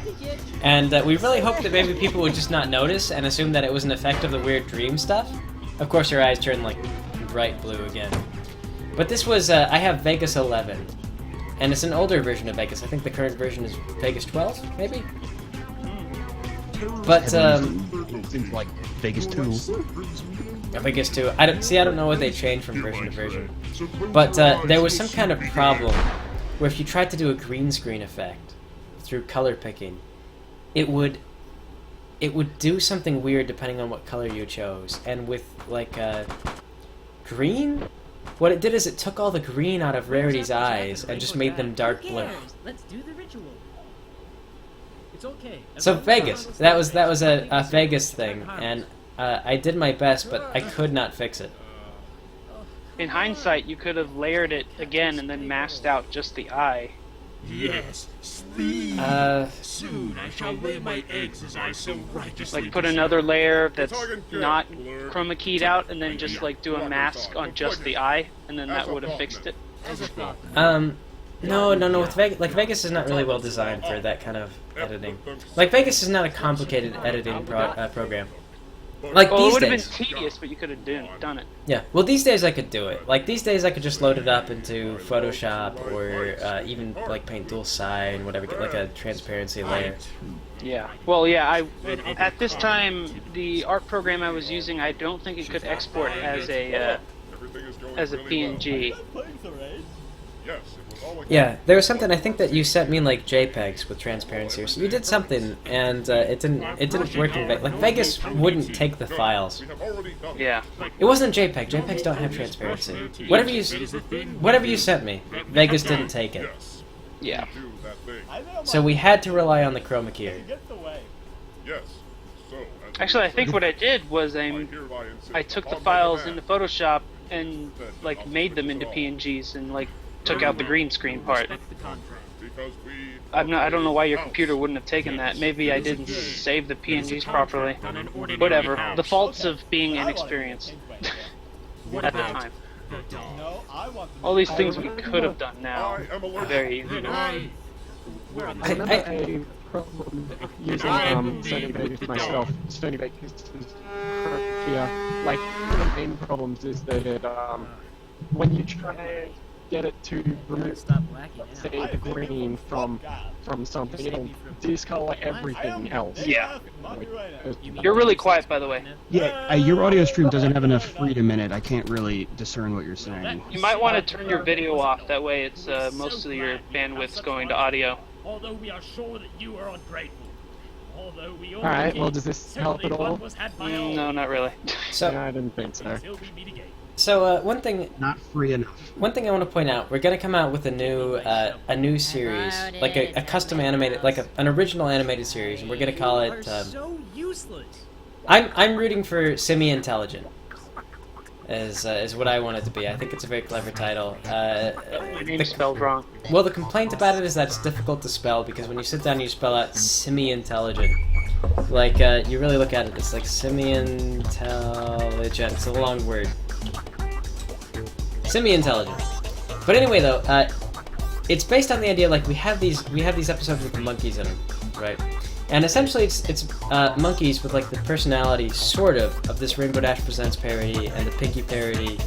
And we really hoped that maybe people would just not notice and assume that it was an effect of the weird dream stuff. Of course, her eyes turned, like, bright blue again. But this was, I have Vegas 11. And it's an older version of Vegas. I think the current version is Vegas 12, maybe? But, seems like Vegas 2. Yeah, Vegas 2. I don't know what they changed from version to version. But, there was some kind of problem where if you tried to do a green screen effect through color picking, it would do something weird depending on what color you chose. And with, like, green? What it did is it took all the green out of Rarity's eyes and just made them dark blue. Let's do the ritual. It's okay. So Vegas, that was a Vegas thing, and I did my best, but I could not fix it. In hindsight, you could have layered it again and then masked out just the eye. Yes, Steve. Soon I shall lay my eggs as I so righteously. Like put another layer that's not chroma keyed out, and then just like do a mask on just the eye, and then that would have fixed it. No. With Vegas, like Vegas is not really well designed for that kind of editing. Like Vegas is not a complicated editing program. Like well, these it would have days. been tedious, but you could have done it. Yeah. Well, these days I could do it. Like these days I could just load it up into Photoshop or even like Paint Tool Sign, whatever, get like a transparency layer. Yeah. Well, yeah. At this time, the art program I was using, I don't think it could export as a PNG. Yeah, there was something I think that you sent me like JPEGs with transparency, or so you did something, and it didn't work in Vegas. Like Vegas wouldn't take the files. Yeah. It wasn't JPEG. JPEGs don't have transparency. Whatever you sent me, Vegas didn't take it. Yeah. So we had to rely on the chroma key. Actually, I think what I did was I took the files into Photoshop and like made them into PNGs and like took out the green screen part. I don't know why your computer wouldn't have taken that. Maybe I didn't save the PNGs properly. Whatever. The faults of being inexperienced at the time. All these things we could have done now are very easy. I have a problem using Sony Vegas myself. Sony Vegas is here. Like, one of the main problems is that it, when you try and get it to remove, say, the green from something, it'll discolor everything else. Yeah. You're really quiet, by the way. Yeah, your audio stream doesn't have enough freedom in it. I can't really discern what you're saying. You might want to turn your video off. That way, it's most of your bandwidth's going to audio. Although we are sure that you are ungrateful. Although we all Alright, well, does this help at all? No, not really. So, I didn't think so. So one thing. Not free enough. One thing I want to point out: we're gonna come out with a new series, like a custom animated, like an original animated series, and we're gonna call it. So useless. I'm rooting for semi-intelligent. is what I want it to be. I think it's a very clever title. My name's spelled wrong. Well, the complaint about it is that it's difficult to spell, because when you sit down and you spell out semi-intelligent, like, you really look at it, it's like semi-intelligent. It's a long word. Semi-intelligent. But anyway, though, it's based on the idea, like, we have these episodes with the monkeys in them, right? And essentially, it's monkeys with, like, the personality, sort of this Rainbow Dash Presents parody, and the Pinky parody,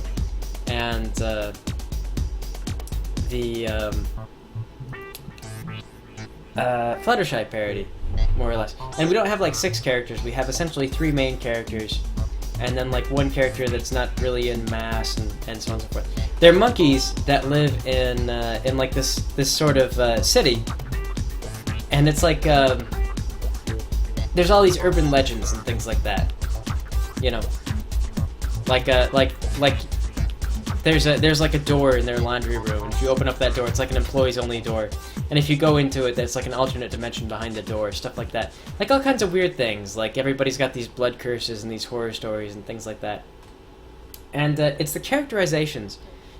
and, the Fluttershy parody, more or less. And we don't have, like, 6 characters, we have essentially 3 main characters, and then, like, 1 character that's not really in mass, and so on and so forth. They're monkeys that live in like, this sort of, city, and it's like, there's all these urban legends and things like that, you know, like there's like a door in their laundry room, and if you open up that door, it's like an employees only door, and if you go into it, there's like an alternate dimension behind the door, stuff like that, like all kinds of weird things, like everybody's got these blood curses and these horror stories and things like that, and it's the characterizations,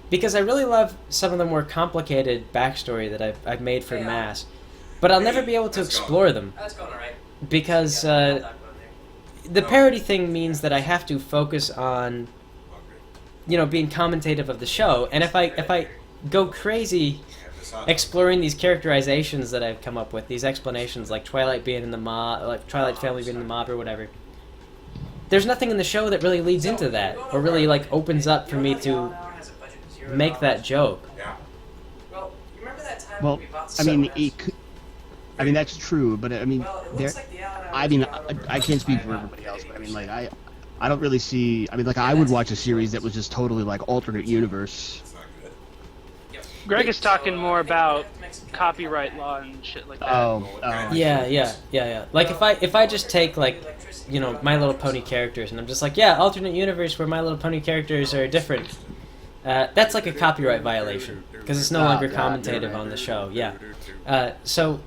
because I really love some of the more complicated backstory that I've made for mass, but I'll never be able to explore them. That's going alright. Because the parody thing means that I have to focus on, you know, being commentative of the show, and if I go crazy exploring these characterizations that I've come up with, these explanations, like Twilight being in the mob, like Twilight's family being in the mob or whatever, there's nothing in the show that really leads into that, or really, like, opens up for me to make that joke. Well, I mean, I mean, that's true, but I mean, I can't speak for everybody else, but I mean, like, I don't really see, I mean, like, I would watch a series that was just totally, like, alternate universe. Greg is talking more about copyright law and shit like that. Yeah. Like, if I just take, like, you know, My Little Pony characters, and I'm just like, yeah, alternate universe where My Little Pony characters are different, that's like a copyright violation, because it's no longer commentative on the show, yeah. So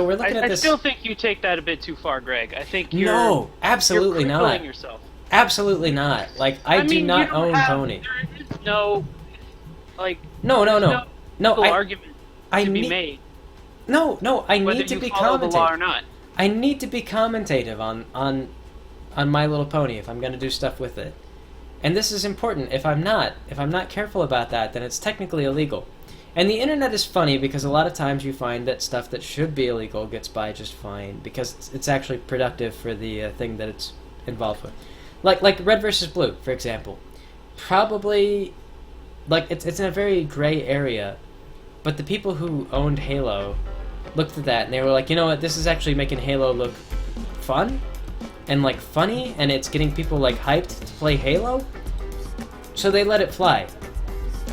we're looking at this. I still think you take that a bit too far, Greg. I think No, absolutely you're not. Yourself. Absolutely not. Like, I do not own Pony. There is no, like, no. argument to be made. No, I need to be commentative. The law or not. I need to be commentative on My Little Pony if I'm going to do stuff with it. And this is important. If I'm not careful about that, then it's technically illegal. And the internet is funny because a lot of times you find that stuff that should be illegal gets by just fine because it's actually productive for the thing that it's involved with. Like Red versus Blue, for example. Probably, like, it's in a very gray area, but the people who owned Halo looked at that and they were like, you know what, this is actually making Halo look fun and, like, funny, and it's getting people, like, hyped to play Halo, so they let it fly.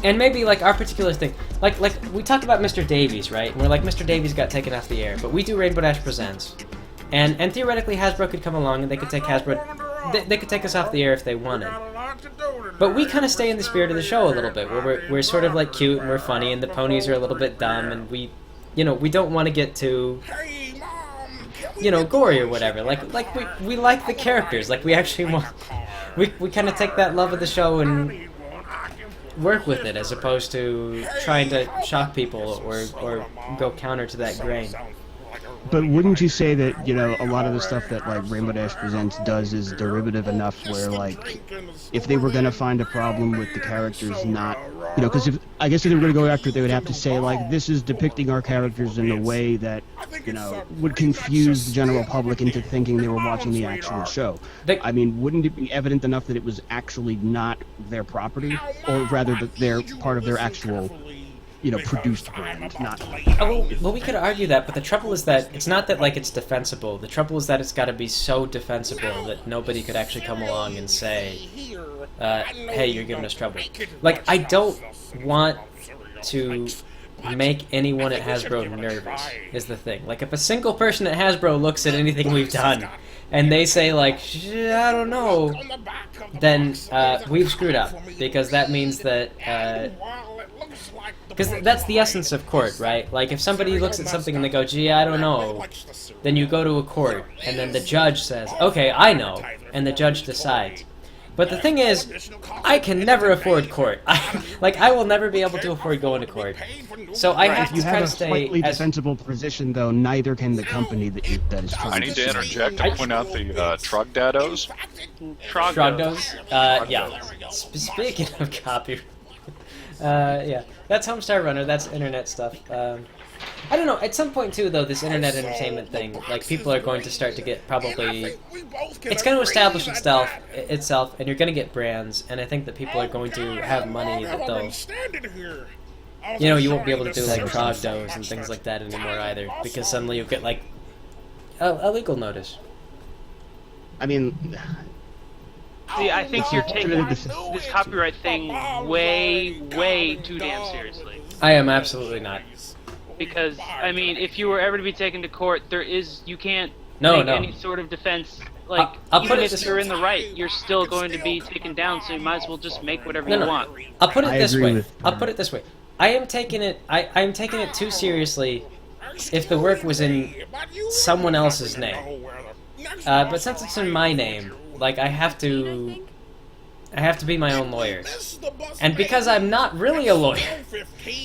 And maybe, like, our particular thing, like we talked about Mr. Davies, right? And we're like, Mr. Davies got taken off the air, but we do Rainbow Dash Presents, and theoretically Hasbro could come along and they could take they could take us off the air if they wanted. But we kind of stay in the spirit of the show a little bit, where we're sort of, like, cute and we're funny, and the ponies are a little bit dumb, and we don't want to get too, you know, gory or whatever. Like we like the characters. Like, we actually want, we kind of take that love of the show and work with it, as opposed to trying to shock people or go counter to that grain. But wouldn't you say that, you know, a lot of the stuff that, like, Rainbow Dash Presents does is derivative enough where, like, if they were going to find a problem with the characters not, you know, because I guess if they were going to go after it, they would have to say, like, this is depicting our characters in a way that, you know, would confuse the general public into thinking they were watching the actual show. I mean, wouldn't it be evident enough that it was actually not their property, or rather that they're part of their actual, you know, produced brand, not... Well, we could argue that, but the trouble is that it's not that, like, it's defensible. The trouble is that it's got to be so defensible that nobody could actually come along and say, hey, you're giving us trouble. Like, I don't want to make anyone at Hasbro nervous, is the thing. Like, if a single person at Hasbro looks at anything we've done, and they say, like, I don't know, then we've screwed up, because that means that... because that's the essence of court, right? Like, if somebody looks at something and they go, gee, I don't know, then you go to a court, and then the judge says, okay, I know, and the judge decides. But the thing is, I can never afford court. I will never be able to afford going to court. So I have If you to try have to a stay slightly as... defensible position, though, neither can the company that is trying I need to sue. interject and point out the Trogdados. Trogdos. Yeah. Speaking of copyright, yeah, that's Homestar Runner. That's internet stuff. I don't know. At some point too, though, this internet entertainment thing, like people are going to start to get probably. It's going to establish itself, and you're going to get brands, and I think that people are going to have money that they'll. You know, you won't be able to do like Trogdos and things like that anymore either, because suddenly you'll get like a legal notice. I mean, see, I think you're taking this copyright thing way too damn seriously. I am absolutely not. Because, I mean, if you were ever to be taken to court, you can't make any sort of defense. Like, I'll even put it if you're in the right, you're still going to be taken down, so you might as well just make whatever you want. I'll put it this way. I'll put it this way. I'm taking it too seriously if the work was in someone else's name. But since it's in my name, like I have to be my own lawyer. And because I'm not really a lawyer,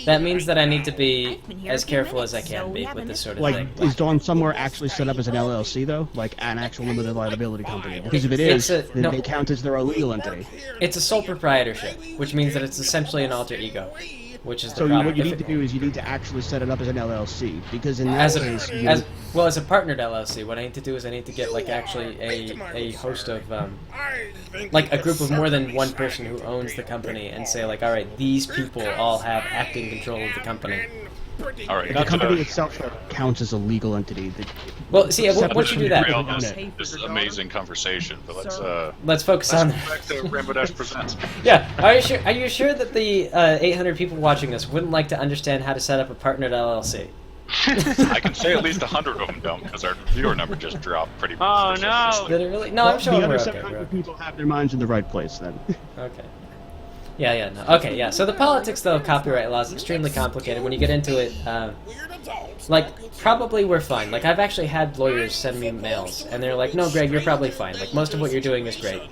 that means that I need to be as careful as I can be with this sort of thing. Like, is Dawn somewhere actually set up as an LLC, though? Like, an actual limited liability company? Because if it is, then they count as their legal entity. It's a sole proprietorship, which means that it's essentially an alter ego. Which is the so problem. What you need to do is you need to actually set it up as an LLC, because in that as case... as a partnered LLC, what I need to do is I need to get, like, actually a host of, like, a group of more than one person who owns the company and say, like, alright, these people all have acting control of the company. All right. The company itself counts as a legal entity. Well, see, once you do that... This is amazing conversation, but let's focus on... back to Rainbow Dash Presents. Yeah, are you sure that the 800 people watching this wouldn't like to understand how to set up a partnered LLC? I can say at least 100 of them don't, because our viewer number just dropped pretty much. Oh, no! Did it really? No, I'm sure the other we're 700 people have their minds in the right place, then. Okay. Yeah, no. Okay, yeah. So the politics, though, of copyright law is extremely complicated. When you get into it, like, probably we're fine. Like, I've actually had lawyers send me mails, and they're like, no, Greg, you're probably fine. Like, most of what you're doing is great.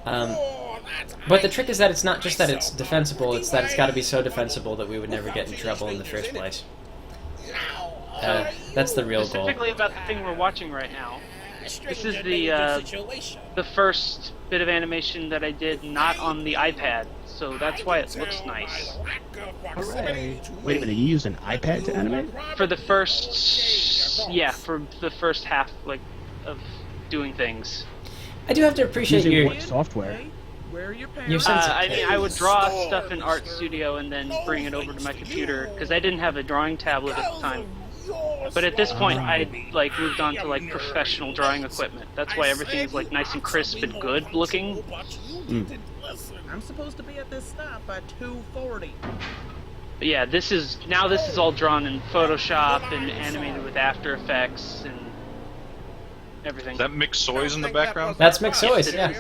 But the trick is that it's not just that it's defensible, it's that it's got to be so defensible that we would never get in trouble in the first place. That's the real goal. Specifically about the thing we're watching right now. This is the first bit of animation that I did not on the iPad, so that's why it looks nice. Hooray. Wait a minute, you used an iPad to animate? For the first half, like, of doing things. I do have to appreciate Using your what software? I mean, I would draw stuff in Art Studio and then bring it over to my computer, because I didn't have a drawing tablet at the time. But at this point, I like moved on to like professional drawing equipment. That's why everything is like nice and crisp and good looking. I'm supposed to be at this stop at 2:40. But yeah, this is all drawn in Photoshop and animated with After Effects and everything. Is that Mick Soys in the background? That's Mick Soys, yeah.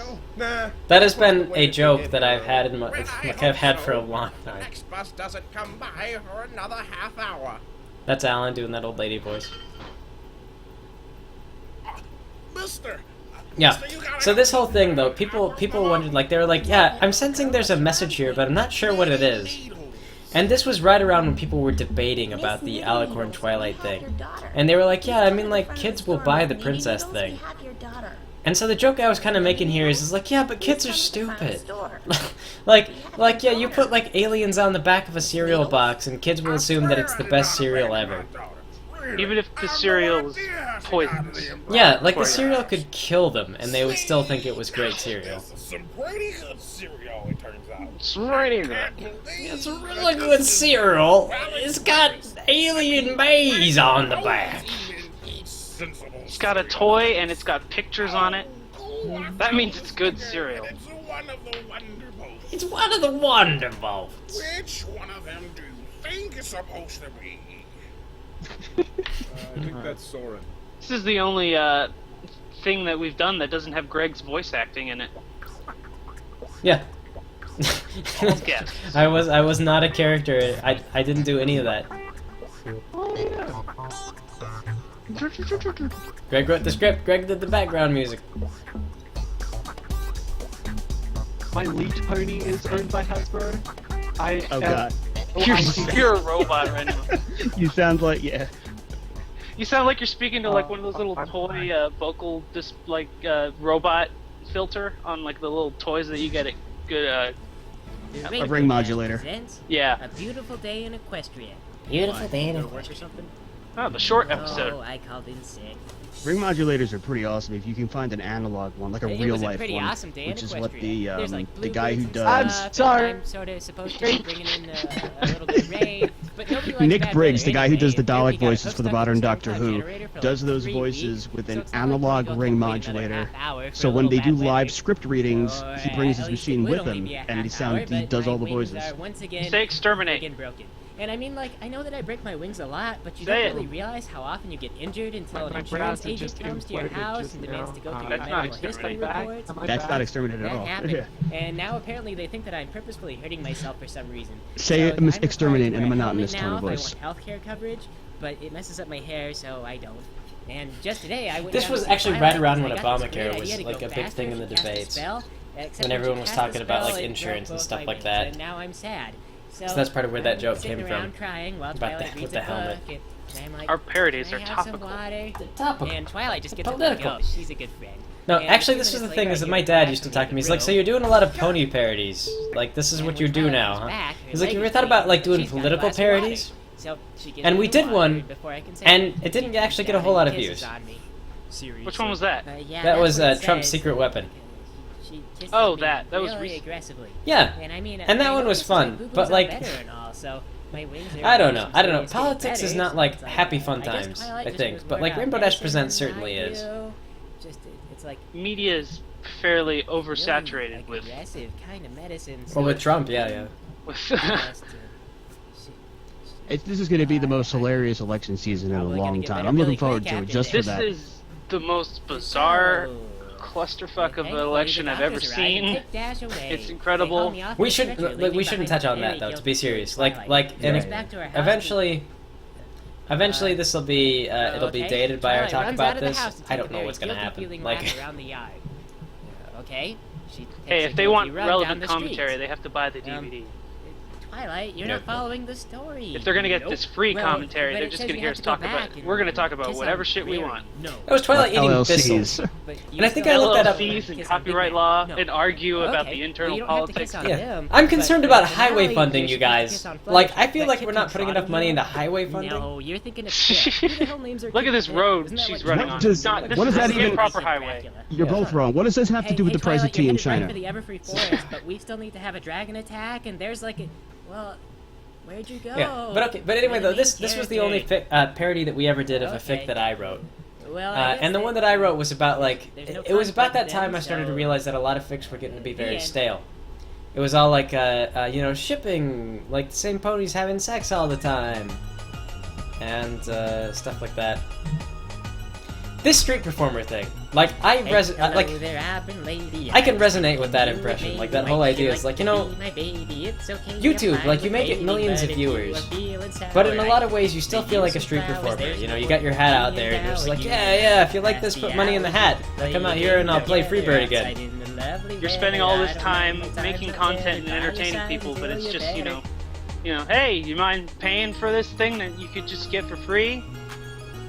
That has been a joke that I've had in my, like I've had for a long time. Next bus doesn't come by for another half hour. That's Alan doing that old lady voice. Mister. Yeah. So this whole thing, though, people wondered, like, they were like, yeah, I'm sensing there's a message here, but I'm not sure what it is. And this was right around when people were debating about the Alicorn Twilight thing. And they were like, yeah, I mean, like, kids will buy the princess thing. And so the joke I was kind of making here is like, yeah, but kids are stupid. like, yeah, you put, like, aliens on the back of a cereal box, and kids will assume that it's the best cereal ever. Even if the cereal is poisonous. Yeah, like, the cereal could kill them, and they would still think it was great cereal. Some pretty good cereal, it turns out. It's pretty good. It's a really good cereal. It's got alien maize on the back. It's got a toy and it's got pictures on it. That means it's good cereal. It's one of the Wonderbolts. Which one of them do you think is supposed to be? I think that's Soren. This is the only thing that we've done that doesn't have Greg's voice acting in it. Yeah. Guess. I was not a character. I didn't do any of that. Greg wrote the script. Greg did the background music. my lead pony is owned by Hasbro. Oh god. You're a robot right now. You sound like, yeah. You sound like you're speaking to like one of those little toy vocal robot filter on like the little toys that you get at good A ring modulator. Yeah. A beautiful day in Equestria. Beautiful day in work or something. Oh, the short episode. Oh, I called in sick. Ring modulators are pretty awesome if you can find an analog one, like a It real was a life pretty one, awesome day in which is what Equestria. There's, like, the guy who bluebirds and does. stuff, I'm sorry. I'm sort of supposed to be bringing in a little bit of rain, but nobody likes Nick bad Briggs, weather the guy who does the anyway. Dalek Got voices for the hooked up modern to the Doctor time Who, generator for, does like, those 3 voices weeks, with so an it's not like analog we go ring through another modulator. half hour for So a when they little do bad live weather. script readings, Or, he brings his at least machine it with would only him, be a and half hour, he but does my all the wings voices. are once again Say exterminate. friggin' broken. And I mean, like, I know that I break my wings a lot, but you Say don't it. really realize how often you get injured until an My insurance browser agent just comes to your imploded house just and demands now. to go through your That's not medical history exterminate. reports. Am I That's back? not exterminate at That all. happened, and now apparently they think that I'm purposefully hurting myself for some reason. Say So it, I'm required exterminate to in a wear monotonous helmet tone of now voice. if I want healthcare coverage, but it messes up my hair, so I don't. And just today, I went This down was to see actually Twilight right around because when I got this Obamacare great was, idea to like, go a big thing in the faster if you cast a debates. spell, except When you everyone was cast the talking about, spell, like, it insurance and broke stuff both like my that. wings, and now I'm sad. So that's part of where that I'm joke sitting came around from. crying while About Twilight the- reads with the a helmet. book, and I'm like, Our parodies "Can I are have some topical. water?" Topical. And Twilight just gets Political. up and goes. She's a good friend. No, And actually, 2 this was the minutes thing, later, is that I my hear dad back used to from talk the to me. He's like, room. so you're doing a lot of pony parodies. Like, this is And what when you're doing Twilight now, comes huh? back, her He's like, leg you is ever thought about, like, doing she's got a political glass of water. parodies? So she gives And me we the did water one, before I can say and anything. it didn't She actually keeps get a whole lot of kisses views. on me. Seriously. Which one was that? Yeah, That that's was what it Trump's says. secret weapon. She kisses Oh, me that was really recent. aggressively. Yeah, And I mean, and that I one was noticed my fun, boo-boos but, are like, better and all, so my wings are I don't know. functioning I don't know. so Politics is better, not so like it's happy fun I guess times, Twilight I just think, knows but more like about Rainbow Dash medicine Presents than I certainly is. do. Just it's like Media is fairly really, oversaturated like, with. aggressive kind of medicine. Well, with Trump, yeah. This is going to be the most hilarious election season in a Probably gonna long get time. better I'm looking really forward quick to it after just for This that. is the most bizarre clusterfuck of an election I've ever seen. It's incredible. We shouldn't touch on that though. To be serious, eventually this will be it'll be dated by our talk about this. I don't know what's gonna happen. Like, okay. Hey, if they want relevant commentary, they have to buy the DVD. Twilight, you're not following the story. If they're gonna get this free Well, commentary, but they're it just says gonna you hear have us to go talk about. back and We're gonna talk about kiss whatever on shit we Mary. want. No. it was Twilight eating LLCs. thistles, But you and I think still I looked that up. LLCs and Kiss on Big copyright Man. law No. and argue about Okay, the well, internal you don't have to politics. kiss on Yeah, them, I'm concerned but about the highway finale, funding, you're you supposed to guys. kiss on Like, Fletcher, I feel but like Kip we're not can putting trot enough him money out. into highway funding. No, you're thinking of Kip. Who the hell names are Look at Kip this and road Isn't that she's what running you on. does- Not, this what does is that an even- improper highway. You're both wrong. What does this have to do with the price of Twilight, tea you're in gonna China? for the Everfree Forest, but we still need to have a dragon attack, and there's like a... Well, where'd you go? Yeah, but anyway You're though, the this main was the only character. parody that we ever did of a Okay. fic that I wrote. Well, I guess And the that- one that I wrote was about like There's no it was about that conflict time then, I started to so- realize that a lot of fics were getting to be very end. stale. It was all like shipping, like the same ponies having sex all the time, and stuff like that. This street performer thing, like I Hey, res hello like there, Auburn lady. I can I resonate with that you impression, baby, like that might whole you idea is like, to you know, be my baby, it's okay, YouTube, you're fine like you with may get baby, millions but of if you are viewers, feeling sour, but in a lot I of ways you still may feel like a use street some flowers, performer. there's You know, no you got your hat out there, and you're just like, yeah, if you like this, put money in the hat. I come out here and I'll play Freebird again. You're spending all this time making content and entertaining people, but it's just, you know, hey, you mind paying for this thing that you could just get for free?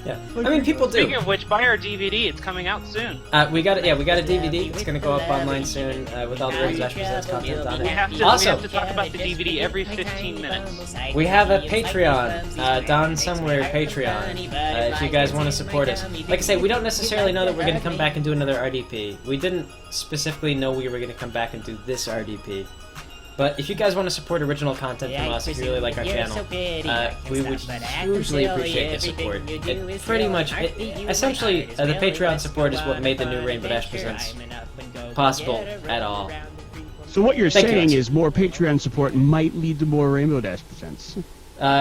Yeah, I mean, people do. Speaking of which, buy our DVD. It's coming out soon. We got it. Yeah, we got a DVD. It's gonna go up online soon with all the Rainbow Dash Presents content on We have it. to Also, talk about the DVD every 15 minutes. we have a Patreon, Don Somewhere Patreon, if you guys want to support us. Like I say, we don't necessarily know that we're going to come back and do another RDP. We didn't specifically know we were going to come back and do this RDP. But if you guys want to support original content from us, if you really like our channel, we would hugely appreciate the support. It pretty much, essentially, the Patreon support is what made the new Rainbow Dash Presents possible at all. So what you're Thank you, saying guys. is more Patreon support might lead to more Rainbow Dash Presents.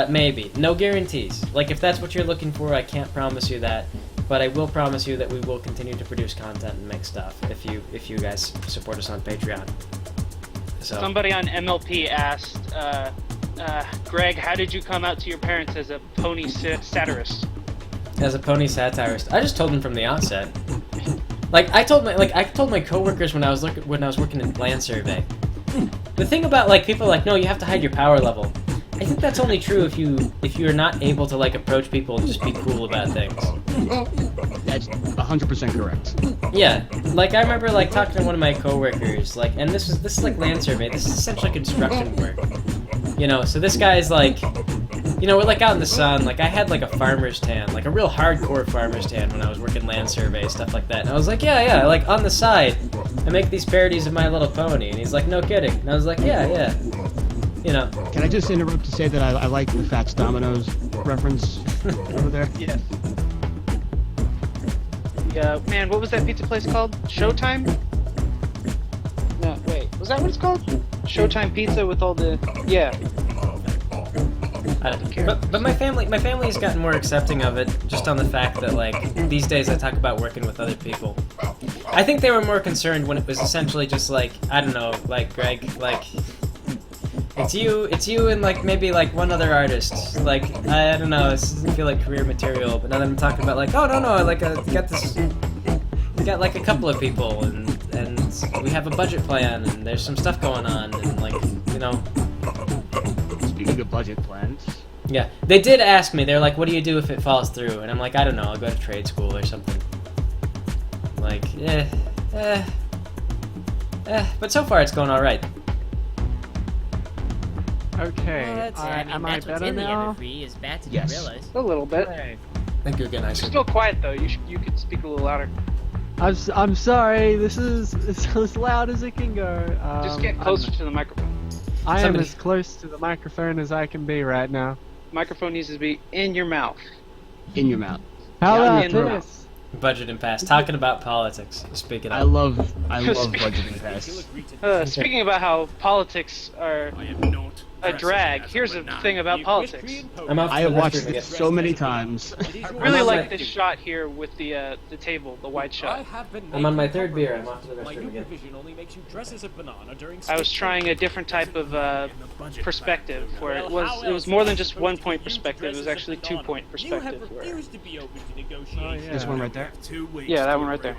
Maybe. No guarantees. Like, if that's what you're looking for, I can't promise you that. But I will promise you that we will continue to produce content and make stuff if you guys support us on Patreon. So. Somebody on MLP asked, Greg, how did you come out to your parents as a pony satirist? As a pony satirist, I just told them from the outset. Like I told my coworkers when I was working in land survey. The thing about like people are like, no, you have to hide your power level. I think that's only true if you're not able to like approach people and just be cool about things. That's 100% correct. Yeah, like I remember like talking to one of my coworkers, like, and this is like land survey. This is essentially construction work. You know, so this guy's like, you know, we're like out in the sun. Like I had like a farmer's tan, like a real hardcore farmer's tan when I was working land survey, stuff like that. And I was like, yeah, like on the side, I make these parodies of My Little Pony. And he's like, no kidding. And I was like, yeah. You know. Can I just interrupt to say that I like the Fats Domino's reference over there? Yes. Yeah, man, what was that pizza place called? Showtime? No, wait, was that what it's called? Showtime Pizza with all the... Yeah. I don't care. But my family's gotten more accepting of it, just on the fact that like these days I talk about working with other people. I think they were more concerned when it was essentially just like, I don't know, like Greg, like it's you and like maybe like one other artist. Like I don't know, this doesn't feel like career material. But now that I'm talking about like, oh no, like we got like a couple of people and we have a budget plan and there's some stuff going on and like, you know. Speaking of budget plans. Yeah, they did ask me. They're like, "What do you do if it falls through?" And I'm like, "I don't know. I'll go to trade school or something." Like, but so far it's going all right. Okay, Well, that's, am I that's what's better in the now? Everfree is bats and Yes. gorillas. A little bit. Hey. Thank you again, You're still quiet though. You could speak a little louder. I'm sorry. This is as loud as it can go. Just get closer to the microphone. I am Somebody- as close to the microphone as I can be right now. Microphone needs to be in your mouth. In your mouth. How Yeah, about in the this? Budget and pass. Talking about politics. Speaking I of. love budget and pass. Speaking about how politics are a drag, here's the thing about politics. I have watched it so many times. I really like this shot here with the table, the wide shot. I'm on my third beer. I'm off to the restroom again. I was trying a different type of perspective, where it was more than just 1 point perspective. It was actually 2 point perspective. This one right there? Yeah, that one right there.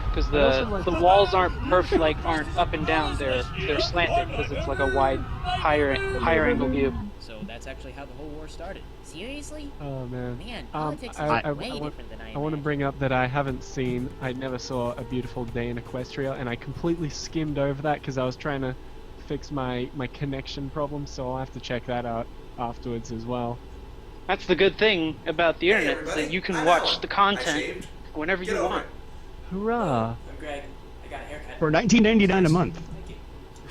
Because the walls aren't perfect, like aren't up and down. They're slanted because it's like a wide, higher angle view. So that's actually how the whole war started. Seriously? Oh man. Man, politics is I way different than I want to bring up that I never saw A Beautiful Day in Equestria, and I completely skimmed over that because I was trying to fix my connection problem, so I'll have to check that out afterwards as well. That's the good thing about the internet, is that you can watch the content whenever you want. Hurrah! I'm Greg. I got a haircut. For $19.99 a month.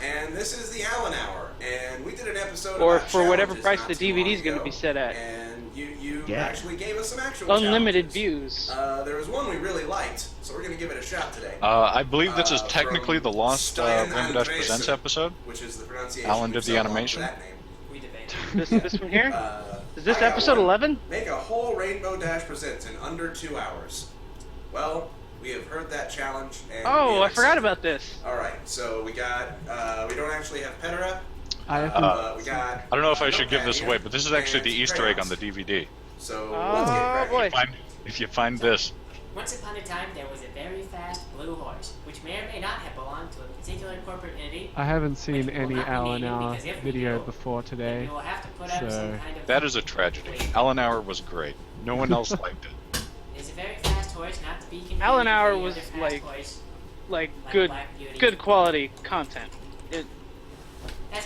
And this is the Allen Hour, and we did an episode Or about for whatever challenges price not the too long DVD is going to ago, be set at. And you Yeah. actually gave us some actual Unlimited challenges. views. There was one we really liked, so we're going to give it a shot today. I believe this is from technically the lost Stein Rainbow Dash Andreasen, Presents episode. Which is the pronunciation Alan did the himself of animation. that name. We debate. This one here? Is this I got episode one. 11? Make a whole Rainbow Dash Presents in under 2 hours. Well, we have heard that challenge. And Oh, I forgot about this. Alright, so we got, we don't actually have Pedera. We got. I don't know if I should give this away, but this is actually the Easter egg on the DVD. So let's get cracking. If you find this, Once upon a time, there was a very fast blue horse, which may or may not have belonged to a particular corporate entity. I haven't seen any not be Alan named Hour because if we video do, before today, You will have to put up some so kind of... that is a tragedy. Alan Hour was great. No one else liked it. It's a very fast horse, not to be confused Alan with Hour any was other fast like horse. like Like good Black Beauty. good quality content.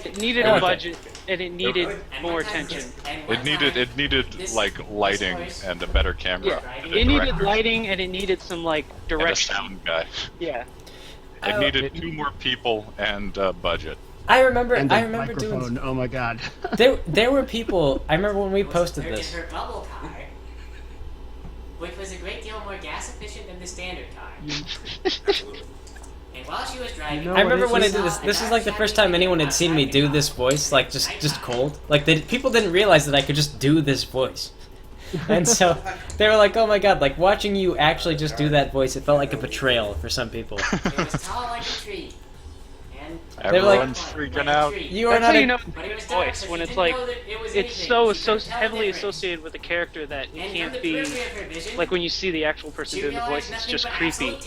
It needed a budget and it needed more attention. It needed like lighting and a better camera. Yeah, and a it needed director lighting and it needed some like and a direction. sound guy. Yeah. It needed 2 more people and budget. I remember And the doing. microphone, oh my god. There were people. I remember when we posted Her this. her bubble car, which was a great deal more gas efficient than the standard car. And while she was driving, I remember when I did this. This is like the first time anyone had seen me do this voice, like just cold. Like people didn't realize that I could just do this voice, and so they were like, "Oh my god!" Like watching you actually just do that voice, it felt like a betrayal for some people. It was tall like a tree, and Everyone's freaking out. That's how you know it's voice, when it's like, it's so heavily associated with the character that it can't be, like when you see the actual person doing the voice, it's just creepy.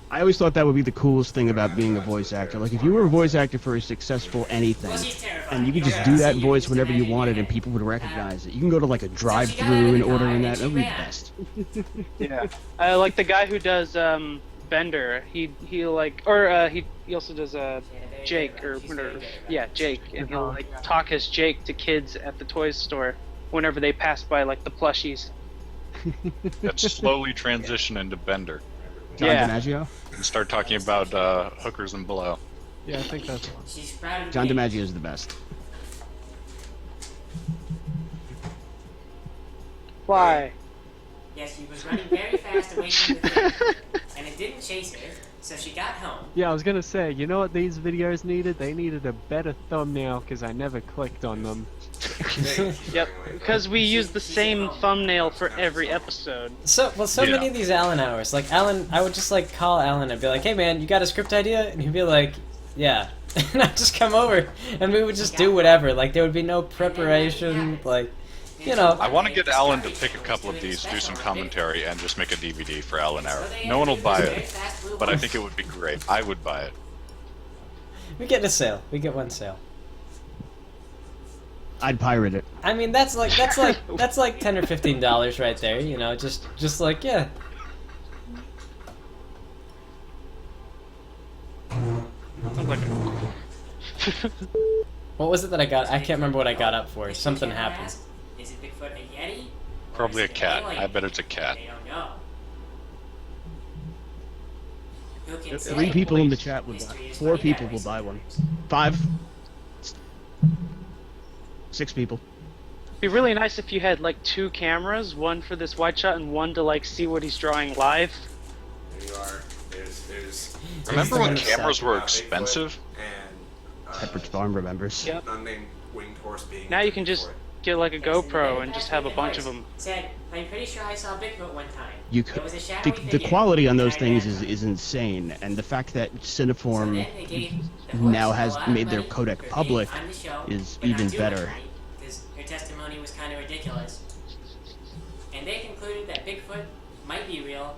I always thought that would be the coolest thing about being a voice actor. Like, if you were a voice actor for a successful anything, and you could just do that voice whenever you wanted and people would recognize it. You can go to, like, a drive-thru and order in that. That would be the best. Yeah. Like the guy who does, Bender, he also does, Jake, or whatever. Yeah, Jake. And he'll, like, talk as Jake to kids at the toy store whenever they pass by, like, the plushies. Let's slowly transition into Bender. John DiMaggio? And start talking about hookers and blow. Yeah, I think that's one. John DiMaggio is the best. Why? Yes, she was running very fast away from the thing, and it didn't chase her, so she got home. Yeah, I was gonna say, you know what these videos needed? They needed a better thumbnail because I never clicked on them. Yep, because we use the same thumbnail for every episode. So many of these Alan hours. Like, Alan, I would just, like, call Alan and be like, hey, man, you got a script idea? And he'd be like, yeah. And I'd just come over, and we would just do whatever. Like, there would be no preparation, like, you know. I want to get Alan to pick a couple of these, do some commentary, and just make a DVD for Alan Hour. No one will buy it, but I think it would be great. I would buy it. We get a sale. We get one sale. I'd pirate it. I mean, that's like $10 or $15 right there. You know, just like, yeah. What was it that I got? I can't remember what I got up for. Something happened. Is it Bigfoot a Yeti? Probably a cat. I bet it's a cat. They don't know. Who can 3 people in the chat would buy. 4 people will buy one. 5. 6 people. It'd be really nice if you had like 2 cameras, one for this wide shot and one to like see what he's drawing live. There you are. There's Remember when cameras were expensive? Pepperidge Farm remembers. Yep. Unnamed winged horse being. Now you can just get like a GoPro and just have a bunch of them. Said, I'm pretty sure I saw Bigfoot one time. You could, the quality on those things is insane, and the fact that Cineform now has made their codec public is even better. Because her testimony was kind of ridiculous. And they concluded that Bigfoot might be real.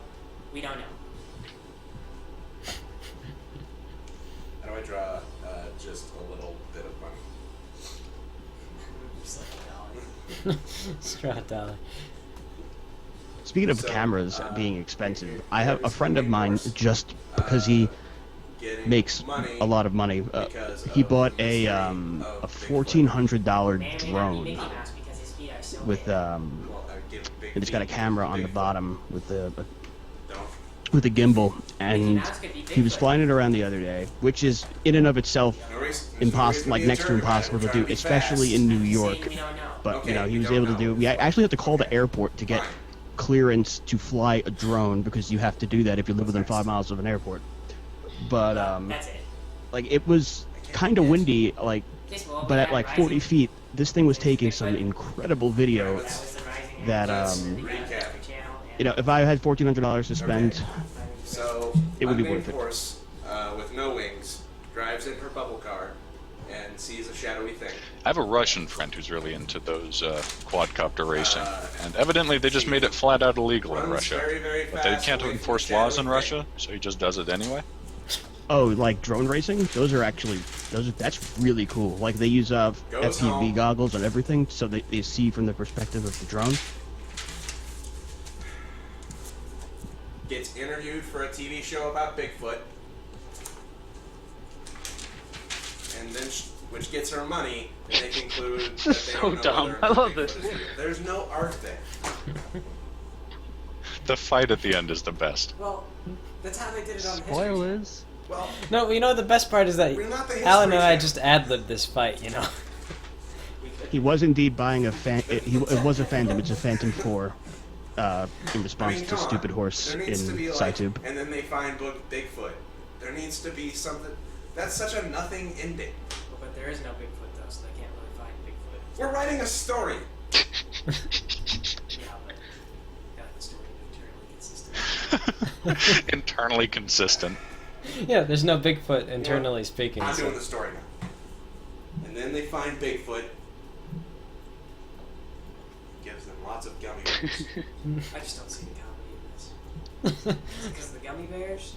We don't know. How do I draw just a little bit of money? Straw dollar. Speaking of cameras being expensive, I have a friend of mine, just because he makes a lot of money, he bought a $1,400 drone with and it's got a camera on the bottom with a gimbal, and he was flying it around the other day, which is in and of itself impossible, like next to impossible to do, especially in New York. But you know, he was able to do. We actually have to call the airport to get clearance to fly a drone, because you have to do that if you live within 5 miles of an airport. But like, it was kind of windy, like, but at like 40 feet, this thing was taking some incredible video that you know, if I had $1,400 to spend, so it would be worth it. Horse, with no wings, drives in her bubble car and sees a shadowy thing. I have a Russian friend who's really into those quadcopter racing, and evidently they just made it flat out illegal in Russia. But they can't enforce laws in Russia, so he just does it anyway. Oh, like drone racing? That's really cool. Like, they use FPV goggles and everything, so they see from the perspective of the drone. Gets interviewed for a TV show about Bigfoot, and then which gets her money, and they conclude that they So don't know dumb. whether or I not love Bigfoot this. is real. There's no art there. The fight at the end is the best. Well, that's how they did it on Spoilers. Well, No, you know, the best part is that we're not the Alan and I history just ad-libbed this fight, you know. He was indeed buying it was a Phantom. It's a Phantom 4. In response to Stupid Horse there in needs to be SciTube. and then they find Bigfoot. There needs to be something. That's such a nothing ending. But there is no Bigfoot though, so they can't really find Bigfoot. We're writing a story. Yeah, but got the story internally consistent. Internally consistent. Yeah, there's no Bigfoot internally speaking. I'm so. doing the story now. And then they find Bigfoot. Gives them lots of gummy bears. I just don't see the comedy in this. Because of the gummy bears?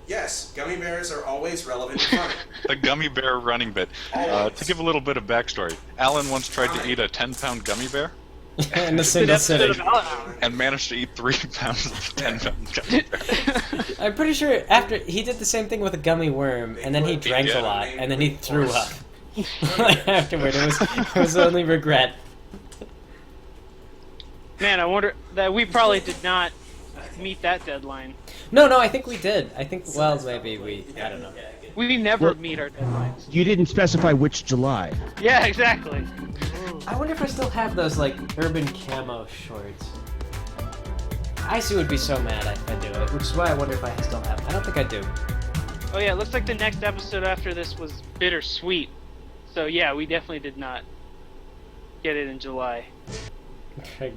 Yes, gummy bears are always relevant and funny. The gummy bear running bit. To give a little bit of backstory, Alan once tried to eat a 10-pound gummy bear. In a single sitting. And managed to eat 3 pounds of 10-pound gummy bear. I'm pretty sure after he did the same thing with a gummy worm, and then he drank a lot, and then he threw up. Afterward, it was only regret. Man, I wonder that we probably did not meet that deadline. No, I think we did. I think, well, maybe I don't know. We never meet our deadlines. You didn't specify which July. Yeah, exactly. I wonder if I still have those, like, urban camo shorts. Icy would be so mad if I do it, which is why I wonder if I still have them. I don't think I do. Oh yeah, it looks like the next episode after this was bittersweet. So yeah, we definitely did not get it in July.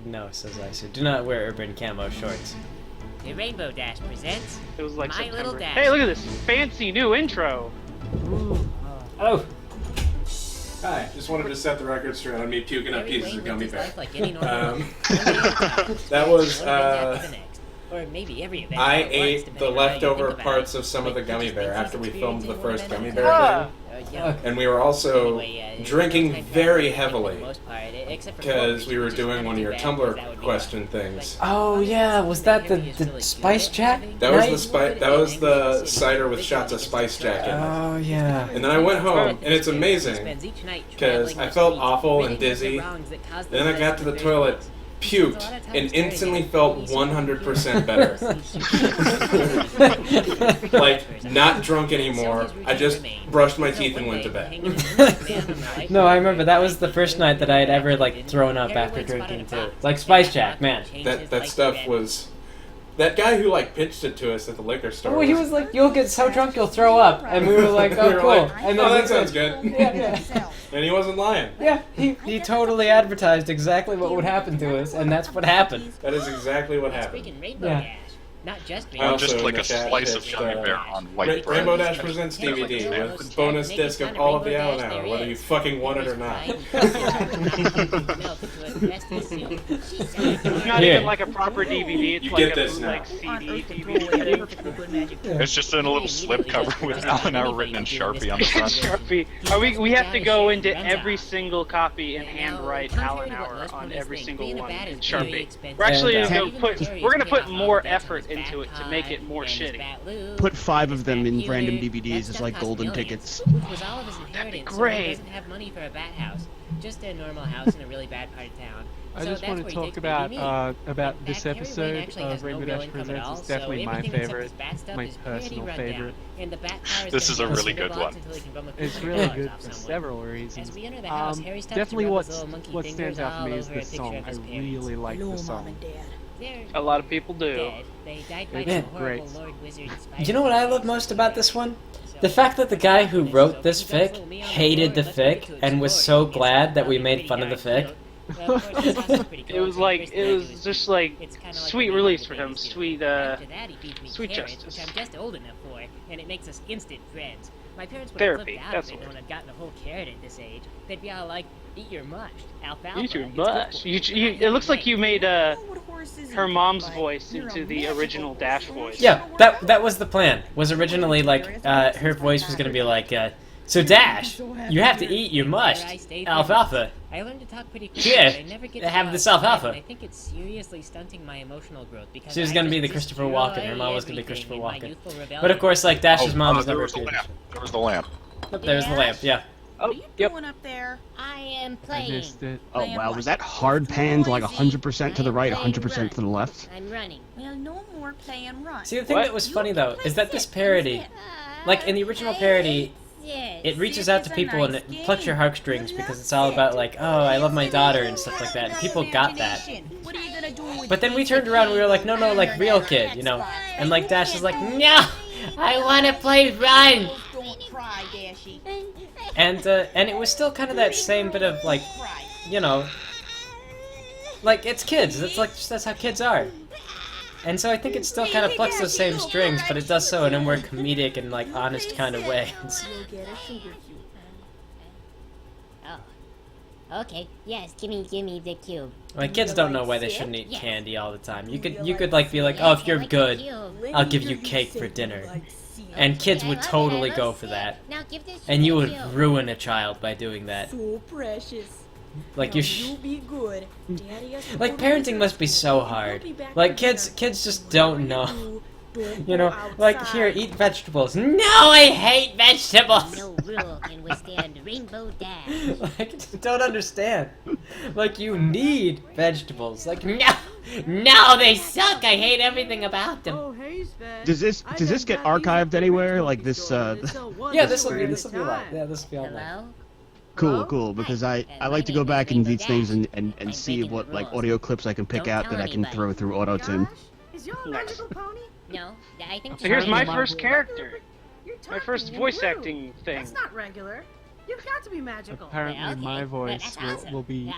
No, says Icy. Do not wear urban camo shorts. The Rainbow Dash presents It was like My September. Little Dash. Hey, look at this fancy new intro. Oh. Hi, just wanted to set the record straight on me puking up pieces of gummy bear. Like any normal That was, or maybe every event I at once, ate depending the on how you leftover think about parts it. of some of the gummy bear after we filmed the first gummy bear Ah. thing. And we were also drinking very heavily because we were doing one of your Tumblr question things. Oh yeah, was that the Spice Jack? That was the cider with shots of Spice Jack in it. Oh yeah. And then I went home, and it's amazing because I felt awful and dizzy. And then I got to the toilet, puked, and instantly felt 100% better. Like, not drunk anymore. I just brushed my teeth and went to bed. No, I remember that was the first night that I had ever like thrown up after drinking too. Like Spice Jack, man. That stuff was. That guy who like pitched it to us at the liquor store. Oh, he was like, "You'll get so drunk you'll throw up," and we were like, "Oh, We were cool." like, And oh, then that sounds good. Yeah. And he wasn't lying. Yeah, he totally advertised exactly what would happen to us, and that's what happened. That is exactly what happened. Yeah. Not just Just like a slice of gummy bear on white bread. Rainbow Dash presents DVD with bonus disc of all of the Allen Hour, whether you fucking want it or not. It's not Here. even like a proper DVD. It's You like get a this now. like CD DVD. It's just in a little slip cover with Alan Hour written in Sharpie on the front. Sharpie. We have to go into every single copy and handwrite Allen Hour on every single one in Sharpie. We're actually we're gonna put more effort into it to make it more shitty. Put 5 of them in random DVDs as like golden tickets. Was all of his inheritance, so he great. doesn't have money for a bat house. Just a normal house in a really bad part of town. I So just that's want where to he talk takes about baby me. this That Harry Wayne episode actually of has no Rainbow real Dash income at Presents. all, It's so definitely my everything except favorite, his bat stuff my is pretty personal run favorite. down. And the bat tower This is a gonna be really cinder good blocks one. until he can bum a It's few really dollars good off for someone. several reasons. As we enter the house, Harry stops to Definitely rub what his little monkey what fingers stands out for all me is over a this picture song. of I his really parents. like the song. They're A lot of people do. dead. They died by Man. some horrible Great. Lord Wizard You know what I love most about this one? The fact that the guy who wrote this fic hated the fic and was so glad that we made fun of the fic. It was just like sweet release for him, sweet sweet justice. Which I'm just old enough for, and it makes us instant friends. My parents would Therapy, have flipped out that's if they'd what. known I'd gotten a whole carrot at this age. They'd be all like, "Eat your mush, alfalfa." Eat your it's good mush. for It looks like you made her mom's voice into the original Dash voice. Yeah, that was the plan. Was originally like her voice was gonna be like, "So Dash, you have to eat your mush, alfalfa." I learned to talk pretty quick. Here, but I never get have to this talk alfalfa. and I think it's seriously stunting my emotional growth because She was I gonna be just the Christopher destroy Walken. Her mom was gonna be everything Christopher in my Walken. youthful rebellion. But of course, like Dash's mom was there never was the appeared. lamp. There was the lamp. Oh, there's the lamp. Yeah. Oh, yep. Doing up there? I am I playing. missed it. Oh wow, was that hard panned like 100% to the right, 100% to the left? I'm running. Well, no more playing run. See, the thing that was funny though is that this parody, like in the original parody, it reaches out to people and it plucks your heartstrings because it's all about like, oh, I love my daughter and stuff like that. And people got that. What are you gonna do with But then we turned around and we were like, no, like real kid, you know. And like Dash is like, no, I want to play Run. Don't cry, Dashy. And it was still kind of that same bit of like, you know, like it's kids. It's like just that's how kids are. And so I think it still kind of plucks those same strings, but it does so in a more comedic and like honest kind of way. Oh. Okay, yes, give me the cube. Like kids don't know why they shouldn't eat candy all the time. You could like be like, oh, if you're good, I'll give you cake for dinner. And kids would totally go for that. And you would ruin a child by doing that. So precious. Like you be good. like parenting must be so hard. Like kids just don't know. You know, like here, eat vegetables. No, I hate vegetables. No rule can withstand Rainbow Dash. Like don't understand. Like you need vegetables. Like no, they suck. I hate everything about them. Oh, hey, Sven. Does this get archived anywhere? Like this? Yeah, this will be live. Yeah, this will be online. Cool, because I like to go back in these things and see what like audio clips I can pick out that I can throw through auto-tune. Is your magical pony? No, I think. So here's my first character. My first voice acting thing. That's not regular. You've got to be magical. Apparently my voice will be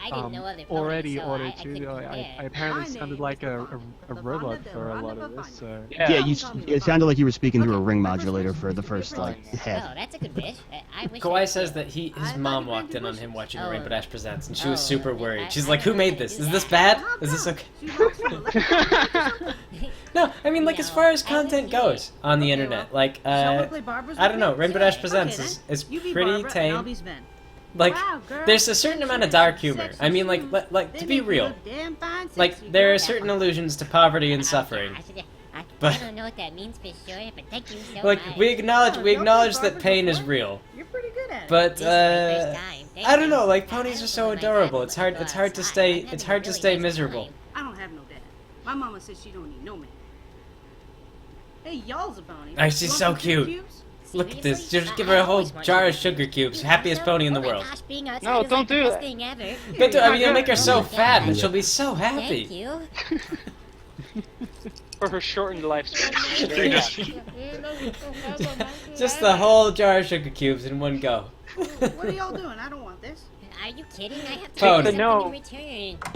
already auto-tuned. I apparently sounded like a robot for a lot of this. So. Yeah, it sounded like you were speaking through a ring modulator for the first head. Oh, that's a good wish. Kawhi says that his mom walked in on him watching Rainbow Dash Presents, and she was super worried. She's like, "Who made this? Is this bad? Is this okay?" No, I mean, like as far as content goes on the internet, like I don't know, Rainbow Dash Presents is pretty tame. Like, there's a certain amount of dark humor. I mean, like to be real, like there are certain allusions to poverty and suffering. But I don't know what that means for sure, but thank you so like much. we acknowledge that pain is real. You're pretty good at it. But I don't know, like ponies are so adorable. It's hard to stay miserable. I don't have no dad. My mama says she don't need no man. Hey, y'all's a pony. Oh, she's so cute. Look at this. Just give her a whole jar of sugar cubes. Happiest pony in the world. No, don't do that. But I mean, you'll make her so fat, and she'll be so happy. Thank you. For her shortened lifespan. Just the whole jar of sugar cubes in one go. What are y'all doing? I don't want this. Are you kidding? I have to Take do the something in return.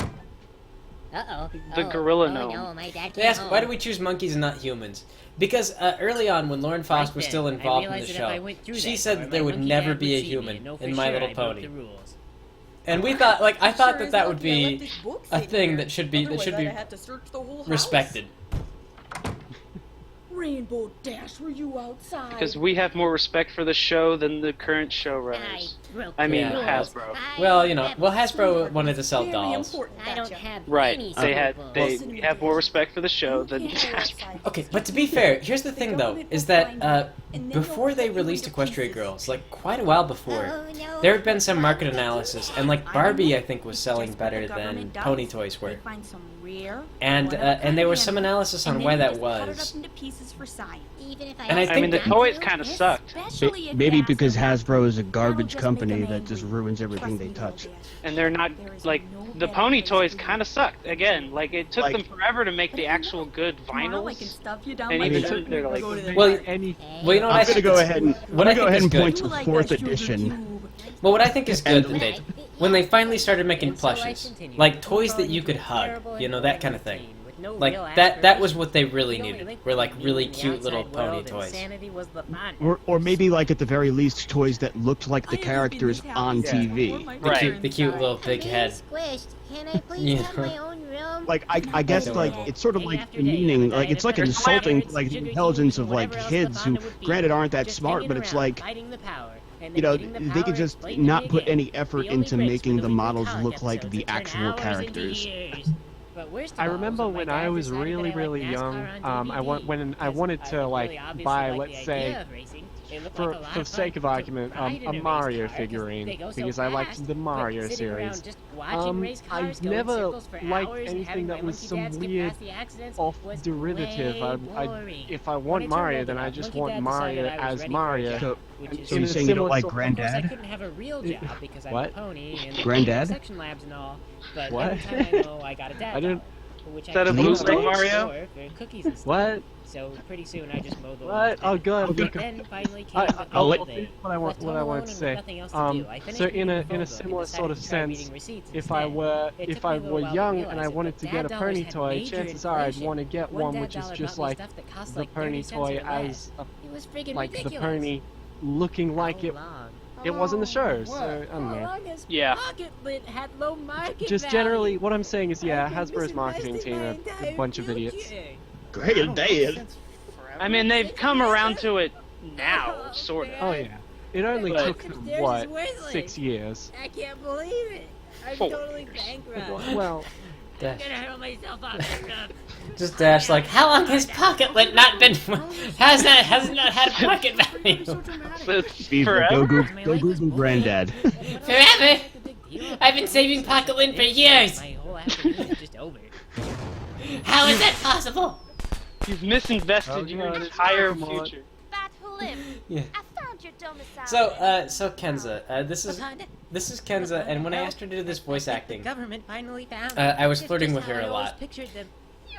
Uh-oh. The gorilla gnome. gnome. No, my dad They ask, why do we choose monkeys and not humans? Because early on, when Lauren Faust was still involved in the show, she said that there would never be a human in My Little Pony. And we thought, like, I thought that would be a thing that should be respected. Rainbow Dash, were you outside? Because we have more respect for the show than the current showrunners. I mean, Hasbro. Well, you know, Hasbro wanted to sell dolls. I don't have Right. any They have more respect for the show than Hasbro. Okay, but to be fair, here's the thing though, is that before they released Equestria Girls, like quite a while before, there had been some market analysis, and like Barbie, I think, was selling better than Pony Toys were. And there was some analysis on why that was. And I mean, the toys kind of sucked. Maybe because Hasbro is a garbage company that just ruins everything they touch. And they're not, like, the pony toys kind of sucked. Again, like, it took them forever to make the actual good vinyls. And even then, they're like, well, you know what I'm gonna go ahead and point to good. 4th edition. Well, what I think is good that they, when they finally started making plushes, like toys that you could hug, you know, that kind of thing. Like that was what they really needed. Were like really cute little pony toys. Or maybe like at the very least toys that looked like the characters on TV. The cute little big head. You know? Like I guess like it's sort of like meaning like it's like insulting like the intelligence of like kids who granted aren't that smart, but it's like, you know, they could just not put any effort into making the models look like the actual characters. I remember when I was really young, I wanted to like buy, let's say, for the sake of argument, a Mario figurine because I liked the Mario series. I've never liked anything that was some weird off derivative. If I want Mario, then I just want Mario as Mario. So you're saying you don't like Granddad? I couldn't have a real job because I'm What? a pony and Granddad? section labs and all. But What? every time I know I got a dad I didn't- job, which Is that a I Blu-ray can Mario? for cookies and stuff. What? So pretty soon I just mowed the lawn. What? Oh god. And then finally came the I'll let- holiday. What I Left home wanted alone to and say. with nothing else to do. I finished So reading the in phone a book similar and sort of decided to try sense, reading receipts if I instead. were It if took I me a little were while to young realize and I it, but wanted to dad get a dollars pony had toy, major chances are I'd inflation. want to get One one dad which is dollar just bought me like stuff that cost the like pony 30 cents toy or less. as a, It was friggin' like the ridiculous. pony looking like it. It was in the show, so I don't know. Yeah. Pocket Lint had low market Just value. generally, what I'm saying is, yeah, I've been Hasbro's marketing team are misinvesting my a bunch of entire idiots. future. Great day. I mean, they've come around to it now, sort of. Oh yeah. It only But- took them, Theirs is what, worthless. 6 years? I can't believe it. I'm 4 totally bankrupt. Well, I'm gonna hurl myself off the stuff. Just Dash like, how long has Pocket Lint not been? Has it not had market value? Viva, go Google Granddad. Forever. I've been saving Pocket Lint for years. My whole afternoon is just over. How is that possible? You've misinvested your entire future. Bat who lived. Yeah. I found your domicile. So Kenza, this is Kenza, and when I asked her to do this voice The acting, government finally found I was It's flirting just with how her I a always lot. pictured them.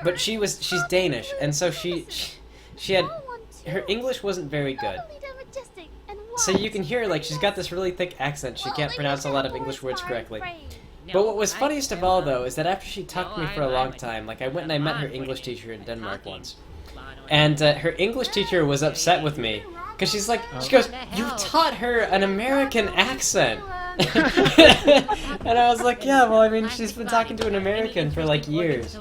But she's Danish, and so she had her English wasn't very good. So you can hear like she's got this really thick accent. She can't pronounce a lot of English words correctly. But what was funniest of all though is that after she talked to me for a long time, like I went and I met her English teacher in Denmark once, and her English teacher was upset with me because she goes, "You taught her an American accent." And I was like, yeah, well, I mean, she's been talking to an American for like years.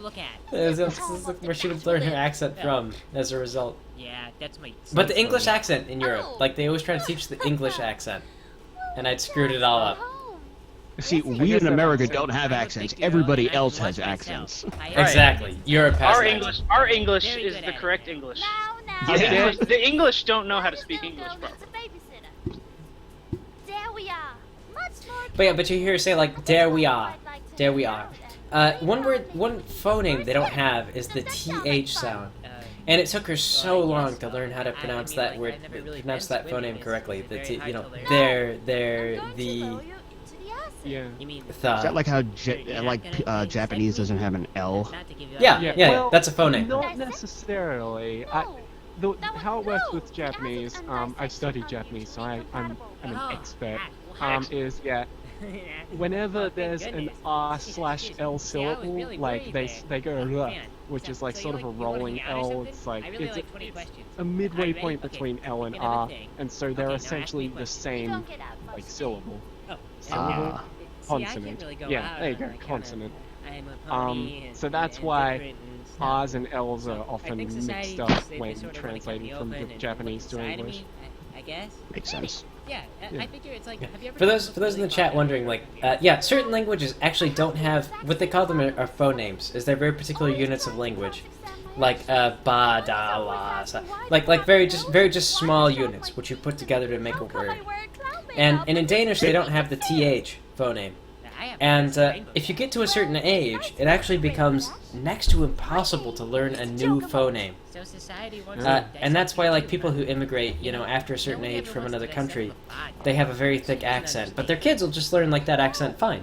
This is where she would learn her accent from as a result. Yeah, that's my. But the English accent in Europe, like they always try to teach the English accent, and I'd screwed it all up. See, we in America don't have accents. Everybody else has accents. Exactly. Europe has that. Our English is the correct English. The English don't know how to speak English properly. There we are. Much more. But you hear her say like, "There we are, there we are." One phoneme they don't have is the TH sound, and it took her so long to learn how to pronounce that word, pronounce that phoneme correctly. The there, the. Yeah. Is that like how Japanese doesn't have an L? Yeah, well, that's a phoneme. Not necessarily. How it works with Japanese, I've studied Japanese, so I'm an expert. Is whenever there's an R/L syllable, like they go R, which is like sort of a rolling L. It's like it's a midway point between L and R, and so they're essentially the same like syllable. Consonant. Yeah, there you go, consonant. So that's why R's and L's are often mixed up when translating from Japanese to English. I guess. Makes sense. Yeah, I figure it's like. Have you ever For those in the chat wondering, like, certain languages actually don't have what they call them are phonemes. Is they're very particular units of language, like ba, da, la, sa, like very just small units which you put together to make a word. And in Danish they don't have the th phoneme. And if you get to a certain age, it actually becomes next to impossible to learn a new phoneme. And that's why, like, people who immigrate, after a certain age from another country, they have a very thick accent. But their kids will just learn, like, that accent fine.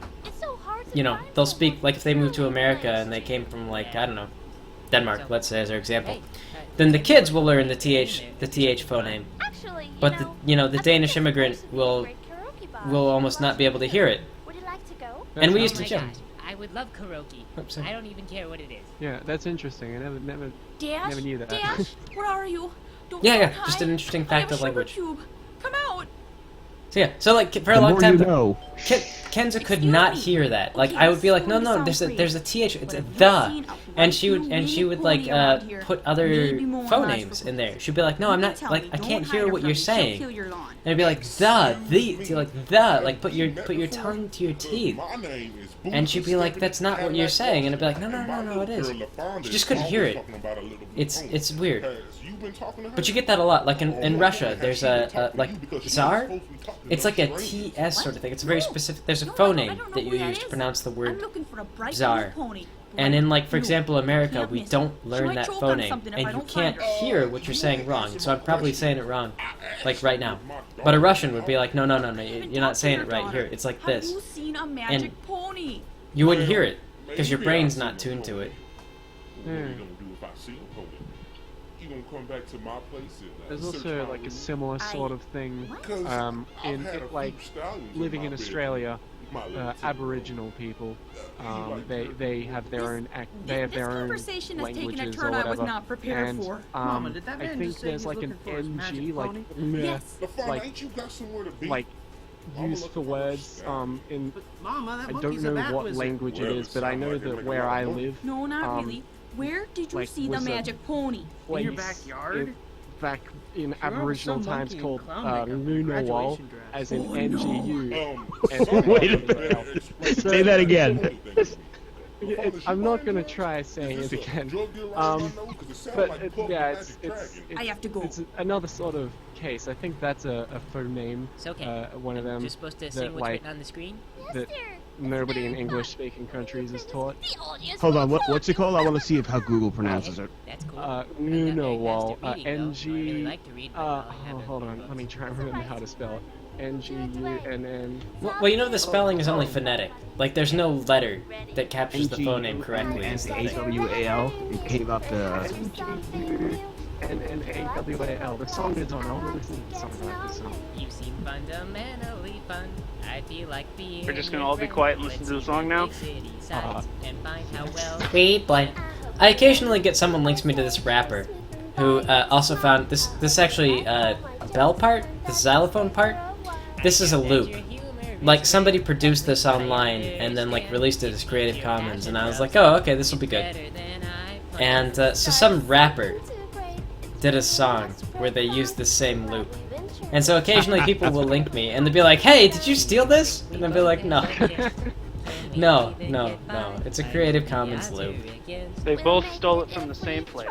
They'll speak, like, if they moved to America and they came from, like, I don't know, Denmark, let's say, as our example. Then the kids will learn the th phoneme. But, the Danish immigrant will almost not be able to hear it. And we used to joke. I would love karaoke. Oops, I don't even care what it is. Yeah, that's interesting. I never Dash, knew that. Dash, where are you? Don't Yeah, hide. just an interesting fact I have of a sugar language. cube. Come out. So like for a long time, Kenza could not hear that. Like I would be like, no, there's a th, it's a the, and she would like put other phonemes in there. She'd be like, no, I'm not, like I can't hear what you're saying, and I'd be like like put your tongue to your teeth, and she'd be like, that's not what you're saying, and I'd be like, no, it is. She just couldn't hear it. It's weird. But you get that a lot. Like in Russia, there's a like Tsar. It's like a TS sort of thing. It's a very specific. There's a phoneme that you use to pronounce the word Tsar. And in, like, for example, America, we don't learn that phoneme, and you can't hear what you're saying wrong. So I'm probably saying it wrong, like right now. But a Russian would be like, no, you're not saying it right here. It's like this, and you wouldn't hear it because your brain's not tuned to it. gonna come back to my place and There's search also my like a room? similar sort of thing Because I've in had a few like stallions living my in bed. Australia. My little Aboriginal people, they have their own they have This their own conversation has taken a languages turn or I was whatever. not prepared and, for. Mama, did that man I think just say there's he's like an looking for his NG, magic like pony? meh, Yes. LaFawn, like ain't you got somewhere to be? like I'ma used look for for words in Mama, that I don't monkey's a know bat what wizard. language it Well, is, but I sound know like it that make a where lot I of money. live, No, not really. Where did you like, see the was a magic pony? In your place backyard? back in Sure, Aboriginal some times monkey in called clown makeup in Ngunnawal, graduation dress. as in Oh, NGU. Wait a minute. Say that again. I'm not gonna try saying it again. But yeah, I have to go. It's another sort of case. I think that's a phoneme. It's okay. One of them You're supposed to that, sing what's like, written on the screen? that nobody in English-speaking countries is taught. Hold on, what's it called? I want to see how Google pronounces it. That's cool. Ngunnawal, NG. hold on, let me try and remember how to spell it. NGUNN. Well, you know the spelling is only phonetic. Like, there's no letter that captures the phoneme correctly. Is the thing. HWAL. It came up NNAWAL. The song is on. I want to listen to the song about this song. You seem fundamentally fun. I feel like being. We're just gonna all be quiet and listen to the song now? And find how well. Sweet blank. I occasionally get someone links me to this rapper, who also found this. This actually a bell part, the xylophone part. This is a loop. Like, somebody produced this online and then like released it as Creative Commons, and I was like, oh, okay, this will be good. And so some rapper did a song where they used the same loop. And so occasionally people will link me and they'll be like, hey, did you steal this? And I'll be like, no. No. It's a Creative Commons loop. They both stole it from the same place.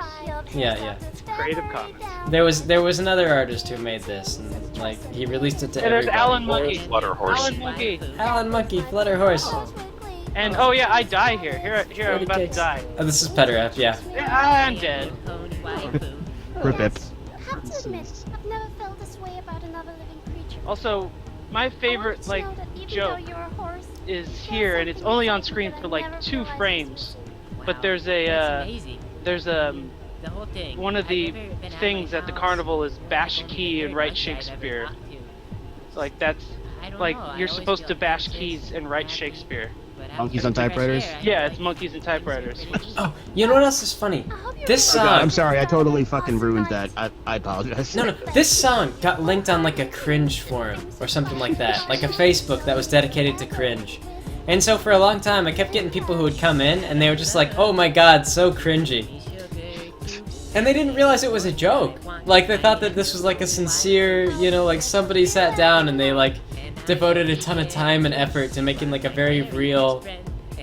Yeah. Creative Commons. There was another artist who made this, and like he released it to And there's everybody. Alan Monkey. Flutterhorse. Alan Monkey. Alan Monkey, Flutterhorse. And oh yeah, I die here. Here I'm about to die. Oh, this is Petterap, yeah. I'm dead. Rip it. I have to admit, I've never felt this way about another living creature. Also, my favorite like Know that even joke though you're a horse, is here, and it's only on screen for like 2 frames. But there's a there's The whole thing. one of the things at the carnival is bash a key and write Shakespeare. Like that's like you're supposed to bash keys and write Shakespeare. Monkeys on typewriters? Yeah, it's monkeys and typewriters. Oh, you know what else is funny? This song. I'm sorry, I totally fucking ruined that. I apologize. No, this song got linked on like a cringe forum or something like that, like a Facebook that was dedicated to cringe. And so for a long time, I kept getting people who would come in and they were just like, "Oh my god, so cringy," and they didn't realize it was a joke. Like they thought that this was like a sincere, you know, like somebody sat down and they like devoted a ton of time and effort to making like a very real,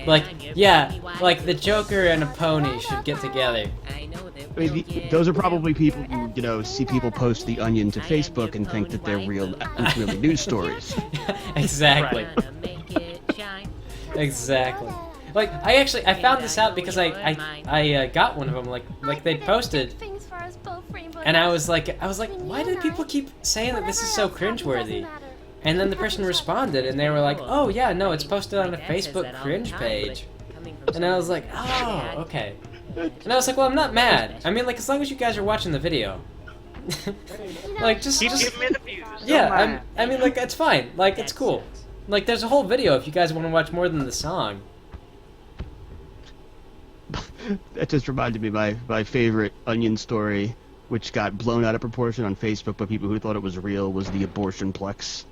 like, yeah, like the Joker and a pony should get together. I mean, those are probably people who, you know, see people post The Onion to Facebook and think that they're really news stories. Exactly. Exactly. Like, I found this out because I got one of them, like they posted, and I was like, why do people keep saying that this is so cringeworthy? And then the person responded, and they were like, oh yeah, no, it's posted on a Facebook cringe page. And I was like, oh, okay. And I was like, well, I'm not mad. I mean, like, as long as you guys are watching the video. Like, just Keep giving me the views. yeah, I mean, like, it's fine. Like, it's cool. Like, there's a whole video if you guys want to watch more than the song. That just reminded me of my favorite Onion story, which got blown out of proportion on Facebook by people who thought it was real, was the abortion plex.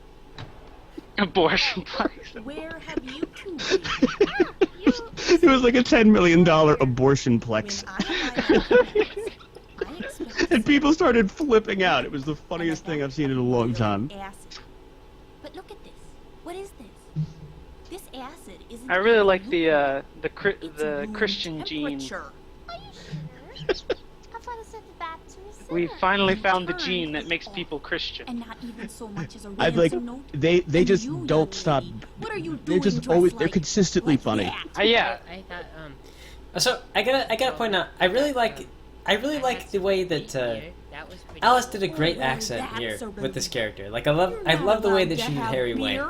Abortion plex. Where have you been? It was like a $10 million abortion plex. And people started flipping out. It was the funniest thing I've seen in a long time. But look at this. What is this? This acid isn't. I really like the Christian gene. Are you sure? I thought it said that We finally found the gene that makes people Christian. And not even so much as a I'd like ransom note. they just don't stop. What are you They're doing just dressed always they're like consistently funny. Yeah. I thought, So I gotta point out, I really like the way that Alice did a great accent here with this character. Like I love the way that she did Harry Wayne.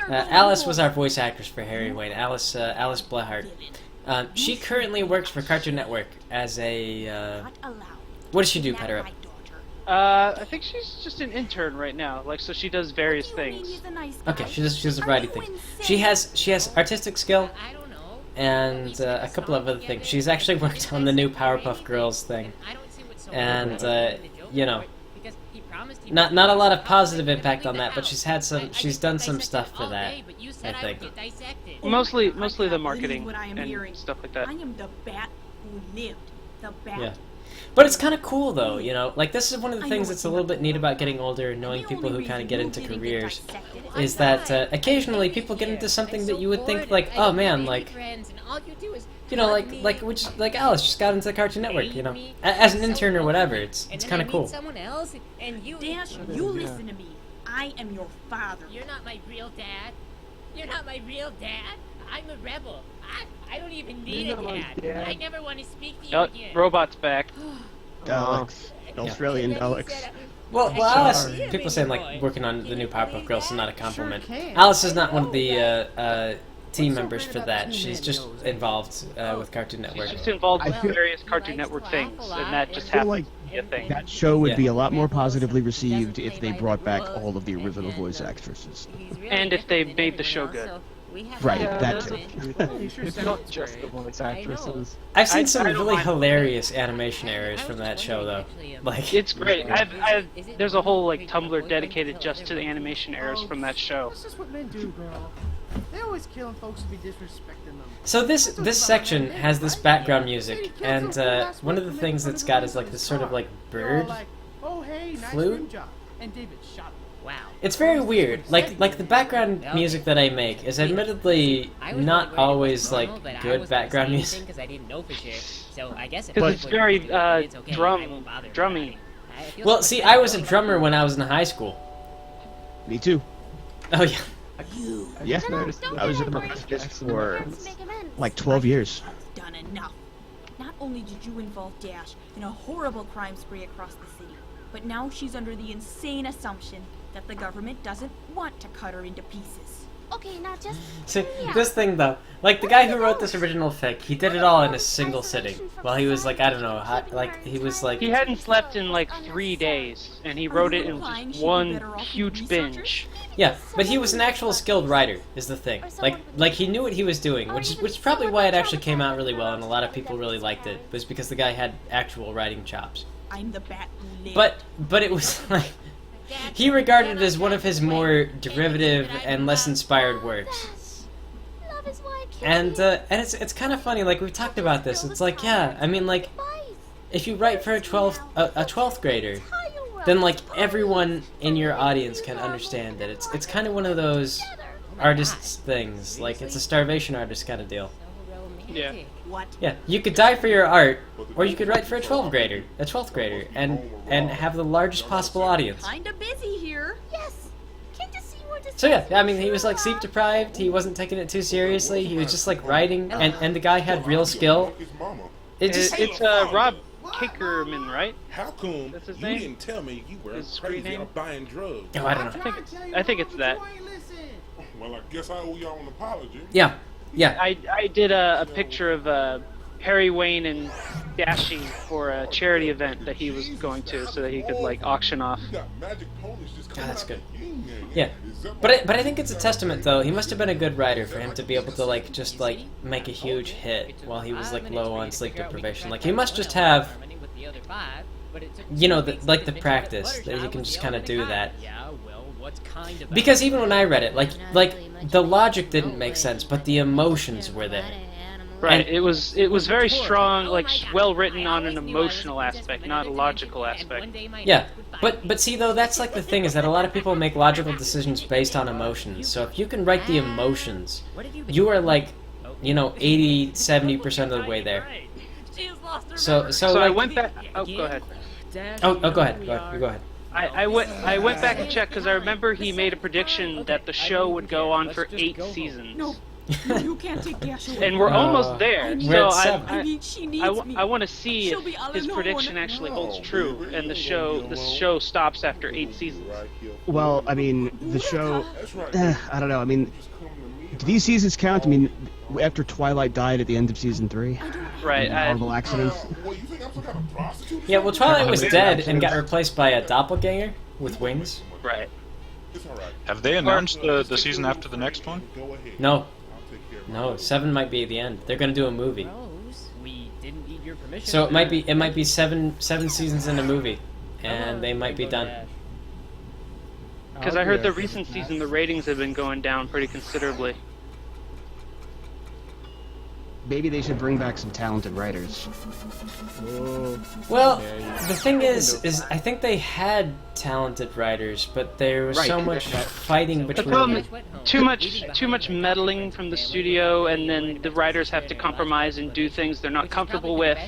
Alice was our voice actress for Harry Wayne. Alice Blehart. She currently works for Cartoon Network as a What does she do, Petra? I think she's just an intern right now. Like, so she does various things. Okay, she does a variety of things. She has artistic skill, and a couple of other things. She's actually worked on the new Powerpuff Girls thing, and you know, not a lot of positive impact on that, but she's done some stuff for that, I think. Mostly the marketing and stuff like that. I am the bat who lived. The bat. Yeah. But it's kind of cool, though, you know? Like, this is one of the things that's a little bit neat about getting older and knowing people who kind of get into careers, is that occasionally people get into something that you would think, like, oh, man, like, you know, like Alice just got into the Cartoon Network, you know? As an intern or whatever, it's kind of cool. Dash, you listen to me. I am your father. You're not my real dad. You're not my real dad. I'm a rebel. I don't even need a dad. I never want to speak to you again. Robot's back. Daleks. Australian Daleks. Well, Alice, people saying, like, working on the new Powerpuff Girls is not a compliment. Alice is not one of the team members for that. She's just involved with Cartoon Network. She's just involved with various Cartoon Network things, and that just happens to be a thing. That show would be a lot more positively received if they brought back all of the original voice actresses. And if they made the show good. Right, that too. It's not just the voice actresses. I've seen some really hilarious animation errors from that show, though. Like, it's great. There's a whole like Tumblr dedicated just to the animation errors from that show. That's just what men do, girl. They always killing folks to be disrespecting them. so this section has this background music, and one of the things it's got is like this sort of like bird flute. And David shot him. Wow. It's very weird. Like the background music that I make is admittedly not always like good background music. Because I didn't know for sure. So I guess because it's very drummy. Well, see, I was a drummer when I was in high school. Me too. Oh yeah. Yeah, I was in the practice for like 12 years. Done enough. Not only did you involve Dash in a horrible crime spree across the city, but now she's under the insane assumption that the government doesn't want to cut her into pieces. Okay, now just... See, this thing though, like the guy who wrote this original fic, he did it all in a single sitting. While he was like, I don't know, he was like... He hadn't slept in like 3 days, and he wrote it in just one huge binge. Yeah, but he was an actual skilled writer, is the thing. Like he knew what he was doing, which is probably why it actually came out really well, and a lot of people really liked it, was because the guy had actual writing chops. I'm the bat who lived. But it was like... He regarded it as one of his more derivative and less inspired works. And it's kind of funny, like we've talked about this. It's like, yeah, I mean, like, if you write for a 12th grader, then like everyone in your audience can understand it. It's kind of one of those artists things, like it's a starvation artist kind of deal. Yeah. What? Yeah, you could die for your art, or you could write for a 12th grader, and have the largest possible audience. Kinda busy here. Yes. Can't you see we're just... So yeah, I mean, he was like sleep deprived. He wasn't taking it too seriously. He was just like writing, and the guy had real skill. It's Rob Kickerman, right? How come you didn't tell me you were crazy or buying drugs? Oh, I don't know. I think it's that. Well, I guess I owe y'all an apology. Yeah. Yeah. I did a picture of Harry, Wayne, and Dashy for a charity event that he was going to, so that he could like auction off. That's good. Yeah, but I think it's a testament though. He must have been a good writer for him to be able to like just like make a huge hit while he was like low on sleep deprivation. Like he must just have, you know, like the practice that he can just kind of do that. Because even when I read it, like the logic didn't make sense, but the emotions were there. Right. It was very strong, like well written on an emotional aspect, not a logical aspect. Yeah, but see though, that's like the thing is that a lot of people make logical decisions based on emotions. So if you can write the emotions, you are like, you know, 80-70% of the way there. So like, I went back. Oh, go ahead. Oh, go ahead. You go ahead. I went back and checked because I remember he made a prediction that the show would go on for 8 seasons. No, you can't take Dash away. And we're almost there. We're So at 7. She needs me. I want to see if his prediction actually holds true, and the show stops after 8 seasons. Well, I mean, the show. I don't know. I mean, do these seasons count? I mean, after Twilight died at the end of season 3. Right. Horrible accidents. Yeah, well, Twilight was dead and got replaced by a doppelganger with wings. Right. Have they announced the season after the next one? No. No, 7 might be the end. They're gonna do a movie. We didn't need your permission. So it might be seven seasons in a movie, and they might be done. Because I heard the recent season, the ratings have been going down pretty considerably. Maybe they should bring back some talented writers. Well, the thing is I think they had talented writers, but there was so much fighting between. The problem is too much meddling from the studio, and then the writers have to compromise and do things they're not comfortable with,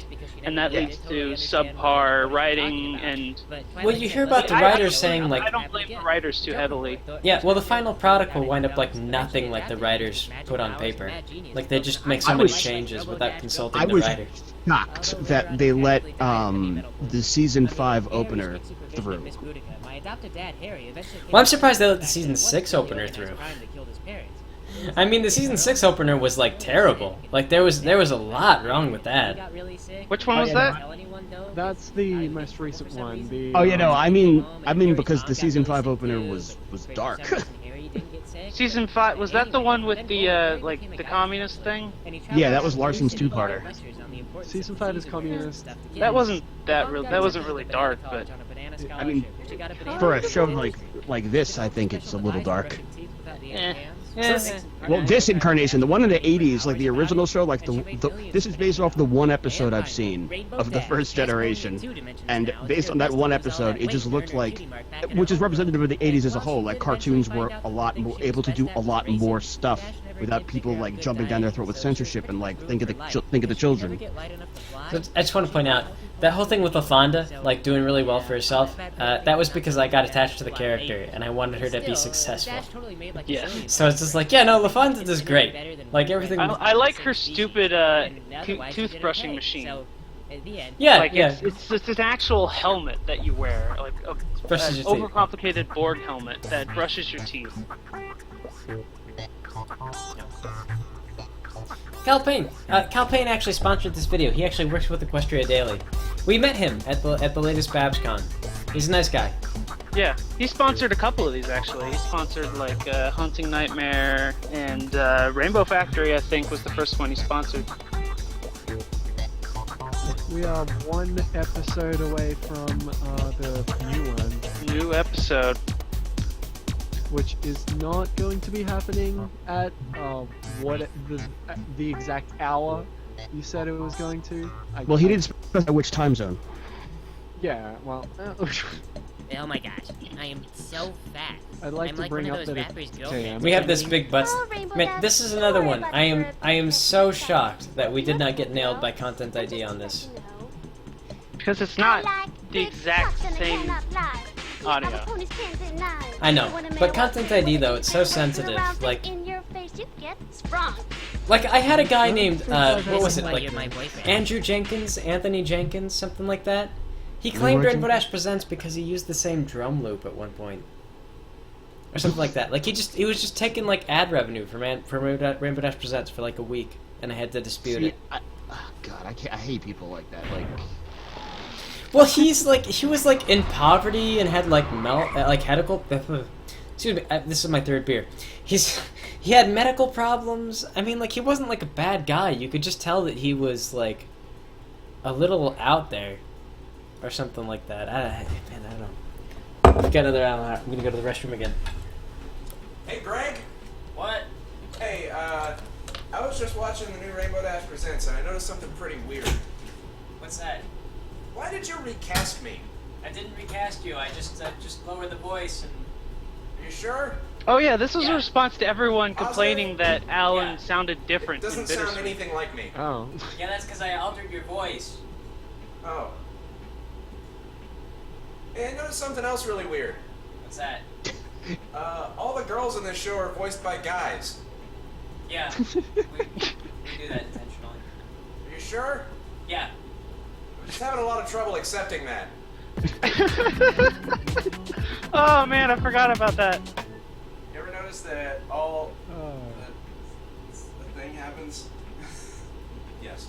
and that leads to subpar writing and. Well, you hear about the writers saying like. I don't blame the writers too heavily. Yeah, well, the final product will wind up like nothing like the writers put on paper. Like they just make so many changes without consulting the writer. Shocked that they let the season 5 opener through. Well, I'm surprised they let the season 6 opener through. I mean, the season 6 opener was like terrible. Like there was a lot wrong with that. Which one was that? That's the most recent one. The, Oh yeah, no, I mean because the season 5 opener was dark. Season 5 was that the one with the like the communist thing? Yeah, that was Larson's two-parter. Season 5 is communist. That wasn't really dark, but I mean, for a show like this, I think it's a little dark. Well, this incarnation, the one in the 80s, like the original show, like this is based off the one episode I've seen of the first generation, and based on that one episode, it just looked like, which is representative of the 80s as a whole, like cartoons were a lot more able to do a lot more stuff without people like jumping down their throat with censorship and like think of the children. So I just want to point out that whole thing with LaFonda, like doing really well for herself, that was because I got attached to the character and I wanted her to be successful. Yeah. So it's just like, yeah, no, LaFonda does great. Like everything. I like her stupid toothbrushing machine. Yeah, like yeah. It's an actual helmet that you wear, like an overcomplicated board helmet that brushes your teeth. Cal Payne. Cal Payne actually sponsored this video. He actually works with Equestria Daily. We met him at the latest BabsCon. He's a nice guy. Yeah, he sponsored a couple of these actually. He sponsored like Hunting Nightmare and Rainbow Factory, I think, was the first one he sponsored. We are one episode away from the new one. New episode. Which is not going to be happening at the exact hour you said it was going to. Well, he didn't specify which time zone. Yeah, well. Oh my gosh, I am so fat. I'd like I'm to like bring one up of those that rappers' girlfriends. We have this big butts. Man, this is another one. I am so shocked that we did not get nailed by Content ID on this. Because it's not the exact same audio. I know, but Content ID though, it's so sensitive. Like I had a guy named what was it, like Andrew Jenkins, Anthony Jenkins, something like that. He claimed Rainbow Dash Presents because he used the same drum loop at one point, or something like that. Like he was just taking like ad revenue from Rainbow Dash Presents for like a week, and I had to dispute it. God, I hate people like that. Like. Well, he was like in poverty and had like medical. Excuse me, this is my third beer. He had medical problems. I mean, like he wasn't like a bad guy. You could just tell that he was like a little out there, or something like that. I don't know. We've got another hour. I'm gonna go to the restroom again. Hey, Greg. What? Hey, I was just watching the new Rainbow Dash Presents, and I noticed something pretty weird. What's that? Why did you recast me? I didn't recast you. I just lowered the voice and. Are you sure? Oh yeah, this was a response to everyone complaining that Alan sounded different. It doesn't sound anything like me. Oh. Yeah, that's because I altered your voice. Oh. Hey, I noticed something else really weird. What's that? All the girls in this show are voiced by guys. Yeah, we do that intentionally. Are you sure? Yeah. I'm just having a lot of trouble accepting that. Oh man, I forgot about that. You ever notice that the thing happens? Yes.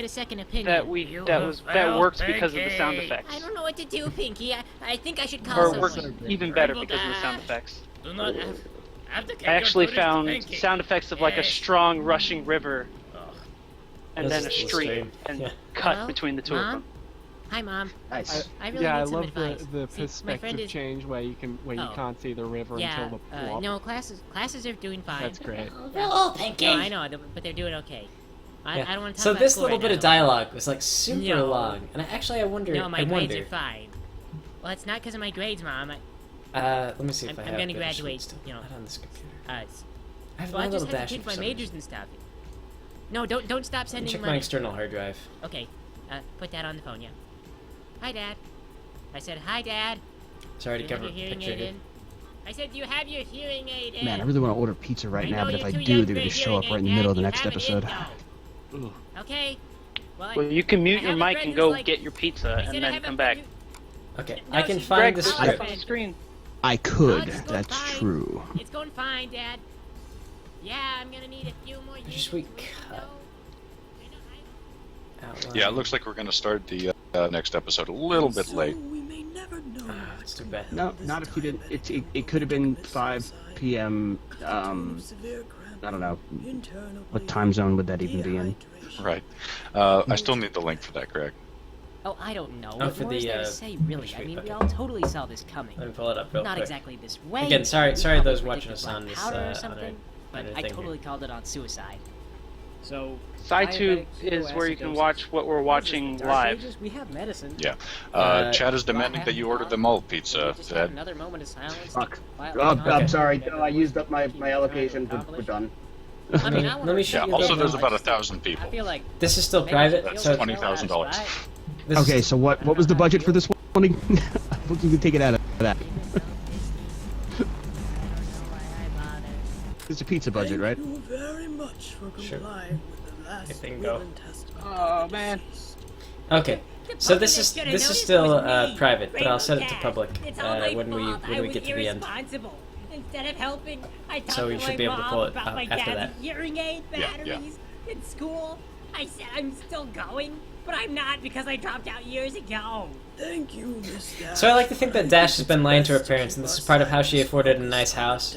get a second opinion. That worked because of the sound effects. I don't know what to do, Pinky. I think I should call Or someone. worked even better because of the sound effects. Do not abdicate I actually your duties to found Pinky. sound effects of like a strong rushing river, and That's then a just a stream, stream. and Yeah. cut Hello? between the two Mom? of them. Hi, Mom. Nice. I really Yeah, I need some love advice. the See, my friend perspective is... change where you Oh. can't see the river Yeah, until the plop. no, classes are doing fine. That's great. Oh, Pinky! No, I know, but they're doing okay. I Yeah. don't want to talk So about this school little right bit now. of dialogue was like super No. long, and I wonder. No, my I grades wonder. are fine. Well, it's not because of my grades, Mom. Let me see if I have. I'm gonna the graduate. still. You know, Not on this computer. I have well, my I just little had to dashing change for my some majors reason. and stuff. No, don't stop Let me sending check money. my external hard drive. Okay, put that on the phone, yeah. Hi, Dad. I said, hi, Dad. Sorry to Do you have cover your hearing picture aid here. in? I said, do you have your hearing aid in? Man, I really want to order pizza right I now, know but if you're I too do, young they're for gonna a show up hearing right in the aid, middle of the you next have it in, episode. though. Okay. Well, you can mute I your have a mic friend and who's go like- get your pizza I and said I then have a come friend back. Okay, No, I can she's find Greg, the just script. type on the screen. I could. it's going That's fine. true. It's going fine, Dad. Yeah, I'm gonna need a few more years. Just we cut. Outline. Yeah, it looks like we're going to start the next episode a little bit late. It's too bad. No, not if you didn't. It could have been 5 p.m. I don't know. What time zone would that even be in? Right. I still need the link for that, Greg. Oh, I don't know. Oh, What for more is the, there to say, really? I mean, we okay. all totally saw this coming. Let me pull it up real Not quick. exactly this way. Again, sorry We those probably watching predicted us black on this powder or on our something, but I thing totally called it on suicide. So, SciTube is where you can watch what we're watching live. We have medicine. Yeah. Uh, Chad is demanding that you order the mole pizza, Just have Dad. another moment of silence. Fuck. quietly I'm contemplate sorry. whatever No, I used up my we're allocation. trying to We're accomplish. done. I mean, I let me show Yeah, you. also the- there's about 1,000 people. I feel like This is still maybe private, I should so feel $20,000. right? this Okay, is, so what was the budget for this one? I think you can take it out of that. It's a pizza budget, right? Thank you very much for Sure. complying with the last If they can go. will and testament. Oh man. Okay, so this is still private, but I'll set it to public It's all my when fault. we I was get to the end. irresponsible. Instead of helping, I talked So we to should my be able to mom pull it about up my after dad's that. hearing aid Yeah, batteries in school. I said I'm still going, but I'm not because I dropped out years ago. Thank you, Miss Dash. So I like to think that Dash has been lying to her parents, and this is part of how she afforded a nice house.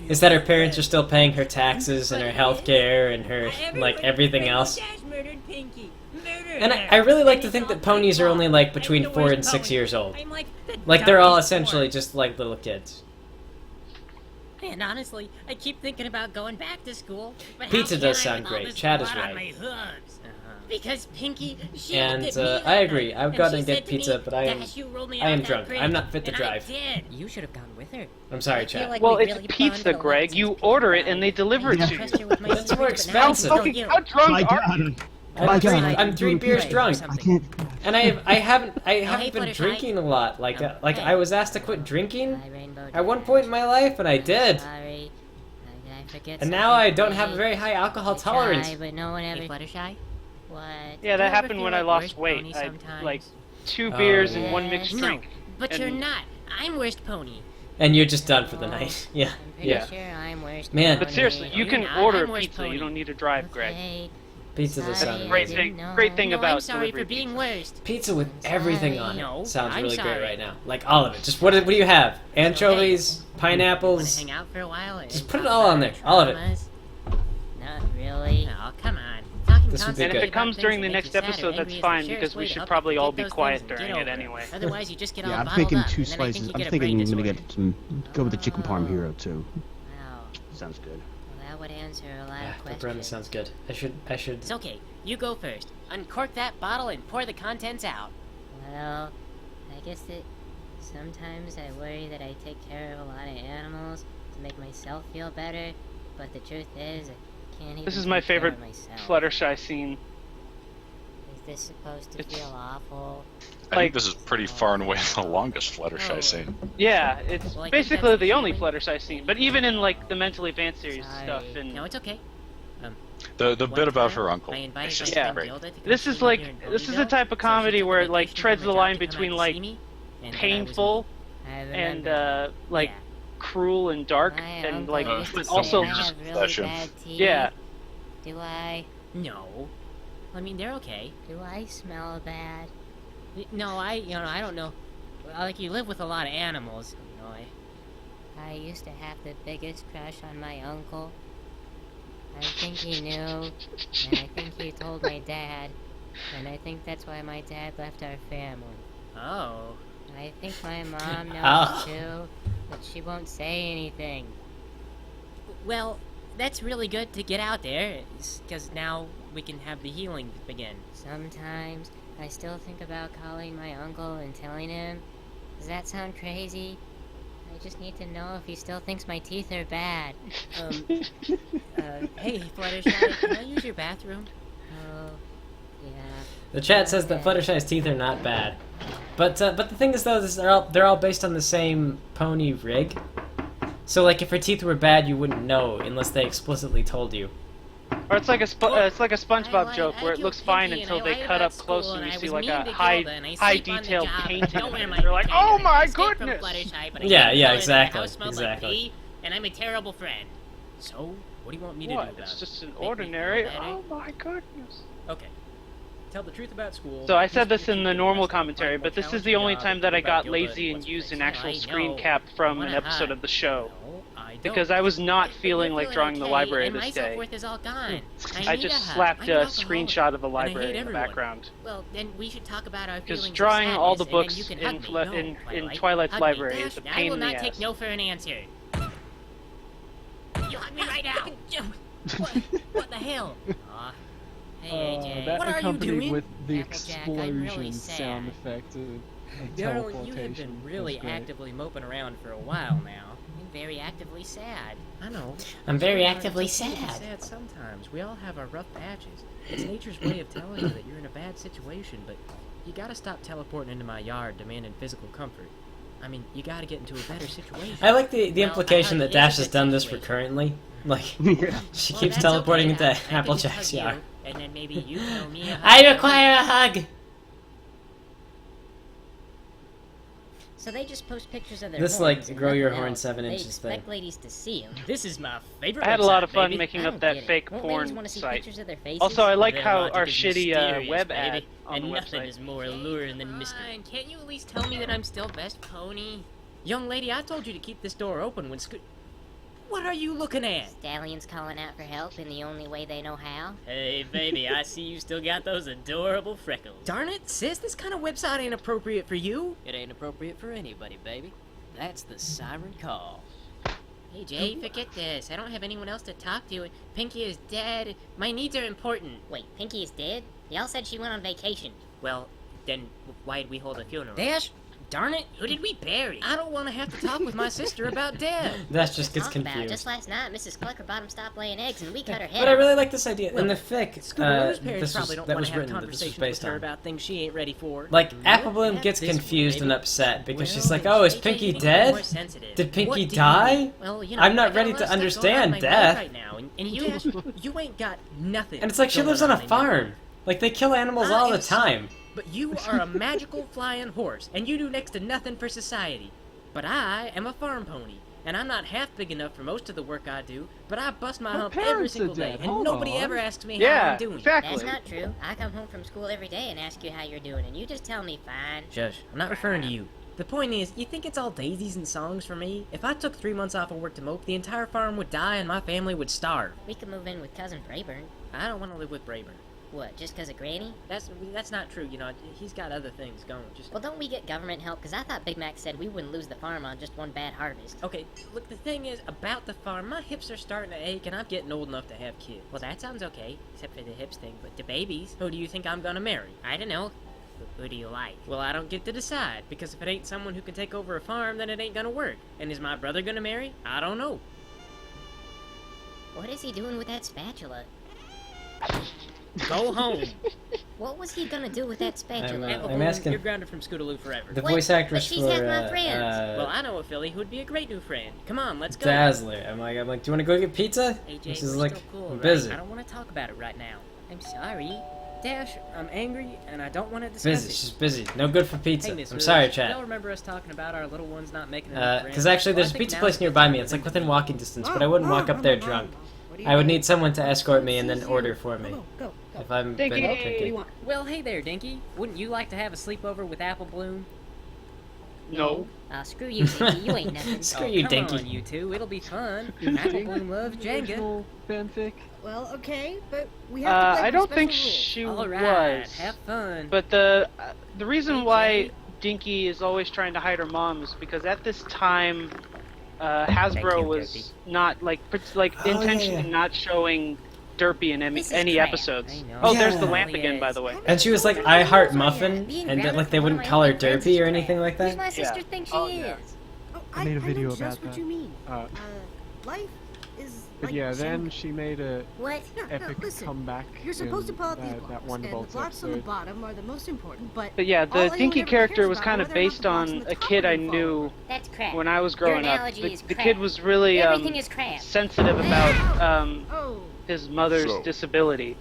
Is that her parents are still paying her taxes and her health care and her like everything else. Dash murdered Pinky. Murdered And her. I really like to it's think all that my ponies are fault. only like I'm between the 4 worst and 6 pony. years old. I'm like the Like they're all dumbest essentially sport. just like little kids. And honestly, I keep thinking about going back to school. But Pizza how does can I sound with all great. this Chad is blood on right. my hooves? Because Pinky, she And looked at me I that agree. night, I would and go out she and said get to me, pizza, but I am "Dash, you rolled me I off am that drunk. bridge," I'm not fit to and drive. I did. You should have gone with her. I'm sorry, I feel Chad. like Well, we it's really pizza, bonded a lot Greg. since You we order came it and they deliver it I to trust you. with my But it's more secret, but now I expensive. know Fucking you. how drunk My are God. you? My God. I'm 3 beers drunk, I can't. and I haven't hey, been Fluttershy. drinking a lot. Like Hey. I was asked to quit drinking Hi, Rainbow at one Dash. point in my life, and I did. Sorry. I forget And now something I don't have a today. very high alcohol I tolerance. try, but no one ever... Hey, Fluttershy? What? Yeah, Do that you ever happened feel when like I lost worst weight. pony I sometimes? like 2 Oh, beers yeah. and 1 mixed No, drink. but And- you're not. I'm worst pony. And you're just done for the night. Yeah, I'm pretty yeah. sure I'm worst Man. But seriously, you You're can not. order I'm worst pizza. pony. You don't need to drive, Greg. Okay. Pizza does Sorry, sound I Great amazing. thing. didn't know. Great thing No, about I'm sorry delivery for being pizza. worst. Pizza with I'm everything sorry. on it No, sounds I'm really sorry. great right now. Like all of it. Just what do you have? Anchovies, Want pineapples. to hang out for a while? and Just put it talk all about on there. All of it. traumas? Not really. Oh, come on. Talking This would be constantly And if good. it about comes things during that the make next you sad or episode, that's angry is the fine surest because we way to should help probably you all get be those quiet things and during get it over anyway. Otherwise, you just get all Yeah, I'm bottled thinking up, 2 and then I think slices. you I'm get a thinking brain I'm gonna disorder. get some. Go with the chicken parm hero too. Wow. Sounds good. Well, that would answer a lot Yeah, of pepperoni questions. sounds good. I should. It's okay. You go first. Uncork that bottle and pour the contents out. Well, I guess that sometimes I worry that I take care of a lot of animals to make myself feel better, but the truth is, I can't even This is my take care favorite of myself. Fluttershy scene. Is this supposed to It's- feel awful? I think this is pretty far and away the longest Fluttershy scene. Yeah, it's Well, I think basically that's the only feeling. Fluttershy scene. But even in like the mentally advanced series Sorry. stuff, and No, it's okay. The One bit about time, her uncle. I invited It's my just Yeah. friend great. Gilda to come this see is me like here in this is the Ponyville, type of so she comedy took a where it like vacation from treads her the job line to come between out like and see me, and then I was painful I and remember. like Yeah. cruel and dark My and uncle like used to but say also I just have really Session. bad teeth. yeah. Do I? No. I mean, they're okay. Do I smell bad? No, I don't know. Like, you live with a lot of animals. You know, I used to have the biggest crush on my uncle. I think he knew, and I think he told my dad, and I think that's why my dad left our family. Oh. I think my mom knows Oh. too, but she won't say anything. Well, that's really good to get out there, because now we can have the healing begin. Sometimes I still think about calling my uncle and telling him. Does that sound crazy? I I just need to know if he still thinks my teeth are bad. Hey, Fluttershy, can I use your bathroom? Oh, yeah. The chat says that Fluttershy's teeth are not bad, but the thing is though, they're all based on the same pony rig. So like, if her teeth were bad, you wouldn't know unless they explicitly told you. Or it's like a SpongeBob joke where it looks fine until they cut up close and you see like a high detailed painting. And they're like, oh my goodness! Yeah, exactly. And I'm a terrible friend. So, what do you want me to do about it? It's just an ordinary. Oh my goodness. Okay. Tell the truth about school. So I said this in the normal commentary, but this is the only time that I got lazy and used an actual screen cap from an episode of the show. Because I was not feeling like drawing the library this day. I just slapped a screenshot of the library in the background. Well, then we should talk about our because drawing all the books in Twilight's library is a pain in the ass. I will not take no for an answer. You hug me right now. What the hell? Hey, AJ. That What are you accompanied doing? with the Applejack, I'm really explosion sad. sound effect of Darling, teleportation. you have been really That's great. actively moping around for a while now. I'm very actively sad. I know. I'm very People actively are sad. sad sometimes. We all have our rough patches. It's nature's way of telling you that you're in a bad situation, but you gotta stop teleporting into my yard demanding physical comfort. I mean, you gotta get into a better situation. I like the implication that Dash has done this recurrently. Like, she keeps teleporting into Applejack's yard. And then maybe you know me a hug. I require a hug! So they just post pictures of their This, horns like, and grow your nothing horn else. 7 They inches expect thing. ladies to see them. This is my favorite I had a lot website, of fun baby. making I up don't that get it. fake Won't porn ladies wanna see site. pictures of their faces? Also, I like Their how logic our is shitty mysterious, web baby. ad on And the nothing website. is more alluring than mystery. Can't you at least tell me that I'm still best pony? Young lady, I told you to keep this door open when What are you looking at? Stallions calling out for help in the only way they know how. Hey, baby, I see you still got those adorable freckles. Darn it, sis, this kind of website ain't appropriate for you. It ain't appropriate for anybody, baby. That's the siren call. Hey, Jay, forget this. I don't have anyone else to talk to. Pinky is dead. My needs are important. Wait, Pinky is dead? Y'all said she went on vacation. Well, then why'd we hold a funeral? Dash, darn it, who did we bury? I don't want to have to talk with my sister about death. Dash just gets Talk about. confused. Just last night, Mrs. Cluckerbottom stopped laying eggs and we cut her head But I off. really like this idea. In the fic, Scooter's parents probably don't that want was to have written, that this was conversations based with her on. about things she ain't ready for. Like, Apple Bloom gets confused and upset because she's like, oh, is Pinky dead? Did Pinky die? Well, you know, I'm I not got a ready lot to of stuff going on in understand my death. mind right now, and you ain't got nothing. And it's like she going lives on a in your farm. Like, they kill animals all the time. But you are a magical flying horse, and you do next to nothing for society. But I am a farm pony, and I'm not half big enough for most of the work I do, but I bust my hump every parents are single day, dead. and Hold nobody on. ever asks me Yeah, how I'm doing. exactly. That's not true. I come home from school every day and ask you how you're doing, and you just tell me fine. Shush, I'm not referring to you. The point is, you think it's all daisies and songs for me? If I took 3 months off of work to mope, the entire farm would die and my family would starve. We could move in with Cousin Brayburn. I don't want to live with Brayburn. What, just 'cause of Granny? That's not true, you know, he's got other things going. Well, don't we get government help? 'Cause I thought Big Mac said we wouldn't lose the farm on just one bad harvest. Okay, look, the thing is, about the farm, my hips are starting to ache and I'm getting old enough to have kids. Well, that sounds okay, except for the hips thing, but the babies, who do you think I'm gonna marry? I don't know. Who do you like? Well, I don't get to decide, because if it ain't someone who can take over a farm, then it ain't gonna work. And is my brother gonna marry? I don't know. What is he doing with that spatula? Go home. What was he gonna do with that spatula? I'm asking- You're grounded from Scootaloo forever. The voice actress But she's for, half my friends. Well, I know a filly who'd be a great new friend. Come on, let's go. Dazzler. I'm like, do you want to go get pizza? AJ, And she's we're like, still cool, I'm right? busy. I don't want to talk about it right now. I'm sorry. Dash, I'm angry, and I don't want to discuss Busy. it. She's busy. No good for pizza. Hey, Miss I'm Rouge, sorry, Y'all chat. remember us talking about our little ones not making enough friends? Because actually, Well, I there's a think pizza now's place the nearby time me. to It's like think within walking distance, but I wouldn't walk up there drunk. I would need someone to escort me and then order for me. If I'm been picky. Well, hey there, Dinky. Wouldn't you like to have a sleepover with Apple Bloom? No. Screw you, Dinky. You ain't nothing. Screw you, come Dinky. on, you two. It'll be fun. Apple Bloom loves Jenga. Fanfic. Well, okay, but we have to play I by don't think special rules. she All right, was. have fun. But the reason why Dinky is always trying to hide her mom is because at this time, Hasbro was not intentionally not showing Derpy in any episodes. Oh, there's the lamp again, by the way. And she was like, I heart muffin, and then, like they wouldn't call her Derpy or anything like Who's that. my sister think she is? I made a video know about just what that. you mean. Life is But like yeah, then sugar. she made a What? epic listen, comeback. You're supposed to in pull out these that blocks, and the Wonderbolts blocks on the episode. bottom are the most important, but But yeah, all the anyone Dinky ever character cares was about kind are of whether or not based the blocks on the a top kid are I gonna fall knew over. That's crap. when I was Your growing up. analogy is The crap. kid was really Everything is crap. sensitive about Oh. his mother's So, disability,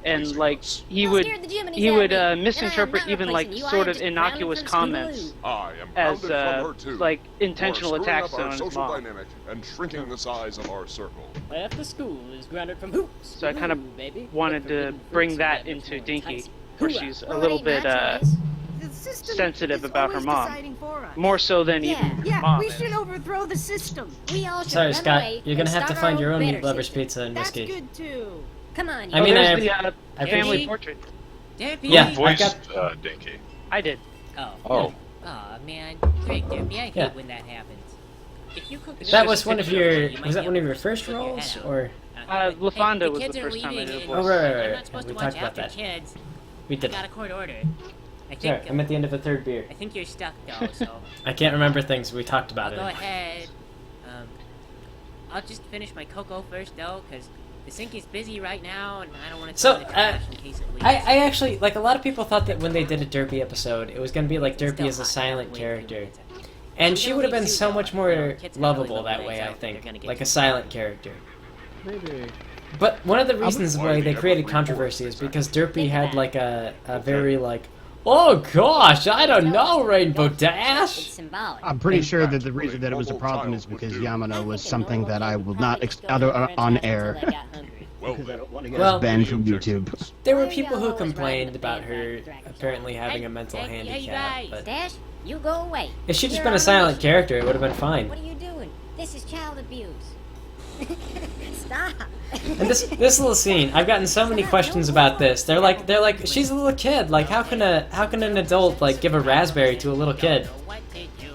and like he Well, would steer the Jiminy he would Savvy. And I am misinterpret not even like replacing you. I sort am of just grounded innocuous from school. comments I am as grounded from her too. like for intentional screwing attacks up our on his social mom. dynamic and shrinking the size of our circle. Life after school is grounded from hoops. So I kind of Ooh, baby. wanted to Forbidden bring fruits that are that much into more Dinky, enticing. where Hooah. she's a Well, it little ain't bit my choice. The system sensitive is about her always mom, deciding for us. more so than Yeah. even Yeah, mom we is. should overthrow the system. We all should Sorry, run Scott. away You're gonna and have to start find our your own better meat lovers system. pizza and That's whiskey. good too. Come on, I you mean, There's I the family appreciate- portrait. Derpy. Yeah, Who I voiced got. Dinky? I did. Oh. Oh, man. Greg Derpy, I hate Yeah. when that happens. If you cook That was one of your. Was that one of your first roles, or? LaFonda was kids the are first time I leaving did a and voice. Oh, right. I'm not supposed We to watch talked about after that. kids. We did. I got a court order. I think Sorry, I'm at the end of a third beer. I think you're stuck though, so I can't remember things. We talked about I'll go it. ahead. I'll just finish my cocoa first though, because the sink is busy right now, and I don't want to So, throw the trash in case it leaks. I actually, like, a lot of people thought that when they did a Derpy episode, it was going to be like Derpy as a silent character. And she would have been so much more lovable that way, I think. Like a silent character. Maybe. But one of the reasons why they created controversy is because Derpy had, like, a very, like, oh gosh, I don't know, Rainbow Dash! I'm pretty sure that the reason that it was a problem is because Yamano was something that I will not on air. Because I don't want to get us banned from YouTube. There were people who complained about her apparently having a mental Hey, handicap, you guys, but Dash, you go away. if she'd just You're been on a silent mission. character, it would have been fine. What are you doing? This is child abuse. Stop. And this little scene, I've gotten so many questions about this. They're like, she's a little kid. Like, how can an adult like give a raspberry to a little kid?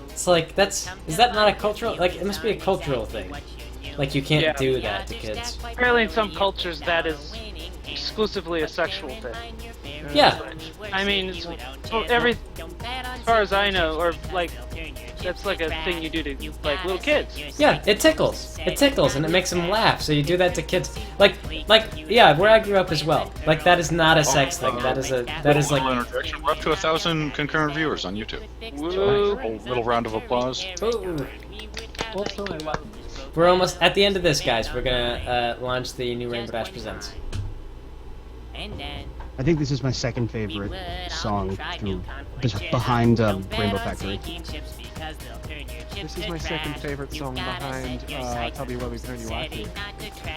It's like is that not a cultural? Like, it must be a cultural thing. Like, you can't do that to kids. Apparently, in some cultures, that is exclusively a sexual thing. Yeah. I mean, as far as I know, or like, that's like a thing you do to like little kids. Yeah, it tickles. It tickles, and it makes them laugh. So you do that to kids. Like, yeah, where I grew up as well. Like, that is not a sex thing. That is like. Interjection. We're up to 1,000 concurrent viewers on YouTube. Woo. A little round of applause. Ooh. We're almost at the end of this, guys. We're gonna launch the new Rainbow Dash Presents. I think this is my second favorite song behind Rainbow Factory. This is my second favorite song behind Tubby Wubby Ponywacky.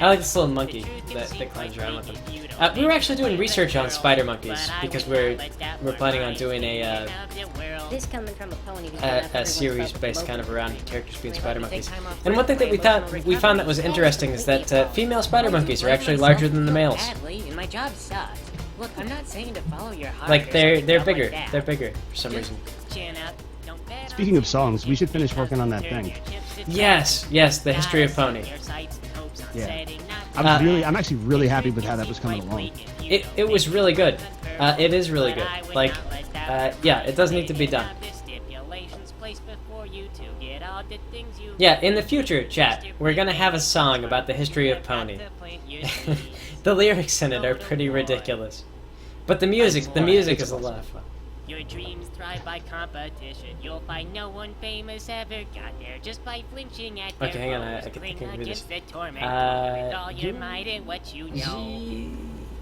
I like this little monkey that climbs around with them. We were actually doing research on spider monkeys because we're planning on doing a This coming from a pony. a series based kind of around characters being spider monkeys. And one thing that we found that was interesting is that female spider monkeys are actually larger than the males. Badly, and my job sucks. Look, I'm not saying to follow your heart. Like or they're something like bigger. that. They're bigger for some reason. Chin up. Don't bet on Speaking of songs, we should finish working on that thing. Yes, the history of Pony. Yeah. I'm actually really happy with how that was coming along. It was really good. It is really good. Like, yeah, it does need to be done. Yeah, in the future, chat, we're gonna have a song about the history of Pony. The lyrics in it are pretty ridiculous. But the music is a lot of fun. Your dreams thrive by competition. You'll find no one famous ever got there just by flinching at their Okay, hang on, I foes. can Cling read this. against the torment with all your yeah. might and what you know.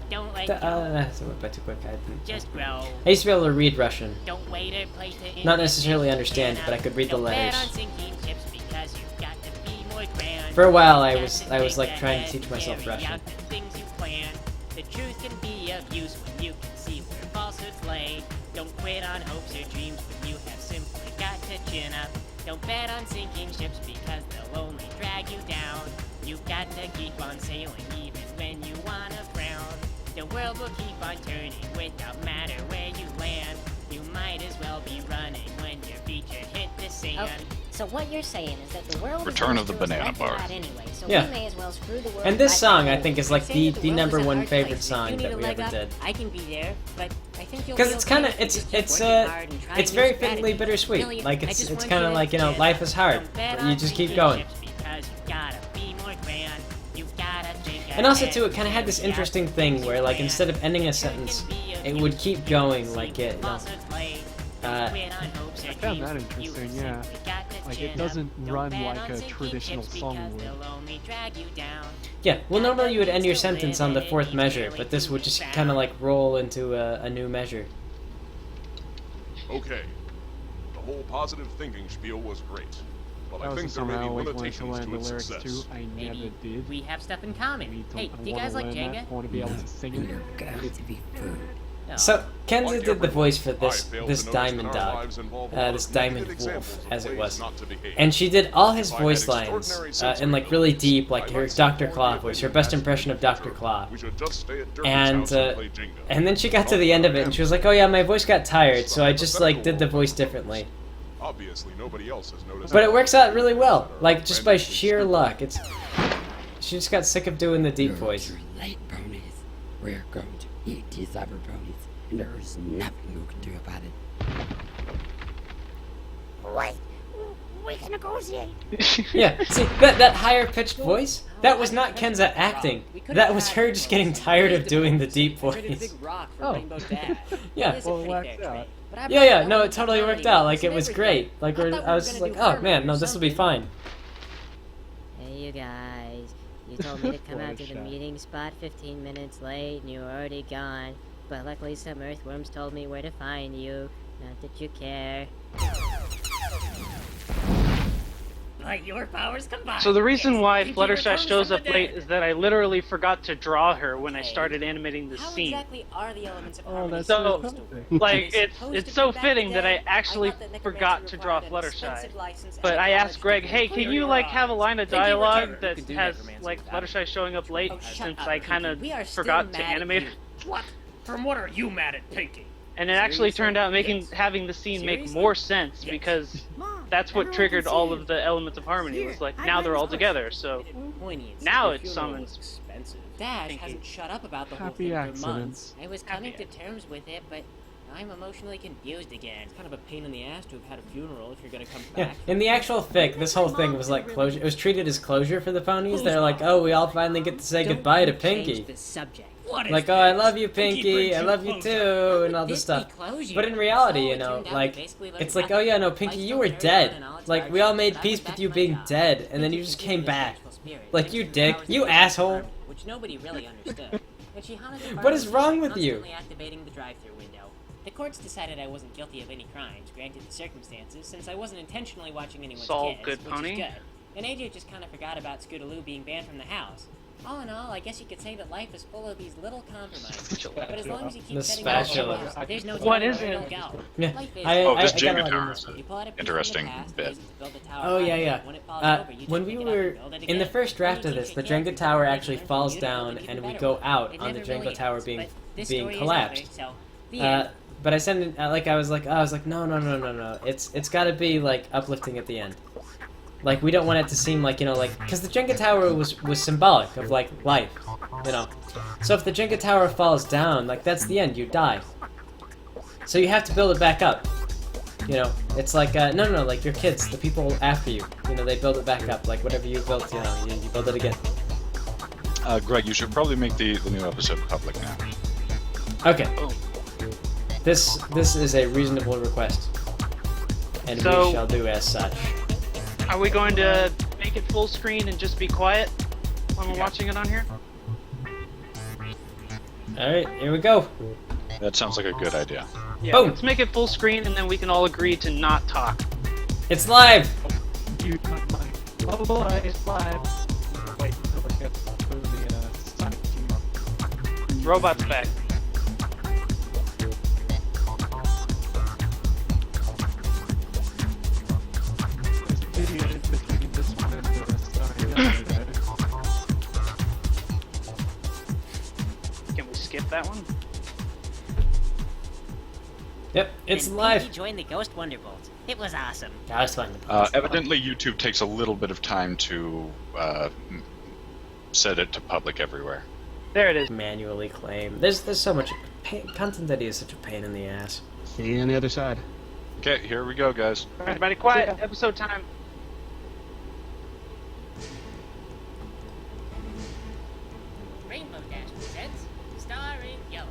Don't let That's a bit too quick. just grow. I used to be able to read Russian. Don't wait or play to Not necessarily understand, but I could read the Don't bet letters. on sinking ships because you've got to be more grand. For a while, I was like trying to teach myself Russian. The things you plan. The truth can be of use when you can see where falsehoods lay. Don't quit on hopes or dreams when you have simply got to chin up. Don't bet on sinking ships because they'll only drag you down. You've got to keep on sailing even when you wanna frown. The world will keep on turning without matter where you land. You might as well be running when your feet hit the sand. Okay. So what you're saying is that the world Return is of the going to banana screw us right bar. out anyway, so Yeah. we may as well screw the world And this right song, back I think, is over. like Saying the that world number is a one hard favorite place. If song you need that a we leg ever up, did. I can be there, but I think you'll Because be it's okay kind of if you it's just keep it's working hard and try it's new very strategies. fittingly bittersweet. Really, Like I it's just want kind you of to like, you know, get life is hard, Don't bet but you on just keep sinking going. ships because you gotta be more grand. You gotta think And also ahead. too, it kind of had this interesting thing where like instead of ending a sentence, it would keep going like it. You know, I found that interesting, yeah. Like, it doesn't run like a traditional song would. Yeah, well normally you would end your sentence on the fourth measure, but this would just kind of like roll into a new measure. Okay. The whole positive thinking spiel was great. But That I was think the there song may I be always wanted to limitations learn to the its lyrics success. to. I never Maybe did. we have stuff in common. Hey, I do you guys wanna like learn Jenga? that. I want to be able to sing it. So Kenza did the voice for this failed this to notice diamond that our dog, lives involve a lot this of diamond negative wolf, examples of as it ways was, not to behave. and she did all his If I had voice lines extraordinary sensory in like really abilities, deep, like I'd her like some Dr. more Claw of voice, the her best opinion impression of as Dr. future. Claw. We should just stay at Derpy's And house and play Jenga. and then she got to the end of it and she was like, "Oh yeah, my voice got tired, so I just like did the voice differently." Obviously, nobody else has noticed. But it works out really well, like just by sheer luck. It's she just got sick of doing the deep voice. Late bronies. We're going to eat these other bronies, and there's nothing you can do about it. Wait, we can negotiate. Yeah, see, that higher pitched voice, that was not Kenza acting. That was her just getting tired of doing the deep voice. Oh. Yeah. Well, it worked out. Yeah, no, it totally worked out. Like, it was great. Like, I was just like, oh man, no, this will be fine. Hey, you guys. You told me to come out to the meeting spot 15 minutes late, and you were already gone. But luckily, some earthworms told me where to find you. Not that you care. Like your powers combined. So the reason why Yes, Fluttershy returns shows from up the late dead. is that I literally forgot to draw her when I started animating the How scene. exactly are the elements of Oh, harmony that's So, supposed to work? like, Are they supposed it's to so be back fitting that I today? actually thought that necromancy forgot to draw required an Fluttershy. expensive license and But a I college asked Greg, degree. hey, can Clear you, your like, eyes. have a line of Thank you, dialogue Return. that You can do has, necromancy like, without Fluttershy showing up late, Oh, shut since up, I kind of Pinky. We are still forgot to mad at animate you. her? What? From what are you mad at Pinky? And it actually Seriously? turned out Yes. having the scene make Seriously? more sense, Yes. because Mom, that's what everyone triggered can see all it. of the elements of harmony. It was like, now they're all together, so now it summons Dash Pinky. hasn't shut up about the whole Happy thing for accidents. months. I was coming to terms with it, but I'm emotionally confused again. It's kind of a pain in the ass to have had a funeral if you're gonna come Yeah, back. in the actual fic, this whole thing was like closure. It was treated as closure for the ponies. They're like, oh, we all finally get to say goodbye to Pinky. Change the subject. Like, oh, I love you, Pinky. I love you too, and all this stuff. But in reality, you know, like, it's like, oh yeah, no, Pinky, you were dead. Like, we all made peace with you being dead, and then you just came back. Like, you dick, you asshole. Which nobody really understood. And Shihana's What is wrong with you? constantly activating the drive-through window. The courts decided I wasn't guilty of any crimes, granted the circumstances, since I wasn't intentionally watching anyone's Saul, kids, good which pony. is good. And AJ just kind of forgot about Scootaloo being banned from the house. All in all, I guess you could say that life is full of these little compromises. But as long as you keep The setting spatula. goals, there's no What telling is where it? it'll go. Yeah, Life is- I This got a Jenga lot tower in is this. You pull out a piece interesting from the past, bit. use it to build a tower Oh yeah, higher. yeah. When it falls over, you When just we pick it up were and build it in the again. first draft of this, the Jenga tower actually falls down, Keep and it we better go one. out It on the never Jenga really tower ends, being but this being story is collapsed. over, so the end. But I sent it like I was like no. It's got to be like uplifting at the end. Like we don't want it to seem like, you know, like, because the Jenga tower was symbolic of like life, you know. So if the Jenga tower falls down, like that's the end. You die. So you have to build it back up. You know, it's like no, like your kids, the people after you. You know, they build it back up. Like whatever you built, you know, you build it again. Greg, you should probably make the new episode public now. Okay. This is a reasonable request, and So- we shall do as such. Are we going to make it full screen and just be quiet when we're watching it on here? All right, here we go. That sounds like a good idea. Yeah, Boom. let's make it full screen and then we can all agree to not talk. It's live. You got my. Oh boy, it's live. Wait, no, I got to put the side view. Robot's back. Video in between this one and the side. Can we skip that one? Yep, it's and live. Pinky joined the Ghost Wonderbolt. It was awesome. Ghost Wonderbolt. Evidently, YouTube takes a little bit of time to set it to public everywhere. There it is. Manually claim. There's so much content that is such a pain in the ass. See you on the other side. Okay, here we go, guys. Alright, everybody quiet. Episode time. Rainbow Dash presents Star in Yellow.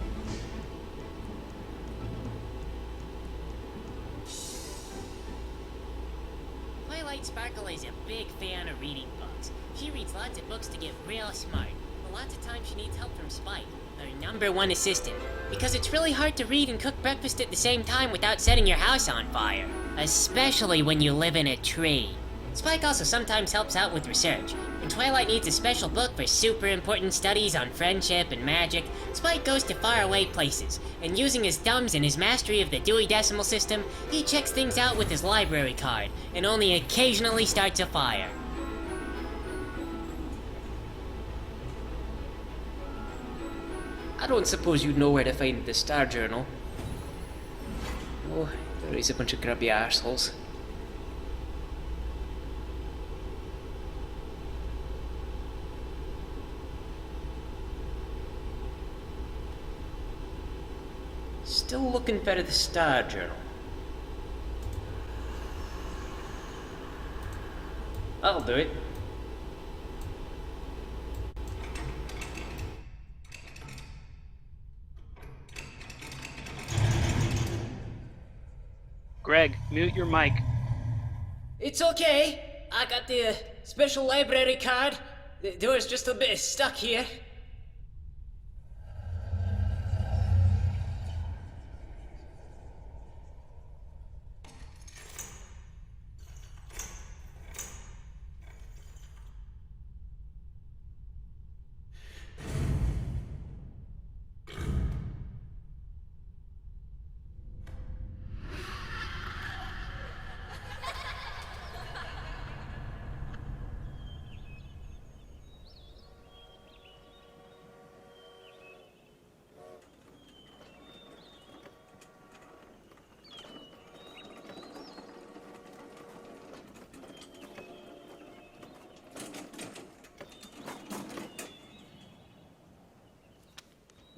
Twilight Sparkle is a big fan of reading books. She reads lots of books to get real smart. But lots of times she needs help from Spike, her #1 assistant. Because it's really hard to read and cook breakfast at the same time without setting your house on fire. Especially when you live in a tree. Spike also sometimes helps out with research. When Twilight needs a special book for super important studies on friendship and magic, Spike goes to faraway places, and using his thumbs and his mastery of the Dewey Decimal System, he checks things out with his library card, and only occasionally starts a fire. I don't suppose you know where to find the Star Journal. Oh, there is a bunch of grubby arseholes. Still looking for the Star Journal. I'll do it. Greg, mute your mic. It's okay. I got the special library card. The door's just a bit stuck here.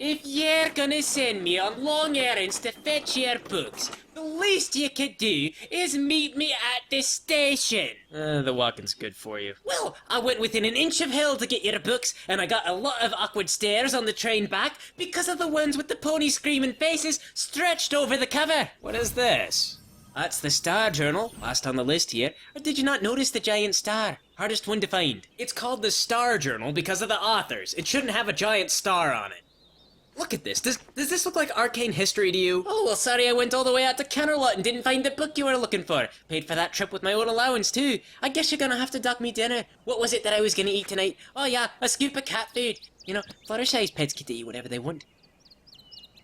If you're gonna send me on long errands to fetch your books, the least you could do is meet me at the station. The walking's good for you. Well, I went within an inch of hell to get your books, and I got a lot of awkward stares on the train back because of the ones with the pony screaming faces stretched over the cover. What is this? That's the Star Journal, last on the list here. Or did you not notice the giant star? Hardest one to find. It's called the Star Journal because of the authors. It shouldn't have a giant star on it. Look at this. Does this look like arcane history to you? Oh, well, sorry I went all the way out to Canterlot and didn't find the book you were looking for. Paid for that trip with my own allowance, too. I guess you're gonna have to duck me dinner. What was it that I was gonna eat tonight? Oh, yeah, a scoop of cat food. You know, Fluttershy's pets get to eat whatever they want.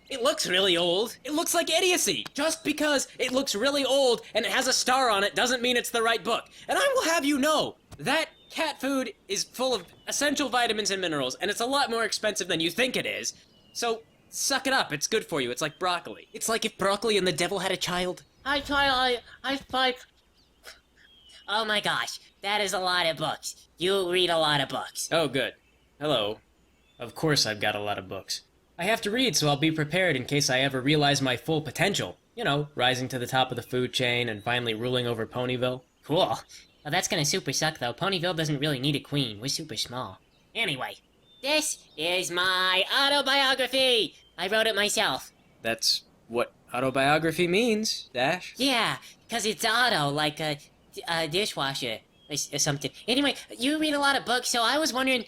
It looks really old. It looks like idiocy. Just because it looks really old and it has a star on it doesn't mean it's the right book. And I will have you know, that cat food is full of essential vitamins and minerals, and it's a lot more expensive than you think it is. So, suck it up. It's good for you. It's like broccoli. It's like if broccoli and the devil had a child. Hi, Twilight. Hi, Spike. Oh my gosh, that is a lot of books. You read a lot of books. Oh, good. Hello. Of course I've got a lot of books. I have to read, so I'll be prepared in case I ever realize my full potential. You know, rising to the top of the food chain and finally ruling over Ponyville. Cool. Well, that's gonna super suck, though. Ponyville doesn't really need a queen. We're super small. Anyway, this is my autobiography. I wrote it myself. That's what autobiography means, Dash. Yeah, because it's auto, like a dishwasher or something. Anyway, you read a lot of books, so I was wondering,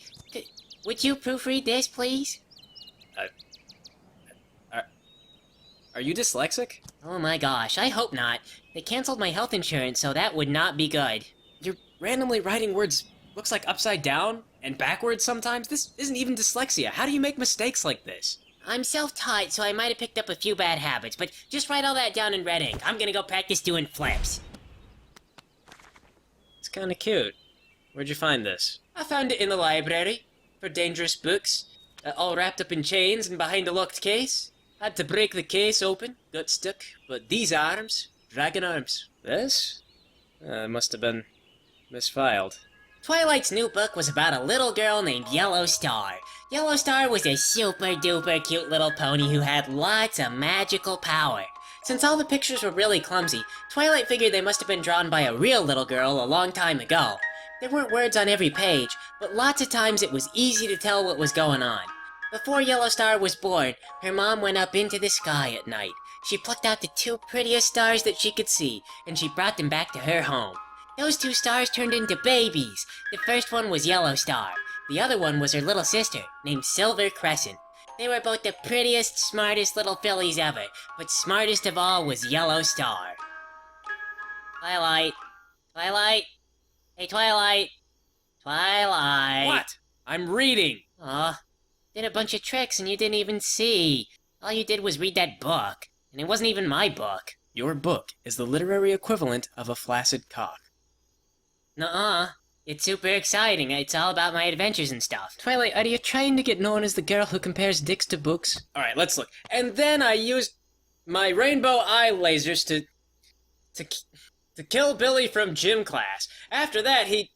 would you proofread this, please? Are you dyslexic? Oh my gosh, I hope not. They canceled my health insurance, so that would not be good. You're randomly writing words looks like upside down and backwards sometimes. This isn't even dyslexia. How do you make mistakes like this? I'm self-taught, so I might have picked up a few bad habits, but just write all that down in red ink. I'm gonna go practice doing flips. It's kinda cute. Where'd you find this? I found it in the library for dangerous books, all wrapped up in chains and behind a locked case. Had to break the case open, got stuck, but these arms, dragon arms. This? Must have been misfiled. Twilight's new book was about a little girl named Yellow Star. Yellow Star was a super duper cute little pony who had lots of magical power. Since all the pictures were really clumsy, Twilight figured they must have been drawn by a real little girl a long time ago. There weren't words on every page, but lots of times it was easy to tell what was going on. Before Yellow Star was born, her mom went up into the sky at night. She plucked out the 2 prettiest stars that she could see, and she brought them back to her home. Those 2 stars turned into babies. The first one was Yellow Star. The other one was her little sister, named Silver Crescent. They were both the prettiest, smartest little fillies ever, but smartest of all was Yellow Star. Twilight. Twilight. Hey, Twilight. Twilight. What? I'm reading. Aw. Did a bunch of tricks and you didn't even see. All you did was read that book. And it wasn't even my book. Your book is the literary equivalent of a flaccid cock. Nuh-uh. It's super exciting. It's all about my adventures and stuff. Twilight, are you trying to get known as the girl who compares dicks to books? Alright, let's look. And then I used my rainbow eye lasers to kill Billy from gym class. After that, he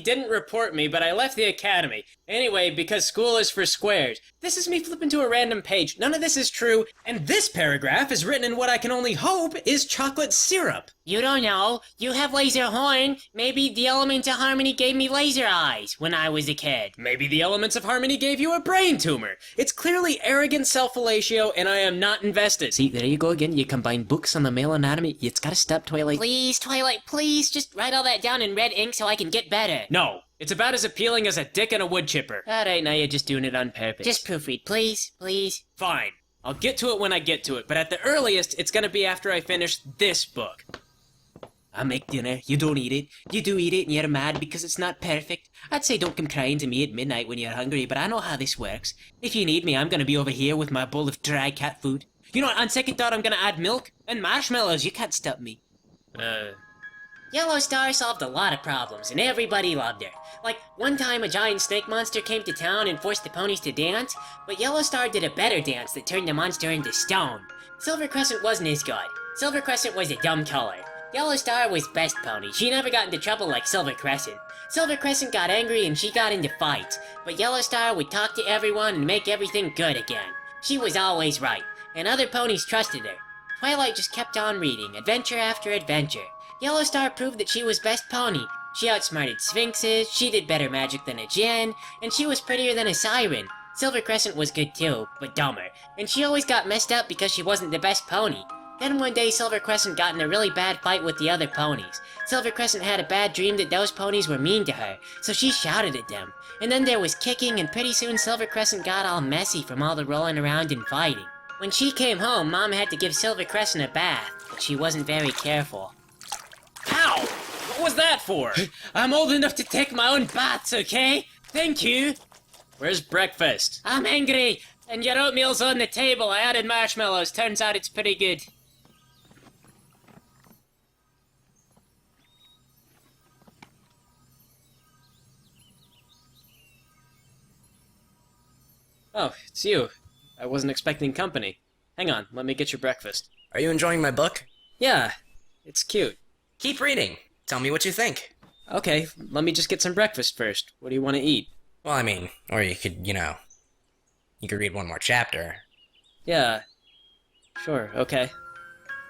didn't report me, but I left the academy. Anyway, because school is for squares. This is me flipping to a random page. None of this is true, and this paragraph is written in what I can only hope is chocolate syrup. You don't know. You have laser horn. Maybe the elements of harmony gave me laser eyes when I was a kid. Maybe the elements of harmony gave you a brain tumor. It's clearly arrogant self-fellatio, and I am not invested. See, there you go again. You combine books on the male anatomy. It's gotta stop, Twilight. Please, Twilight, please, just write all that down in red ink so I can get better. No. It's about as appealing as a dick and a wood chipper. Alright, now you're just doing it on purpose. Just proofread, please, please. Fine. I'll get to it when I get to it, but at the earliest, it's gonna be after I finish this book. I make dinner, you don't eat it. You do eat it and you're mad because it's not perfect. I'd say don't come crying to me at midnight when you're hungry, but I know how this works. If you need me, I'm gonna be over here with my bowl of dry cat food. You know what, on second thought, I'm gonna add milk and marshmallows. You can't stop me. Yellow Star solved a lot of problems, and everybody loved her. Like, one time a giant snake monster came to town and forced the ponies to dance, but Yellow Star did a better dance that turned the monster into stone. Silver Crescent wasn't as good. Silver Crescent was a dumb color. Yellow Star was best pony. She never got into trouble like Silver Crescent. Silver Crescent got angry and she got into fights, but Yellow Star would talk to everyone and make everything good again. She was always right, and other ponies trusted her. Twilight just kept on reading, adventure after adventure. Yellow Star proved that she was best pony. She outsmarted sphinxes, she did better magic than a djinn, and she was prettier than a siren. Silver Crescent was good too, but dumber, and she always got messed up because she wasn't the best pony. Then one day Silver Crescent got in a really bad fight with the other ponies. Silver Crescent had a bad dream that those ponies were mean to her, so she shouted at them. And then there was kicking, and pretty soon Silver Crescent got all messy from all the rolling around and fighting. When she came home, Mom had to give Silver Crescent a bath, but she wasn't very careful. Ow! What was that for? I'm old enough to take my own baths, okay? Thank you. Where's breakfast? I'm angry, and your oatmeal's on the table. I added marshmallows. Turns out it's pretty good. Oh, it's you. I wasn't expecting company. Hang on, let me get your breakfast. Are you enjoying my book? Yeah, it's cute. Keep reading. Tell me what you think. Okay, let me just get some breakfast first. What do you want to eat? Well, I mean, or you could, you could read one more chapter. Yeah, sure, okay.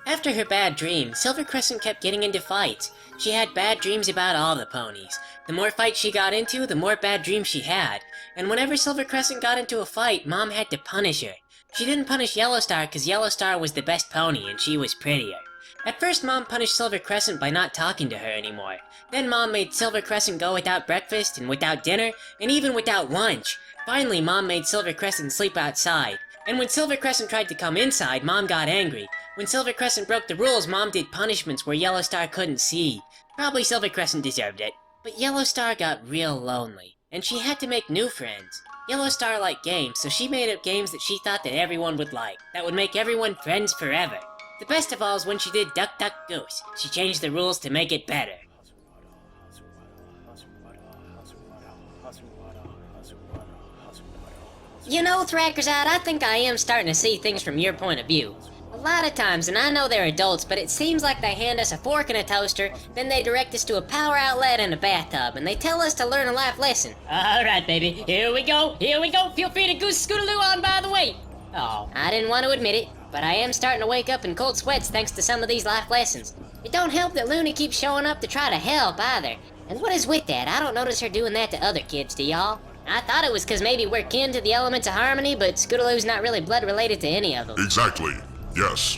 After her bad dream, Silver Crescent kept getting into fights. She had bad dreams about all the ponies. The more fights she got into, the more bad dreams she had. And whenever Silver Crescent got into a fight, Mom had to punish her. She didn't punish Yellow Star because Yellow Star was the best pony and she was prettier. At first, Mom punished Silver Crescent by not talking to her anymore. Then Mom made Silver Crescent go without breakfast and without dinner and even without lunch. Finally, Mom made Silver Crescent sleep outside. And when Silver Crescent tried to come inside, Mom got angry. When Silver Crescent broke the rules, Mom did punishments where Yellow Star couldn't see. Probably Silver Crescent deserved it. But Yellow Star got real lonely, and she had to make new friends. Yellow Star liked games, so she made up games that she thought that everyone would like, that would make everyone friends forever. The best of all is when she did Duck Duck Goose. She changed the rules to make it better. You know, Thrakkerzad, I think I am starting to see things from your point of view. A lot of times, and I know they're adults, but it seems like they hand us a fork and a toaster, then they direct us to a power outlet and a bathtub, and they tell us to learn a life lesson. Alright, baby, here we go. Feel free to goose scootaloo on by the way. Oh. I didn't want to admit it, but I am starting to wake up in cold sweats thanks to some of these life lessons. It don't help that Looney keeps showing up to try to help either. And what is with that? I don't notice her doing that to other kids, do y'all? I thought it was because maybe we're kin to the elements of harmony, but Scootaloo's not really blood related to any of them. Exactly. Yes.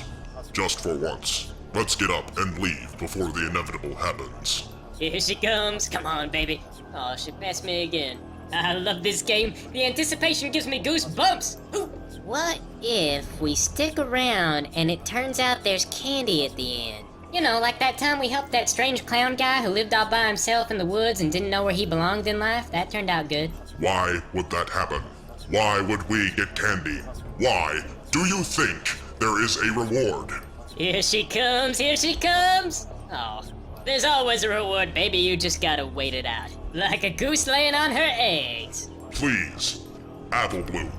Just for once. Let's get up and leave before the inevitable happens. Here she comes. Come on, baby. Oh, she passed me again. I love this game. The anticipation gives me goosebumps. Ooh. What if we stick around and it turns out there's candy at the end? You know, like that time we helped that strange clown guy who lived all by himself in the woods and didn't know where he belonged in life? That turned out good. Why would that happen? Why would we get candy? Why do you think there is a reward? Here she comes, here she comes! Oh, there's always a reward, baby, you just gotta wait it out. Like a goose laying on her eggs. Please, Apple Bloom,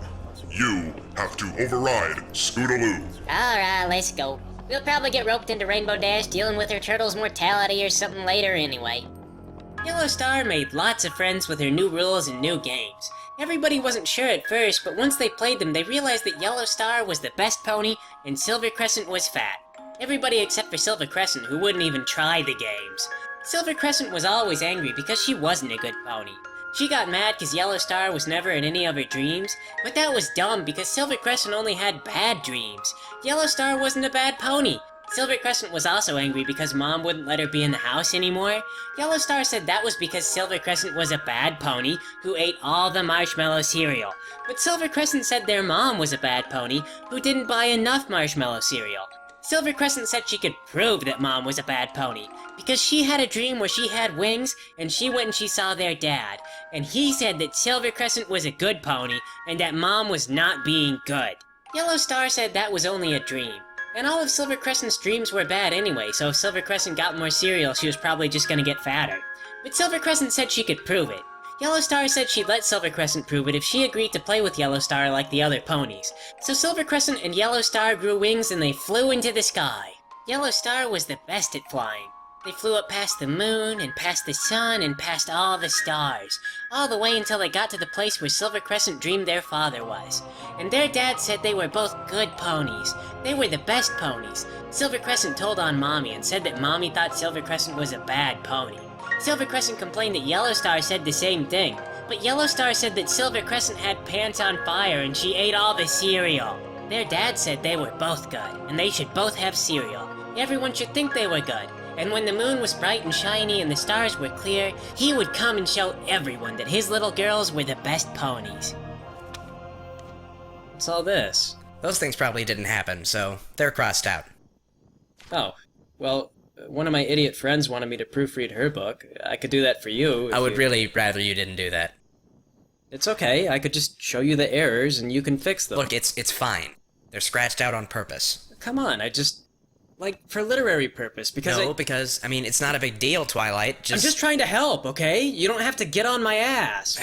you have to override Scootaloo. Alright, let's go. We'll probably get roped into Rainbow Dash dealing with her turtle's mortality or something later anyway. Yellow Star made lots of friends with her new rules and new games. Everybody wasn't sure at first, but once they played them, they realized that Yellow Star was the best pony and Silver Crescent was fat. Everybody except for Silver Crescent, who wouldn't even try the games. Silver Crescent was always angry because she wasn't a good pony. She got mad because Yellow Star was never in any of her dreams, but that was dumb because Silver Crescent only had bad dreams. Yellow Star wasn't a bad pony. Silver Crescent was also angry because Mom wouldn't let her be in the house anymore. Yellow Star said that was because Silver Crescent was a bad pony who ate all the marshmallow cereal. But Silver Crescent said their mom was a bad pony who didn't buy enough marshmallow cereal. Silver Crescent said she could prove that Mom was a bad pony because she had a dream where she had wings and she went and she saw their dad. And he said that Silver Crescent was a good pony and that Mom was not being good. Yellow Star said that was only a dream. And all of Silver Crescent's dreams were bad anyway, so if Silver Crescent got more cereal, she was probably just gonna get fatter. But Silver Crescent said she could prove it. Yellow Star said she'd let Silver Crescent prove it if she agreed to play with Yellow Star like the other ponies. So Silver Crescent and Yellow Star grew wings and they flew into the sky. Yellow Star was the best at flying. They flew up past the moon, and past the sun, and past all the stars, all the way until they got to the place where Silver Crescent dreamed their father was. And their dad said they were both good ponies. They were the best ponies. Silver Crescent told on Mommy and said that Mommy thought Silver Crescent was a bad pony. Silver Crescent complained that Yellow Star said the same thing, but Yellow Star said that Silver Crescent had pants on fire and she ate all the cereal. Their dad said they were both good, and they should both have cereal. Everyone should think they were good. And when the moon was bright and shiny and the stars were clear, he would come and show everyone that his little girls were the best ponies. What's all this? Those things probably didn't happen, so they're crossed out. Oh, well, one of my idiot friends wanted me to proofread her book. I could do that for you. I would really rather you didn't do that. It's okay, I could just show you the errors and you can fix them. Look, it's fine. They're scratched out on purpose. Come on, I just... like, for literary purpose, because because, I mean, it's not a big deal, Twilight, I'm just trying to help, okay? You don't have to get on my ass.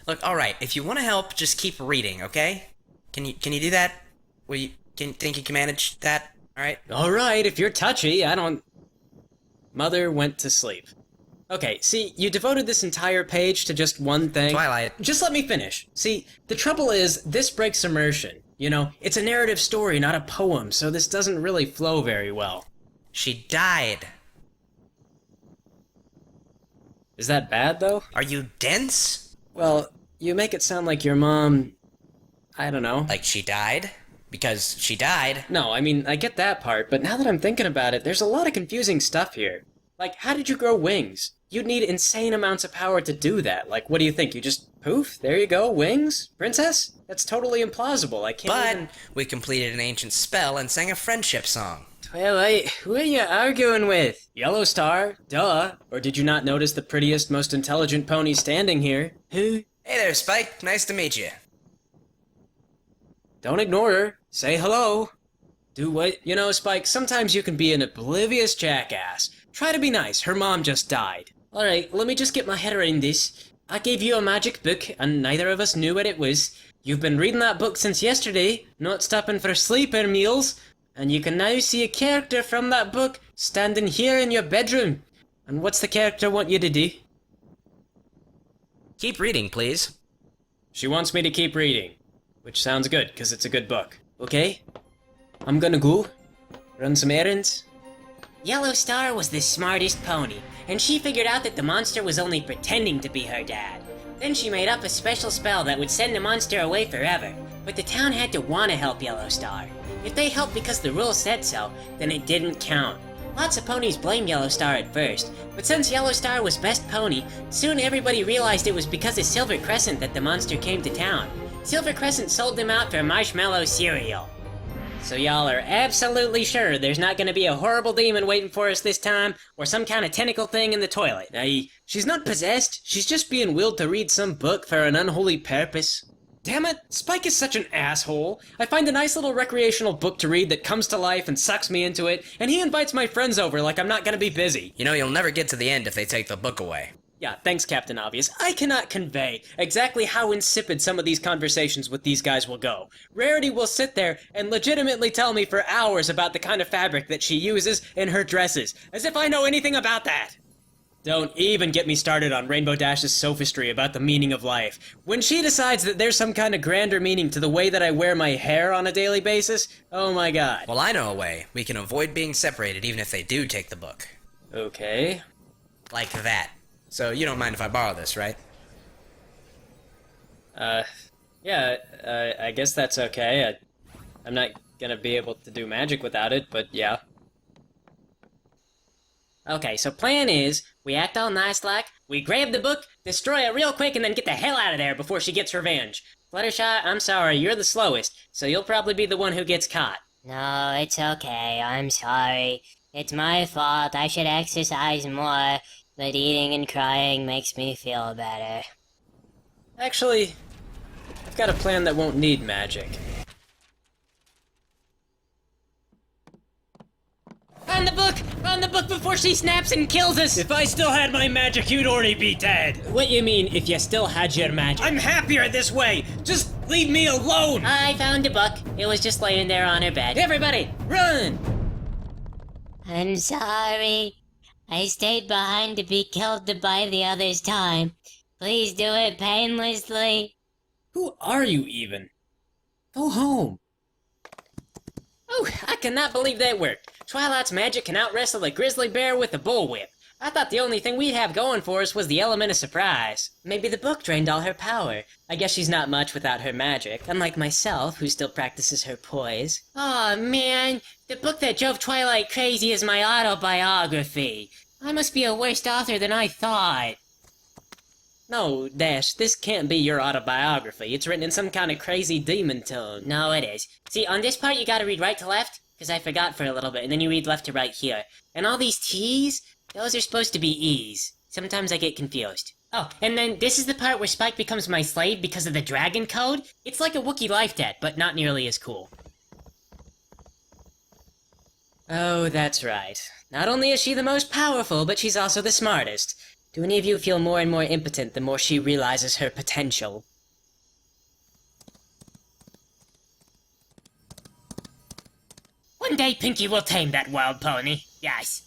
Look, alright, if you want to help, just keep reading, okay? Can you do that? Think you can manage that? Alright? Alright, if you're touchy, I don't... Mother went to sleep. Okay, see, you devoted this entire page to just one thing. Twilight. Just let me finish. See, the trouble is, this breaks immersion. You know, it's a narrative story, not a poem, so this doesn't really flow very well. She died. Is that bad, though? Are you dense? Well, you make it sound like your mom... I don't know. Like she died? Because she died? No, I mean, I get that part, but now that I'm thinking about it, there's a lot of confusing stuff here. Like, how did you grow wings? You'd need insane amounts of power to do that. Like, what do you think? You just poof? There you go, wings? Princess? That's totally implausible. I can't we completed an ancient spell and sang a friendship song. Twilight, who are you arguing with? Yellow Star? Duh. Or did you not notice the prettiest, most intelligent pony standing here? Who? Hey there, Spike. Nice to meet you. Don't ignore her. Say hello. Do what? You know, Spike, sometimes you can be an oblivious jackass. Try to be nice. Her mom just died. Alright, let me just get my head around this. I gave you a magic book, and neither of us knew what it was. You've been reading that book since yesterday, not stopping for sleep or meals, and you can now see a character from that book standing here in your bedroom. And what's the character want you to do? Keep reading, please. She wants me to keep reading, which sounds good, because it's a good book. Okay? I'm gonna go run some errands. Yellow Star was the smartest pony, and she figured out that the monster was only pretending to be her dad. Then she made up a special spell that would send the monster away forever, but the town had to want to help Yellow Star. If they helped because the rules said so, then it didn't count. Lots of ponies blamed Yellow Star at first, but since Yellow Star was best pony, soon everybody realized it was because of Silver Crescent that the monster came to town. Silver Crescent sold them out for marshmallow cereal. So y'all are absolutely sure there's not gonna be a horrible demon waiting for us this time, or some kind of tentacle thing in the toilet? She's not possessed, she's just being willed to read some book for an unholy purpose. Damn it, Spike is such an asshole. I find a nice little recreational book to read that comes to life and sucks me into it, and he invites my friends over like I'm not gonna be busy. You know, you'll never get to the end if they take the book away. Yeah, thanks, Captain Obvious. I cannot convey exactly how insipid some of these conversations with these guys will go. Rarity will sit there and legitimately tell me for hours about the kind of fabric that she uses in her dresses, as if I know anything about that. Don't even get me started on Rainbow Dash's sophistry about the meaning of life. When she decides that there's some kind of grander meaning to the way that I wear my hair on a daily basis, oh my god. Well, I know a way. We can avoid being separated even if they do take the book. Okay. Like that. So you don't mind if I borrow this, right? Yeah, I guess that's okay. I'm not gonna be able to do magic without it, but yeah. Okay, so plan is, we act all nice like, we grab the book, destroy it real quick, and then get the hell out of there before she gets revenge. Fluttershy, I'm sorry, you're the slowest, so you'll probably be the one who gets caught. No, it's okay. I'm sorry. It's my fault. I should exercise more, but eating and crying makes me feel better. Actually, I've got a plan that won't need magic. On the book! On the book before she snaps and kills us! If I still had my magic, you'd already be dead. What you mean, if you still had your magic? I'm happier this way! Just leave me alone! I found a book. It was just laying there on her bed. Everybody, run! I'm sorry. I stayed behind to be killed to buy the others time. Please do it painlessly. Who are you even? Go home. Oh, I cannot believe that worked. Twilight's magic can out-wrestle a grizzly bear with a bullwhip. I thought the only thing we'd have going for us was the element of surprise. Maybe the book drained all her power. I guess she's not much without her magic, unlike myself, who still practices her poise. Aw, man, the book that drove Twilight crazy is my autobiography. I must be a worse author than I thought. No, Dash, this can't be your autobiography. It's written in some kind of crazy demon tone. No, it is. See, on this part you gotta read right to left, because I forgot for a little bit, and then you read left to right here. And all these T's, those are supposed to be E's. Sometimes I get confused. Oh, and then this is the part where Spike becomes my slave because of the dragon code. It's like a Wookiee life debt, but not nearly as cool. Oh, that's right. Not only is she the most powerful, but she's also the smartest. Do any of you feel more and more impotent the more she realizes her potential? One day Pinky will tame that wild pony. Yes.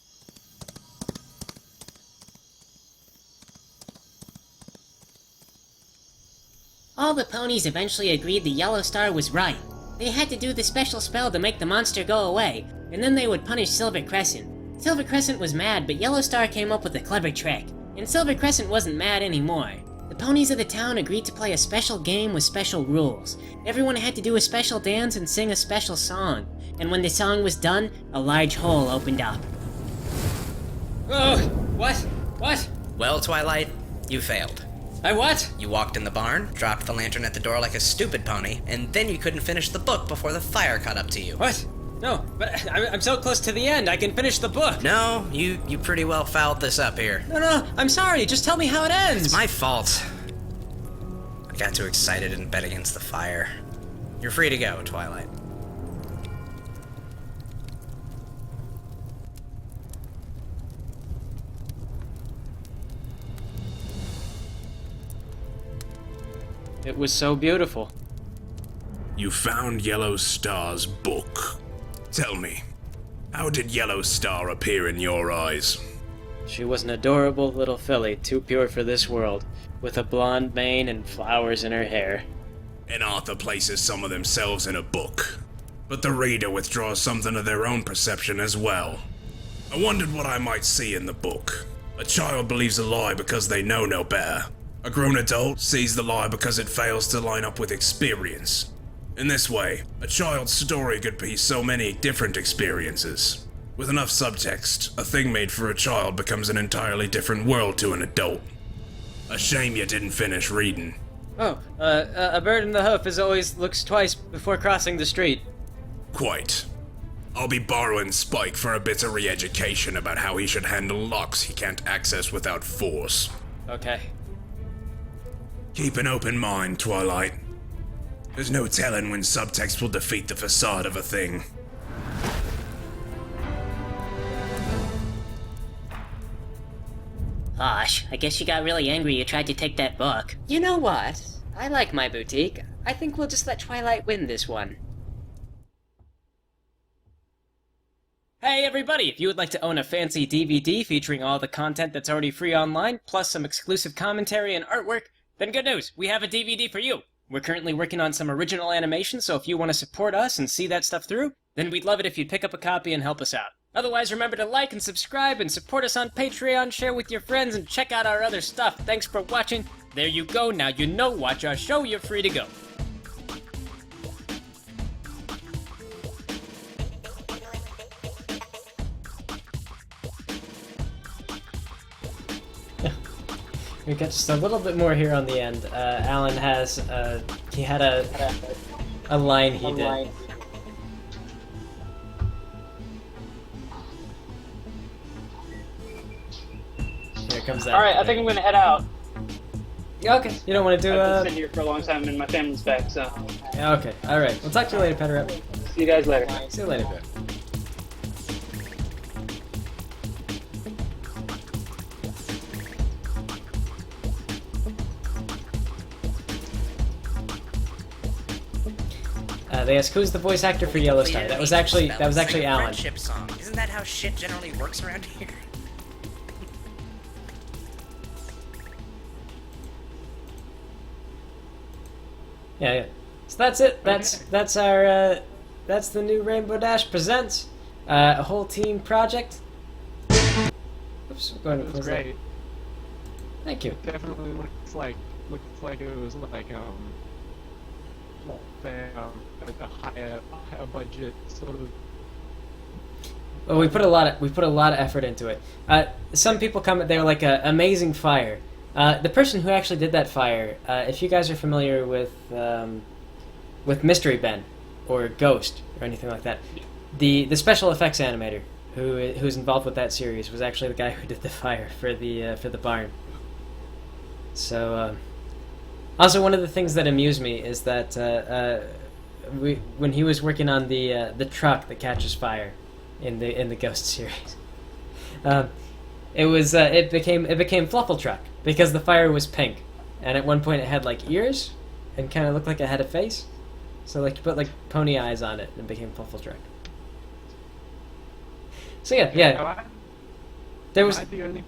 All the ponies eventually agreed the Yellow Star was right. They had to do the special spell to make the monster go away, and then they would punish Silver Crescent. Silver Crescent was mad, but Yellow Star came up with a clever trick. And Silver Crescent wasn't mad anymore. The ponies of the town agreed to play a special game with special rules. Everyone had to do a special dance and sing a special song. And when the song was done, a large hole opened up. Oh, what? What? Well, Twilight, you failed. I what? You walked in the barn, dropped the lantern at the door like a stupid pony, and then you couldn't finish the book before the fire caught up to you. What? No, but I'm so close to the end, I can finish the book. No, you pretty well fouled this up here. No, I'm sorry, just tell me how it ends. It's my fault. I got too excited and bet against the fire. You're free to go, Twilight. It was so beautiful. You found Yellow Star's book. Tell me, how did Yellow Star appear in your eyes? She was an adorable little filly, too pure for this world, with a blonde mane and flowers in her hair. An author places some of themselves in a book, but the reader withdraws something of their own perception as well. I wondered what I might see in the book. A child believes a lie because they know no better. A grown adult sees the lie because it fails to line up with experience. In this way, a child's story could be so many different experiences. With enough subtext, a thing made for a child becomes an entirely different world to an adult. A shame you didn't finish reading. Oh, a bird in the hoof is always looks twice before crossing the street. Quite. I'll be borrowing Spike for a bit of re-education about how he should handle locks he can't access without force. Okay. Keep an open mind, Twilight. There's no telling when subtext will defeat the facade of a thing. Gosh, I guess you got really angry you tried to take that book. You know what? I like my boutique. I think we'll just let Twilight win this one. Hey everybody, if you would like to own a fancy DVD featuring all the content that's already free online, plus some exclusive commentary and artwork, then good news, we have a DVD for you. We're currently working on some original animation, so if you want to support us and see that stuff through, then we'd love it if you'd pick up a copy and help us out. Otherwise, remember to like and subscribe and support us on Patreon, share with your friends, and check out our other stuff. Thanks for watching. There you go, now you know, watch our show, you're free to go. We got just a little bit more here on the end. Alan has, he had a line he did. Here comes that. Alright, I think I'm gonna head out. Yeah, okay. You don't want to do, I've been sitting here for a long time and my family's back, so. Yeah, okay. Alright. We'll talk to you later, Petter. See you guys later. See you later. They ask who's the voice actor for Yellow Star. That was actually Alan. Friendship song. Isn't that how shit generally works around here? Yeah. So that's it. That's our that's the new Rainbow Dash presents a whole team project. Oops, I'm going to close that. Great. Thank you. Definitely looks like it was like a higher budget sort of. Well, we put a lot of effort into it. Some people comment they were like amazing fire. The person who actually did that fire, if you guys are familiar with Mystery Ben or Ghost or anything like that, the special effects animator who's involved with that series was actually the guy who did the fire for the barn. So also one of the things that amused me is that when he was working on the truck that catches fire in the Ghost series, it became Fluffle Truck because the fire was pink, and at one point it had like ears and kind of looked like it had a face. So like you put like pony eyes on it and it became Fluffle Truck. So yeah. There was. Am I the only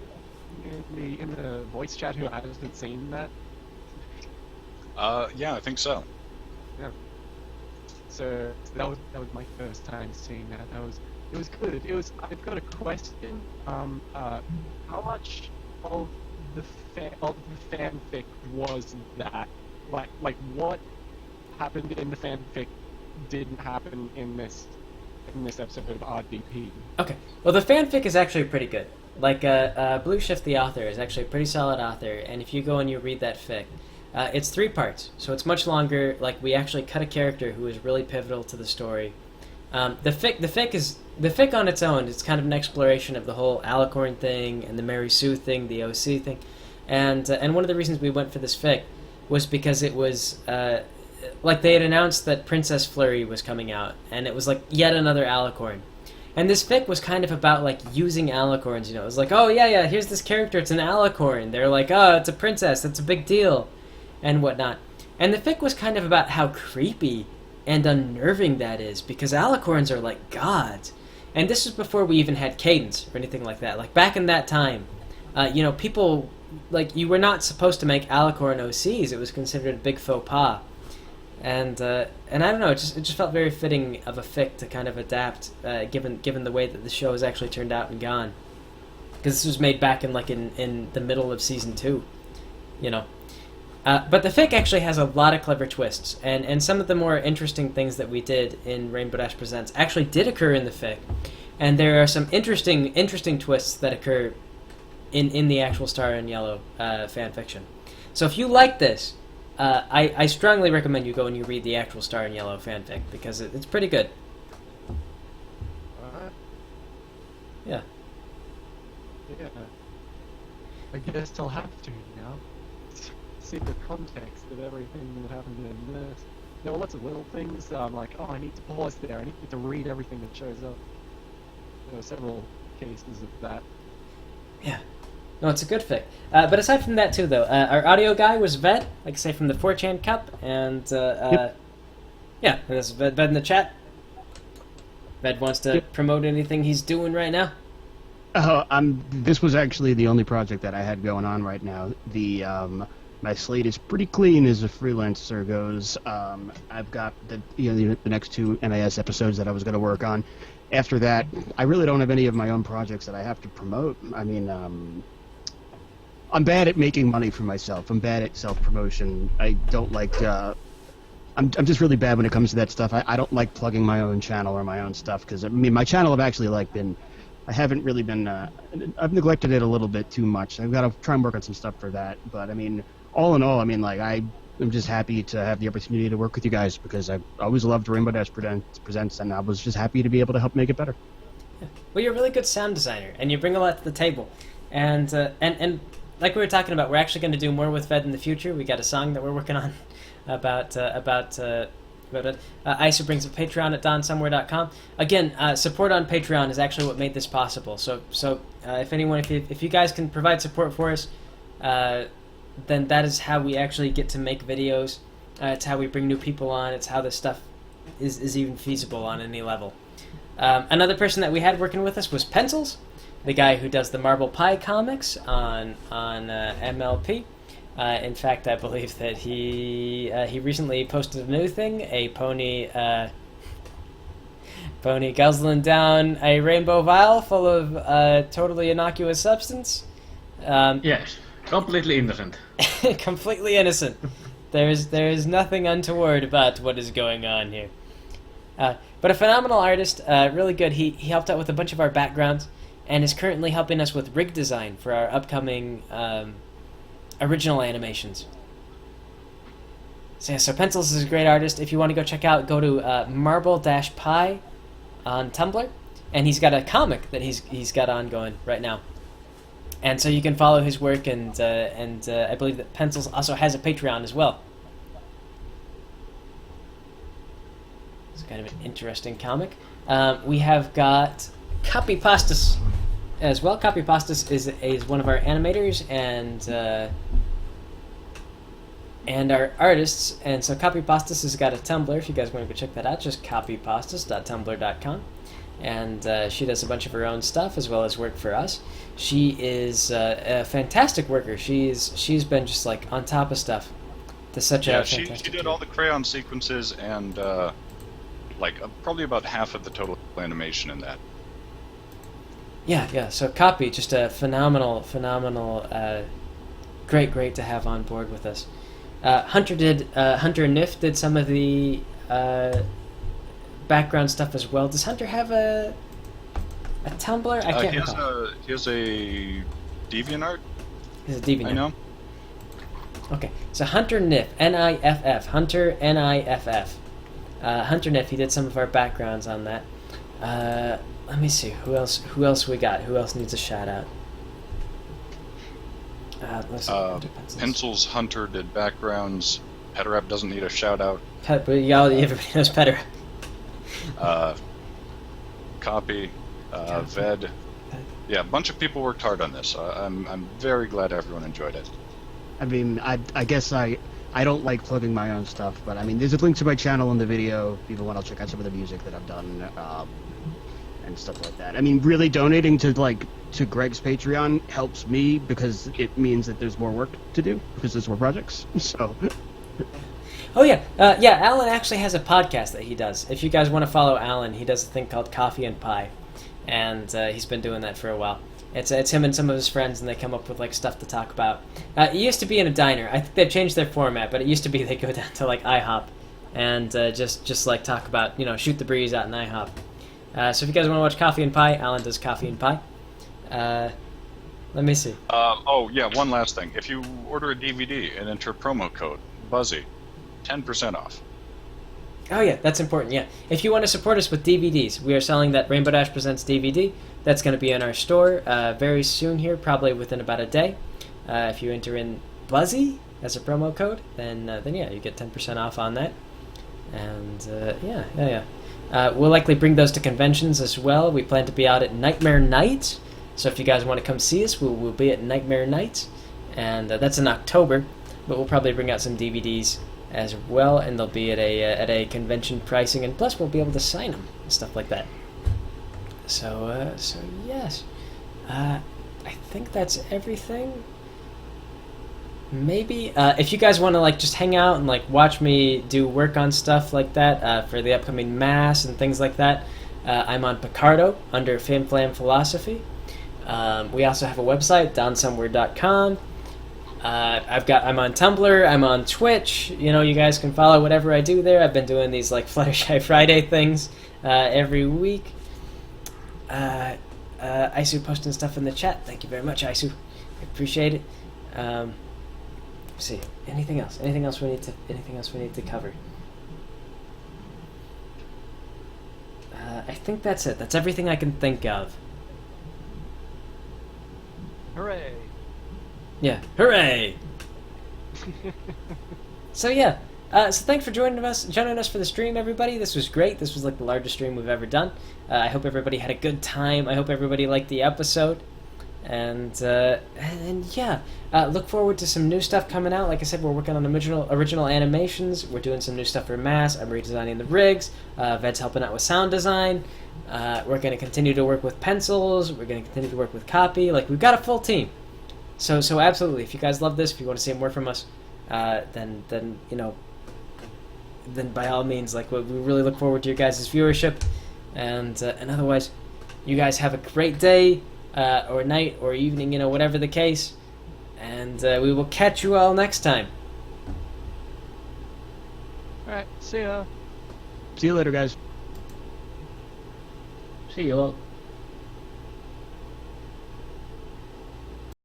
in the voice chat who hasn't seen that? Yeah, I think so. Yeah. So that was my first time seeing that. It was good. I've got a question. How much of the fanfic was that? Like what happened in the fanfic didn't happen in this episode of RDP? Okay. Well, the fanfic is actually pretty good. Like Blue Shift, the author, is actually a pretty solid author, and if you go and you read that fic, it's 3 parts, so it's much longer. Like we actually cut a character who is really pivotal to the story. The fic on its own, it's kind of an exploration of the whole Alicorn thing and the Mary Sue thing, the OC thing, and one of the reasons we went for this fic was because it was like they had announced that Princess Flurry was coming out, and it was like yet another Alicorn. And this fic was kind of about like using alicorns, you know. It was like, oh yeah, here's this character, it's an alicorn. They're like, oh, it's a princess, that's a big deal, and whatnot. And the fic was kind of about how creepy and unnerving that is, because alicorns are like gods. And this was before we even had cadence or anything like that. Like, back in that time, people, like, you were not supposed to make alicorn OCs. It was considered a big faux pas. And I don't know, it just felt very fitting of a fic to kind of adapt, given the way that the show has actually turned out and gone. Because this was made back in the middle of season 2, you know. But the fic actually has a lot of clever twists, and some of the more interesting things that we did in Rainbow Dash Presents actually did occur in the fic, and there are some interesting twists that occur in the actual Star in Yellow fan fiction. So if you like this, I strongly recommend you go and you read the actual Star in Yellow fanfic, because it's pretty good. Yeah. Yeah. I guess I'll have to now. See the context of everything that happened in this. There were lots of little things that I'm like, oh, I need to pause there. I need to read everything that shows up. There were several cases of that. Yeah. No, it's a good fic. But aside from that, too, though, our audio guy was Ved, like I say, from the 4chan Cup, and yeah, there's Ved in the chat. Ved wants to promote anything he's doing right now. This was actually the only project that I had going on right now. My slate is pretty clean as a freelancer goes. I've got the next 2 MAS episodes that I was going to work on. After that, I really don't have any of my own projects that I have to promote. I mean, I'm bad at making money for myself. I'm bad at self-promotion. I don't like... I'm just really bad when it comes to that stuff. I don't like plugging my own channel or my own stuff, because, I mean, my channel I've actually, I haven't really been... I've neglected it a little bit too much. I've got to try and work on some stuff for that. But, I mean, all in all, I mean, I'm just happy to have the opportunity to work with you guys, because I've always loved Rainbow Dash Presents, and I was just happy to be able to help make it better. Yeah. Well, you're a really good sound designer, and you bring a lot to the table. And like we were talking about, we're actually going to do more with Ved in the future. We got a song that we're working on about it. Isa brings up Patreon at donsomewhere.com. Again, support on Patreon is actually what made this possible. So if you guys can provide support for us, then that is how we actually get to make videos. It's how we bring new people on. It's how this stuff is even feasible on any level. Another person that we had working with us was Pencils, the guy who does the Marble Pie comics on MLP. In fact, I believe that he recently posted a new thing, a pony guzzling down a rainbow vial full of totally innocuous substance. Yes, completely innocent. Completely innocent. There is nothing untoward about what is going on here. But a phenomenal artist, really good. He helped out with a bunch of our backgrounds, and is currently helping us with rig design for our upcoming original animations. So Pencils is a great artist. If you want to go check out, go to Marble-Pie on Tumblr, and he's got a comic that he's got ongoing right now. And so you can follow his work, and I believe that Pencils also has a Patreon as well. It's kind of an interesting comic. We have got Copypastas as well. Copypastas is one of our animators and our artists, and so Copypastas has got a Tumblr. If you guys want to go check that out, just copypastas.tumblr.com. And she does a bunch of her own stuff as well as work for us. She is a fantastic worker. She's been just like on top of stuff to such a fantastic she did all the crayon sequences and probably about half of the total animation in that. Yeah. So Copy, just a phenomenal, great to have on board with us. Hunter and Nif did some of the background stuff as well. Does Hunter have a Tumblr? I can't recall. He has a DeviantArt. He's a DeviantArt. I know. Okay, so Hunter Niff, N-I-F-F, Hunter N-I-F-F. Hunter Niff, he did some of our backgrounds on that. Let me see, who else we got? Who else needs a shout out? Pencils Hunter did backgrounds. Petarap doesn't need a shout out. Everybody knows Petarap. Copy, Ved. Yeah, a bunch of people worked hard on this. I'm very glad everyone enjoyed it. I mean, I guess I don't like plugging my own stuff, but I mean, there's a link to my channel in the video if people want to check out some of the music that I've done and stuff like that. I mean, really donating to Greg's Patreon helps me because it means that there's more work to do because there's more projects. So. Oh yeah, yeah. Alan actually has a podcast that he does. If you guys want to follow Alan, he does a thing called Coffee and Pie, and he's been doing that for a while. It's him and some of his friends, and they come up with like stuff to talk about. It used to be in a diner. I think they've changed their format, but it used to be they go down to like IHOP and just like talk about, you know, shoot the breeze out in IHOP. So if you guys want to watch Coffee and Pie, Alan does Coffee and Pie. Let me see. Oh yeah, one last thing. If you order a DVD and enter promo code Buzzy, 10% off. Oh yeah, that's important, yeah. If you want to support us with DVDs, we are selling that Rainbow Dash Presents DVD. That's going to be in our store very soon here, probably within about a day. If you enter in Buzzy as a promo code, then yeah, you get 10% off on that. And yeah. We'll likely bring those to conventions as well. We plan to be out at Nightmare Night. So if you guys want to come see us, we'll be at Nightmare Night. And that's in October. But we'll probably bring out some DVDs as well, and they'll be at a convention pricing, and plus we'll be able to sign them and stuff like that. So yes, I think that's everything. Maybe if you guys want to like just hang out and like watch me do work on stuff like that for the upcoming mass and things like that, I'm on Picardo under Fim Flam Philosophy. We also have a website, downsomewhere.com. I'm on Tumblr, I'm on Twitch, you know, you guys can follow whatever I do there. I've been doing these like Fluttershy Friday things every week. Isu posting stuff in the chat. Thank you very much, Isu. I appreciate it. Let's see, anything else we need to cover? I think that's it. That's everything I can think of. Hooray! Yeah, hooray! So yeah, so thanks for joining us for the stream, everybody. This was great. This was like the largest stream we've ever done. I hope everybody had a good time. I hope everybody liked the episode, and yeah, look forward to some new stuff coming out. Like I said, we're working on original animations. We're doing some new stuff for Mass. I'm redesigning the rigs. Ved's helping out with sound design. We're going to continue to work with pencils. We're going to continue to work with copy. Like, we've got a full team. So absolutely, if you guys love this, if you want to see more from us, then you know, then by all means, like, we really look forward to your guys' viewership, and otherwise, you guys have a great day, or night, or evening, you know, whatever the case, and we will catch you all next time. All right, see ya. See you later, guys. See you all.